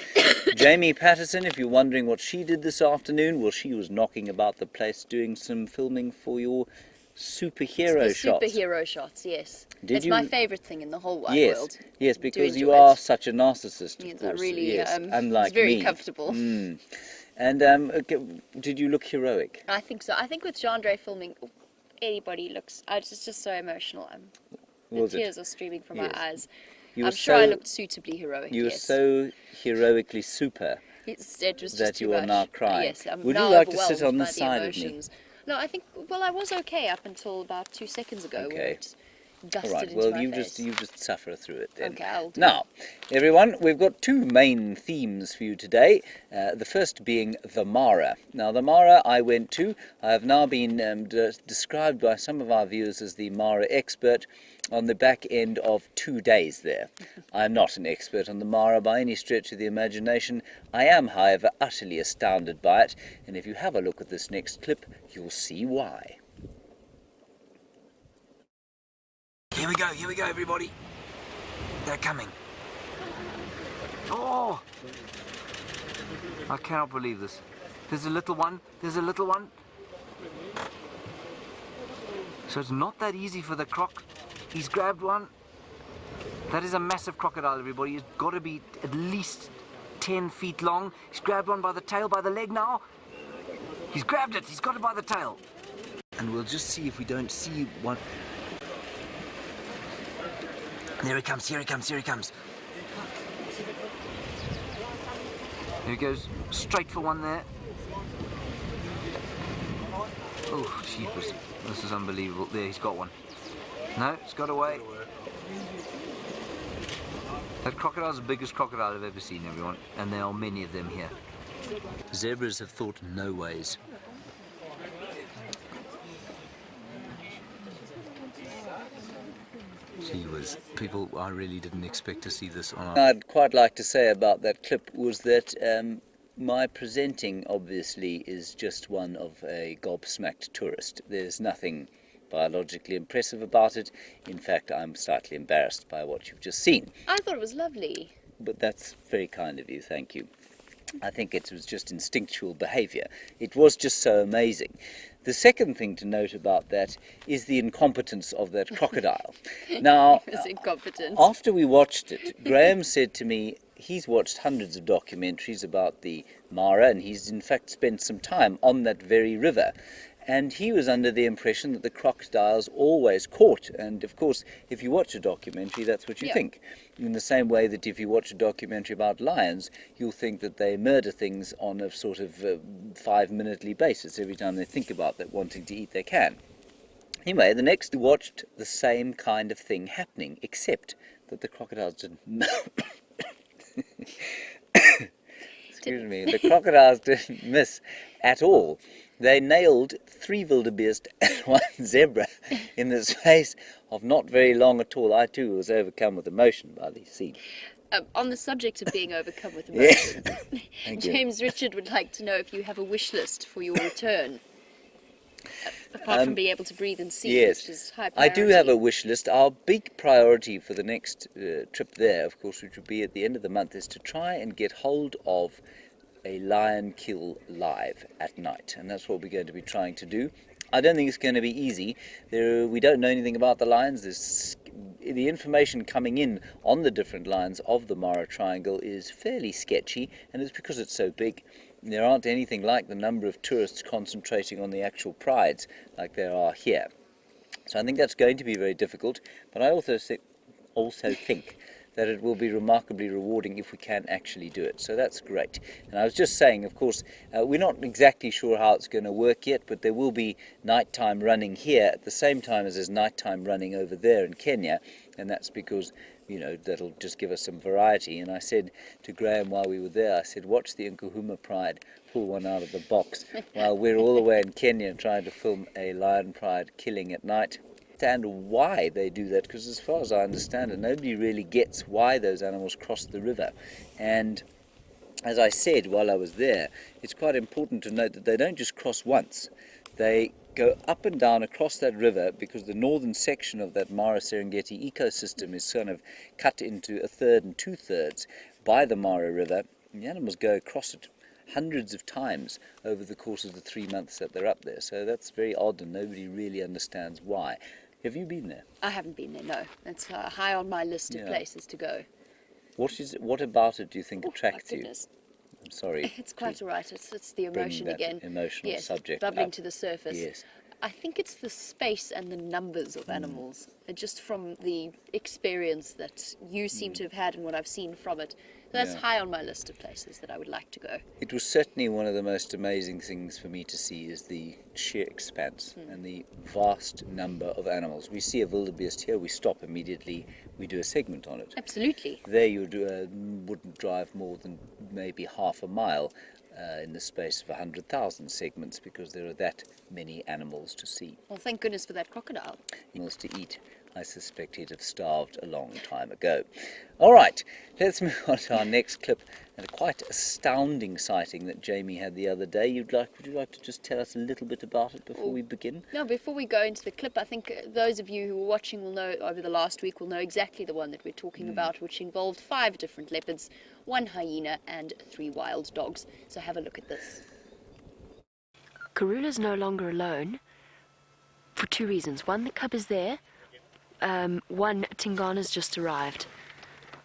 S2: Jamie Patterson, if you're wondering what she did this afternoon, well, she was knocking about the place doing some filming for your superhero
S6: The
S2: shots.
S6: superhero shots, yes.
S2: Did
S6: it's
S2: you-
S6: my favourite thing in the whole wide
S2: Yes,
S6: world.
S2: yes,
S6: Do
S2: because you
S6: enjoy
S2: are
S6: it.
S2: such a narcissist, of
S6: Yes,
S2: course.
S6: I really
S2: yes,
S6: it's
S2: unlike
S6: very
S2: me.
S6: comfortable.
S2: And okay, did you look heroic?
S6: I think so. I think with Jean-Dre filming, anybody looks... It's just so emotional. The
S2: Was it?
S6: tears are streaming from
S2: Yes.
S6: my eyes.
S2: You
S6: I'm
S2: were
S6: sure I
S2: so-
S6: looked suitably heroic,
S2: You were
S6: yes.
S2: so heroically super
S6: It was just
S2: that
S6: too
S2: you are
S6: much.
S2: now crying.
S6: Yes, I'm
S2: Would
S6: now
S2: you like to sit
S6: overwhelmed
S2: on
S6: by
S2: this
S6: the
S2: side of me?
S6: emotions. No, I think, well, I was okay up until about 2 seconds ago when
S2: Okay.
S6: it gusted
S2: All right.
S6: into
S2: Well,
S6: my
S2: you
S6: face.
S2: just suffer through it then.
S6: Okay, I'll do
S2: Now, everyone, we've got two main themes for you today. The first being the Mara. Now, the Mara I went to. I have now been described by some of our viewers as the Mara expert on the back end of 2 days there. I'm not an expert on the Mara by any stretch of the imagination. I am, however, utterly astounded by it. And if you have a look at this next clip, you'll see why.
S3: Here we go, everybody. They're coming. Oh! I cannot believe this. There's a little one. So it's not that easy for the croc. He's grabbed one. That is a massive crocodile, everybody. It's got to be at least 10 feet long. He's grabbed one by the tail, by the leg now. He's grabbed it. He's got it by the tail. And we'll just see if we don't see one. Here he comes. Here he goes, straight for one there. Oh, jeepers. This is unbelievable. There, he's got one. No, it's got away. That crocodile's the biggest crocodile I've ever seen, everyone. And there are many of them here. Zebras have thought no ways. Gee whiz. People, I really didn't expect to see this on our...
S2: I'd quite like to say about that clip was that my presenting obviously is just one of a gobsmacked tourist. There's nothing biologically impressive about it. In fact, I'm slightly embarrassed by what you've just seen.
S6: I thought it was lovely.
S2: But that's very kind of you, thank you. I think it was just instinctual behaviour. It was just so amazing. The second thing to note about that is the incompetence of that crocodile. Now,
S6: It was incompetent.
S2: after we watched it, Graham said to me he's watched hundreds of documentaries about the Mara, and he's in fact spent some time on that very river. And he was under the impression that the crocodiles always caught. And of course, if you watch a documentary, that's what you
S6: Yeah.
S2: think. In the same way that if you watch a documentary about lions, you'll think that they murder things on a sort of 5-minute basis. Every time they think about that, wanting to eat, they can. Anyway, the next we watched the same kind of thing happening, except that the crocodiles didn't... Excuse me. The crocodiles didn't miss at all. They nailed 3 wildebeest and 1 zebra in the space of not very long at all. I too was overcome with emotion by these scenes.
S6: On the subject of being overcome with
S2: Yes.
S6: emotion,
S2: Thank you.
S6: James Richard would like to know if you have a wish list for your return. Apart from being able to breathe and see,
S2: yes.
S6: which is high
S2: I
S6: priority.
S2: do have a wish list. Our big priority for the next trip there, of course, which will be at the end of the month, is to try and get hold of a lion kill live at night, and that's what we're going to be trying to do. I don't think it's going to be easy. We don't know anything about the lions. The information coming in on the different lions of the Mara Triangle is fairly sketchy, and it's because it's so big. There aren't anything like the number of tourists concentrating on the actual prides like there are here. So I think that's going to be very difficult, but I also think that it will be remarkably rewarding if we can actually do it. So that's great. And I was just saying, of course, we're not exactly sure how it's going to work yet, but there will be nighttime running here at the same time as there's nighttime running over there in Kenya, and that's because, you know, that'll just give us some variety. And I said to Graham while we were there, I said, watch the Nkuhuma Pride pull one out of the box while we're all the way in Kenya trying to film a lion pride killing at night. Understand why they do that, because as far as I understand it, nobody really gets why those animals cross the river. And as I said while I was there, it's quite important to note that they don't just cross once. They go up and down across that river because the northern section of that Mara Serengeti ecosystem is kind of cut into a third and two-thirds by the Mara River. And the animals go across it hundreds of times over the course of the 3 months that they're up there. So that's very odd, and nobody really understands why. Have you been there?
S6: I haven't been there, no. It's high on my list of places to go.
S2: What about it do you think attracts you? I'm sorry.
S6: It's quite all right. It's the emotion
S2: that
S6: again.
S2: emotional subject
S6: bubbling
S2: up.
S6: to the surface.
S2: Yes.
S6: I think it's the space and the numbers of animals. Just from the experience that you seem to have had and what I've seen from it. That's high on my list of places that I would like to go.
S2: It was certainly one of the most amazing things for me to see is the sheer expanse and the vast number of animals. We see a wildebeest here, we stop immediately, we do a segment on it.
S6: Absolutely.
S2: There you wouldn't drive more than maybe half a mile in the space of 100,000 segments because there are that many animals to see.
S6: Well, thank goodness for that crocodile.
S2: Animals to eat. I suspect he'd have starved a long time ago. All right, let's move on to our next clip and a quite astounding sighting that Jamie had the other day. Would you like to just tell us a little bit about it before we begin?
S6: No, before we go into the clip, I think those of you who were watching will know over the last week will know exactly the one that we're talking about, which involved 5 different leopards, 1 hyena and 3 wild dogs. So have a look at this.
S7: Karula's no longer alone for 2 reasons. One, the cub is there. One, Tingana's just arrived.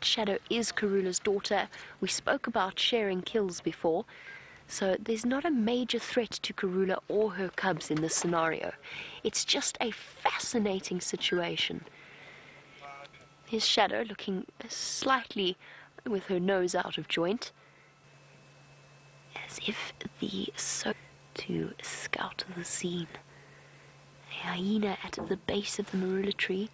S7: Shadow is Karula's daughter. We spoke about sharing kills before, so there's not a major threat to Karula or her cubs in this scenario. It's just a fascinating situation. Here's Shadow looking slightly with her nose out of joint, as if to scout the scene. A hyena at the base of the marula tree,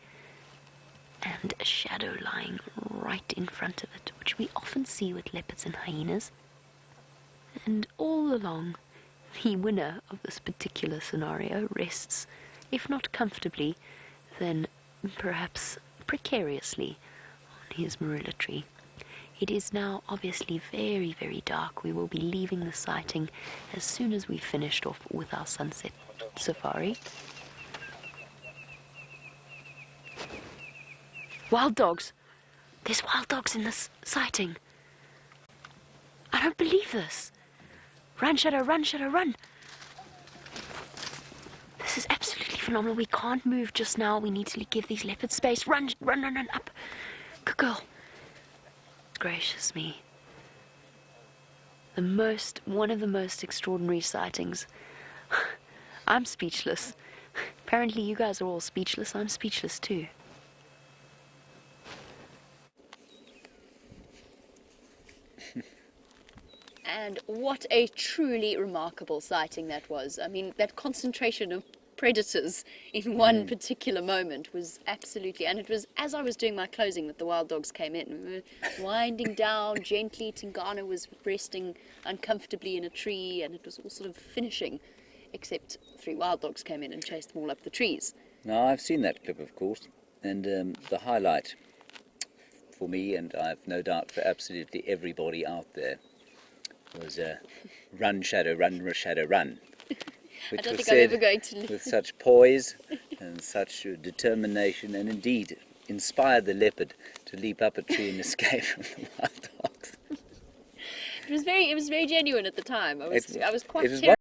S7: and a shadow lying right in front of it, which we often see with leopards and hyenas. And all along, the winner of this particular scenario rests, if not comfortably, then perhaps precariously, on his marula tree. It is now obviously very, very dark. We will be leaving the sighting as soon as we've finished off with our sunset safari. Wild dogs. There's wild dogs in this sighting. I don't believe this. Run, Shadow, run, Shadow, run. This is absolutely phenomenal. We can't move just now. We need to give these leopards space. Run, run, run, run, up. Good girl. Gracious me. One of the most extraordinary sightings. I'm speechless. Apparently you guys are all speechless. I'm speechless too.
S6: And what a truly remarkable sighting that was. I mean, that concentration of predators in one particular moment was absolutely, and it was as I was doing my closing that the wild dogs came in. We were winding down gently. Tingana was resting uncomfortably in a tree, and it was all sort of finishing, except 3 wild dogs came in and chased them all up the trees.
S2: Now, I've seen that clip, of course, and the highlight for me, and I've no doubt for absolutely everybody out there, was run, Shadow, run, Shadow, run. which
S6: don't
S2: was
S6: think I'm
S2: said
S6: ever going to leave.
S2: with such poise and such determination, and indeed inspired the leopard to leap up a tree and escape from the wild dogs.
S6: It was very genuine at the time. I was quite
S2: It was
S6: terrified.